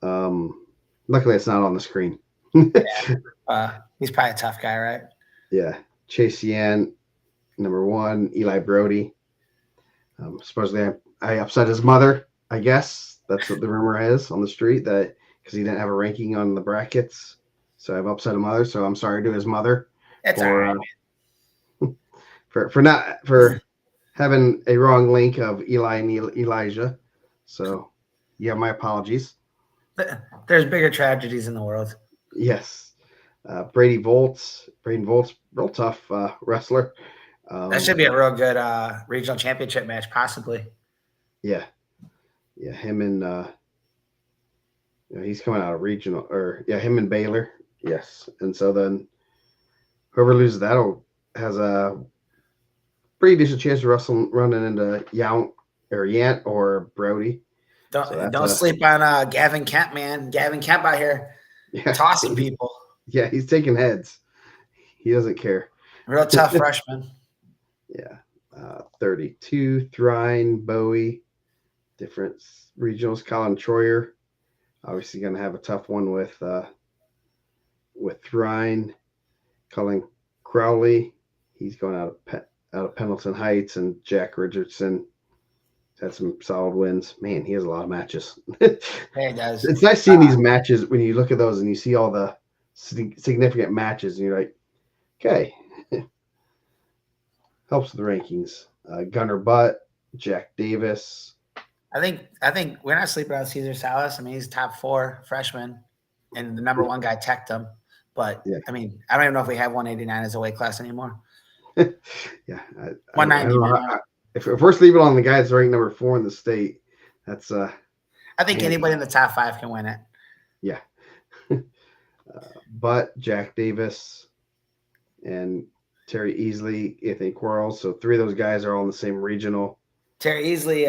luckily it's not on the screen. He's probably a tough guy, right? Yeah, Chase Yan, number 1, Eli Brody. Supposedly I upset his mother. I guess that's what the rumor is on the street, that because he didn't have a ranking on the brackets, so I've upset his mother. So I'm sorry to his mother. It's all right, for having a wrong link of Eli and Elijah. So, yeah, my apologies. There's bigger tragedies in the world. Yes. Braden Volts, real tough wrestler. That should be a real good regional championship match, possibly. Yeah, him and he's coming out of regional, him and Baylor. Yes, and so then whoever loses that has a pretty decent chance of running into Yant or Brody. Don't sleep on Gavin Kemp, man. Gavin Kemp out here tossing people. Yeah, he's taking heads. He doesn't care. Real tough freshman. Yeah. 32, Thrine, Bowie, different regionals. Colin Troyer, obviously going to have a tough one with Thrine. Colin Crowley, he's going out of Pendleton Heights, and Jack Richardson had some solid wins. Man, he has a lot of matches. He does. It's nice seeing these matches when you look at those and you see all the significant matches, and you're like, okay, helps with the rankings. Gunnar Butt, Jack Davis. I think we're not sleeping on Cesar Salas. I mean, he's top 4 freshman, and the number 1 guy teched him. But yeah. I mean, I don't even know if we have 189 as a weight class anymore. Yeah, 190. If we're sleeping on the guy that's ranked number 4 in the state, that's I think anybody in the top 5 can win it. Yeah. But Jack Davis and Terry Easley, Anthony Quarles. So 3 of those guys are all in the same regional. Terry Easley,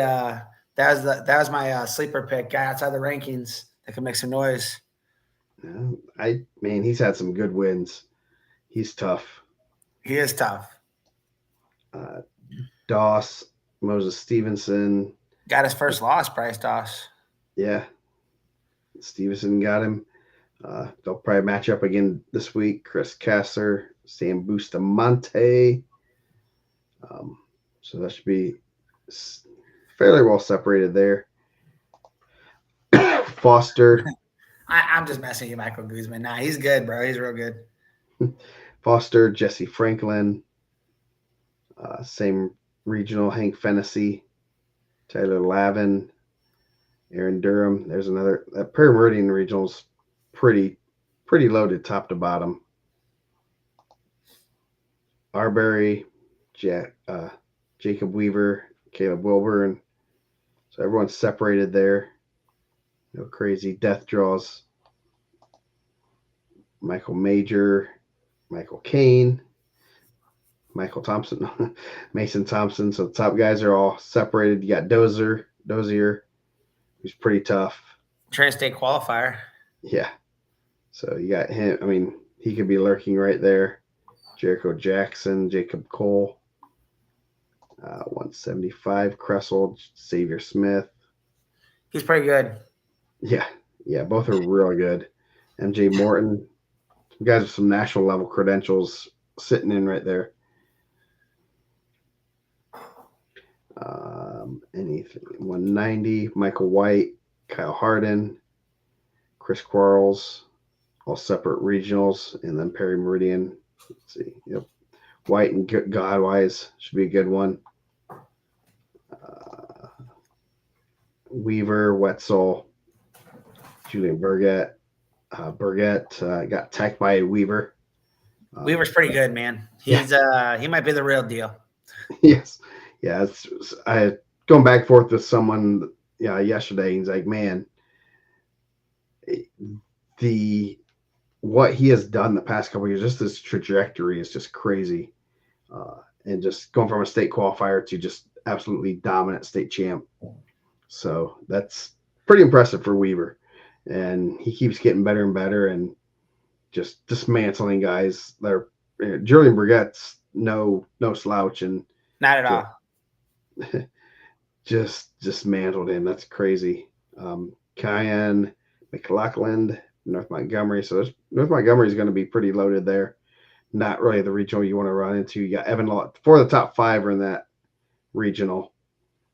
that was my sleeper pick, guy outside the rankings that can make some noise. He's had some good wins. He's tough. He is tough. Doss, Moses Stevenson. Got his first loss, Bryce Doss. Yeah. Stevenson got him. They'll probably match up again this week. Chris Kasser, Sam Bustamante. So that should be fairly well separated there. Foster. I'm just messing with you, Michael Guzman. Nah, he's good, bro. He's real good. Foster, Jesse Franklin, same regional, Hank Fennessy, Tyler Lavin, Aaron Durham. There's another. That Prairie Meridian regional's pretty loaded top to bottom. Arbery, Jacob Weaver, Caleb Wilburn. So everyone's separated there. No crazy death draws. Michael Major, Michael Kane, Michael Thompson, Mason Thompson. So the top guys are all separated. You got Dozier, who's pretty tough. Tri-state qualifier. Yeah. So you got him. I mean, he could be lurking right there. Jericho Jackson, Jacob Cole, 175, Kressel, Xavier Smith. He's pretty good. Yeah, both are really good. MJ Morton, some guys with some national level credentials sitting in right there. Anything 190, Michael White, Kyle Harden, Chris Quarles, all separate regionals, and then Perry Meridian. Let's see. Yep. White and Godwise should be a good one. Weaver, Wetzel, Julian Burgett. Burgett got attacked by Weaver. Weaver's pretty good, man. He's he might be the real deal. Yes. Yeah. I going back and forth with someone yesterday. He's like, man, what he has done the past couple of years, just this trajectory is just crazy. And just going from a state qualifier to just absolutely dominant state champ. So that's pretty impressive for Weaver. And he keeps getting better and better and just dismantling guys. Julian Burgett's no slouch, and not at all. Just dismantled him. That's crazy. Cayenne, McLaughlin, North Montgomery. So North Montgomery is going to be pretty loaded there. Not really the regional you want to run into. You got Evan Law. 4 of the top 5 are in that regional.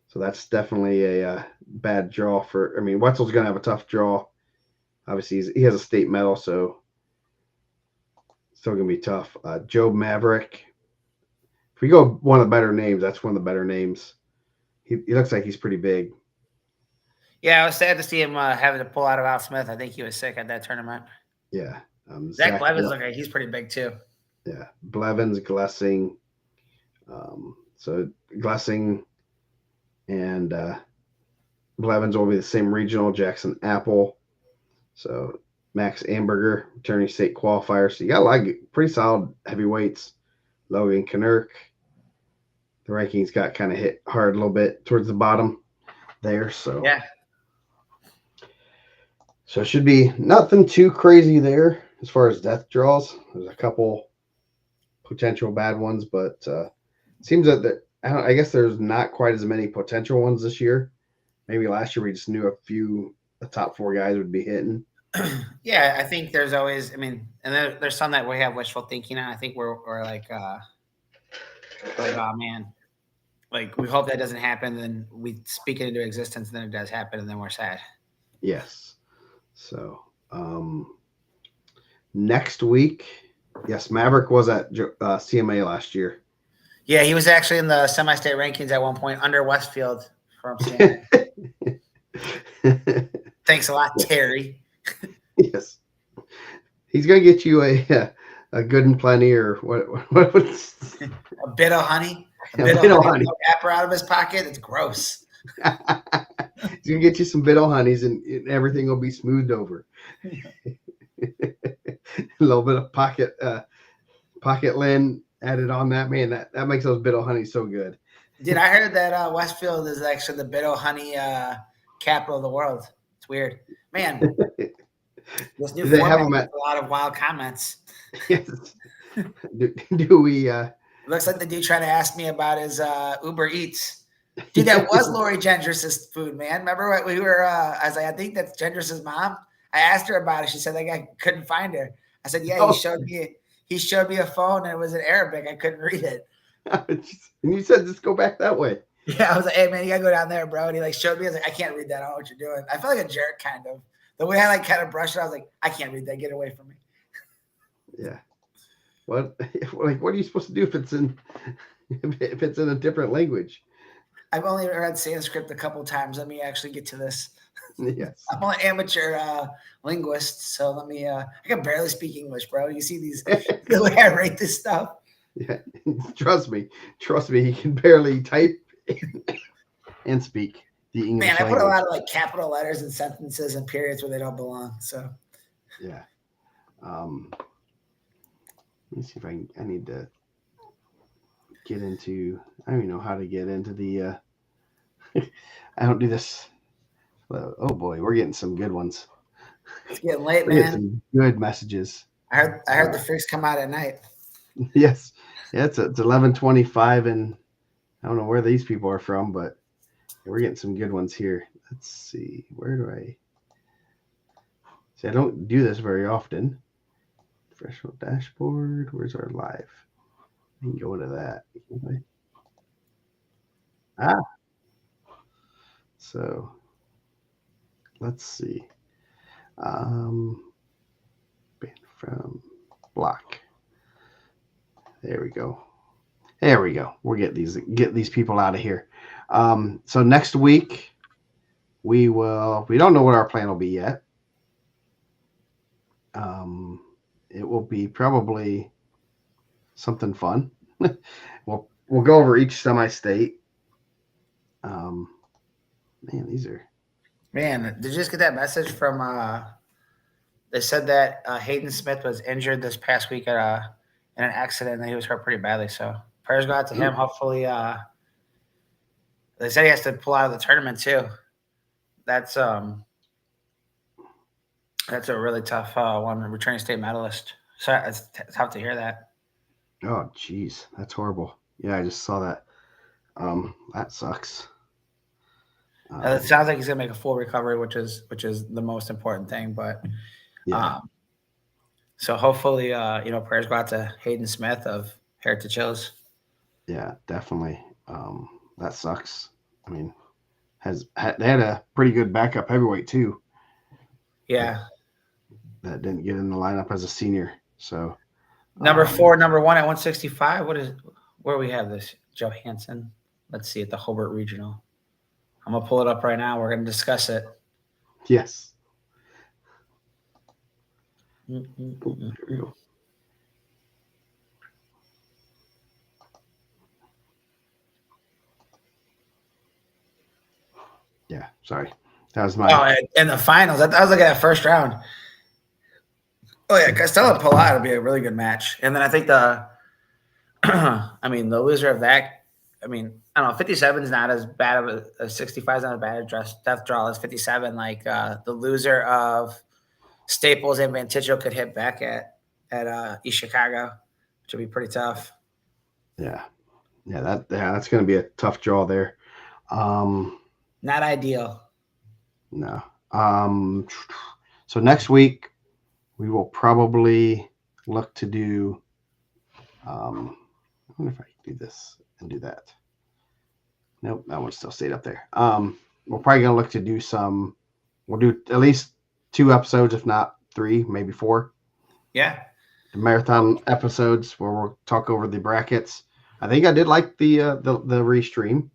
So that's definitely a bad draw for. I mean, Wetzel's going to have a tough draw. Obviously, he has a state medal, so still going to be tough. Joe Maverick. If we go one of the better names, that's one of the better names. He looks like he's pretty big. Yeah, I was sad to see him having to pull out of Al Smith. I think he was sick at that tournament. Yeah. Zach Blevins looks like he's pretty big too. Yeah. Blevins, Glessing. So Glessing and Blevins will be the same regional. Jackson Apple. So Max Amberger, returning state qualifier. So you got a lot of pretty solid heavyweights. Logan Knurk. The rankings got kind of hit hard a little bit towards the bottom there. So yeah. So it should be nothing too crazy there as far as death draws. There's a couple potential bad ones, but it seems that I guess there's not quite as many potential ones this year. Maybe last year we just knew the top 4 guys would be hitting. Yeah, I think there's always. I mean, and there's some that we have wishful thinking on. I think we're like, oh man, like we hope that doesn't happen. Then we speak it into existence. Then it does happen, and then we're sad. Yes. So next week, yes, Maverick was at CMA last year. Yeah, he was actually in the semi-state rankings at one point under Westfield from CMA. Thanks a lot, Terry. Yes, he's gonna get you a good and plenty, or what a bit of honey. A bit of honey. Wrapper out of his pocket. It's gross. He's gonna get you some bit of honeys, and everything will be smoothed over. A little bit of pocket lint added on that. Man, that makes those bit of honey so good. Dude, I heard that Westfield is actually the bit of honey capital of the world. It's weird, man. This new format has a lot of wild comments. Yes. Do we? Looks like the dude trying to ask me about his Uber Eats. Dude, that was Lori Gendris's food, man. Remember what we were? I was like, I think that's Gendris's mom. I asked her about it. She said like I couldn't find her. I said, yeah, he showed me a phone and it was in Arabic. I couldn't read it. And you said just go back that way. Yeah, I was like, hey man, you gotta go down there, bro. And he like showed me. I was like, I can't read that. I don't know what you're doing. I feel like a jerk, kind of. The way I like kind of brushed it, I was like, I can't read that. Get away from me. Yeah. What like what are you supposed to do if it's in a different language? I've only read Sanskrit a couple times. Let me actually get to this. Yes. I'm an amateur linguist, so let me. I can barely speak English, bro. You see these the way I write this stuff. Yeah. Trust me. He can barely type and speak the Man, English I put a language. lot of like capital letters in sentences and periods where they don't belong. So Yeah. Let me see if I need to get into. I don't even know how to get into the. I don't do this. Oh boy, we're getting some good ones. it's getting late, We're getting man. some good messages. I heard the freaks come out at night. Yes, yeah, it's 11:25, and I don't know where these people are from, but yeah, we're getting some good ones here. Let's see, where do I see? I don't do this very often. Professional dashboard. Where's our live? I can go into that. Ah, so let's see. Ban from block. There we go. There we go. We'll get these people out of here. So next week we don't know what our plan will be yet. It will be probably something fun. we'll go over each semi-state. Man, these are Man, did you just get that message from? They said that Hayden Smith was injured this past week at in an accident, and he was hurt pretty badly. So prayers go out to him. Hopefully, they said he has to pull out of the tournament too. That's um, that's a really tough one. Returning state medalist. So it's tough to hear that. oh geez, that's horrible. Yeah, I just saw that. That sucks. It sounds like he's gonna make a full recovery, which is the most important thing. But Yeah, um, so hopefully, prayers go out to Hayden Smith of Heritage Hills. yeah, definitely. That sucks. I mean, they had a pretty good backup heavyweight too that Yeah, didn't get in the lineup as a senior. So number four, number one at 165. Where we have this? Johansson. Let's see at the Hobart Regional. I'm gonna pull it up right now. We're gonna discuss it. yes, Mm, mm, oh, mm, there we mm. go. Yeah, sorry, that was Oh, my and the finals. I was looking at first round. Oh yeah, Costello and Pilat would be a really good match. And then I think I mean, the loser of that. I mean, I don't know. 57 is not as bad of a 65 is not as bad a death draw as 57. Like the loser of Staples and Vanticho could hit back at East Chicago, which would be pretty tough. yeah that's going to be a tough draw there. Um, Not ideal. no. So next week we will probably look to do. I wonder if I can do this and do that. Nope, that one still stayed up there. We're probably gonna look to do some. We'll do at least 2 episodes, if not 3, maybe 4. Yeah, The marathon episodes where we'll talk over the brackets. I think I did like the restream.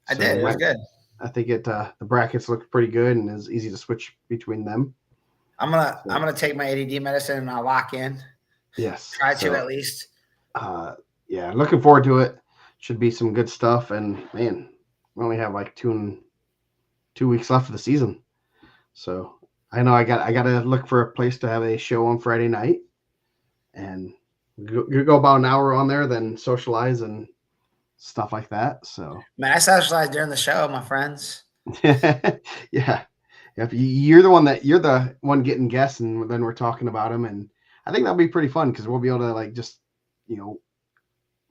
I So did. It was good. I think the brackets looked pretty good and is easy to switch between them. I'm gonna take my ADD medicine and I'll lock in. Yes. Try to So at least. yeah, looking forward to it. Should be some good stuff. And man, we only have like 2 weeks left of the season. So I know I got to look for a place to have a show on Friday night, and go about an hour on there, then socialize and stuff like that. So Man, I socialized during the show, my friends. yeah, if you're the one getting guests, and then we're talking about them, and I think that'll be pretty fun because we'll be able to like just you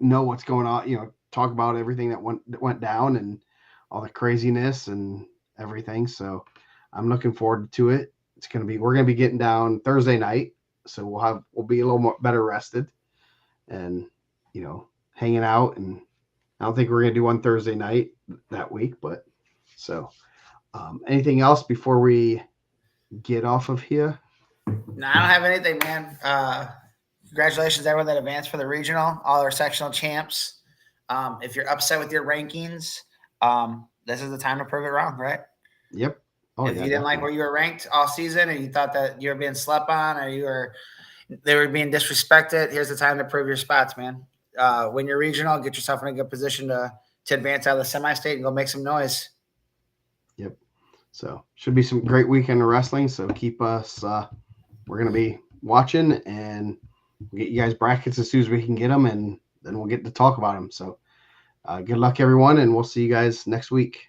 know what's going on, talk about everything that went down and all the craziness and everything. So I'm looking forward to it. We're gonna be getting down Thursday night, so we'll be a little more better rested and hanging out. And I don't think we're gonna do one Thursday night that week, but so anything else before we get off of here? No, I don't have anything, man. Congratulations, everyone that advanced for the regional, all our sectional champs. If you're upset with your rankings, this is the time to prove it wrong, right? Yep. Oh, If yeah, you didn't like where you were ranked all season and you thought that you were being slept on or they were being disrespected, here's the time to prove your spots, man. Win your regional, get yourself in a good position to advance out of the semi-state and go make some noise. Yep. So should be some great weekend of wrestling. So keep us. We're gonna be watching and we'll get you guys brackets as soon as we can get them, and then we'll get to talk about them. So good luck, everyone, and we'll see you guys next week.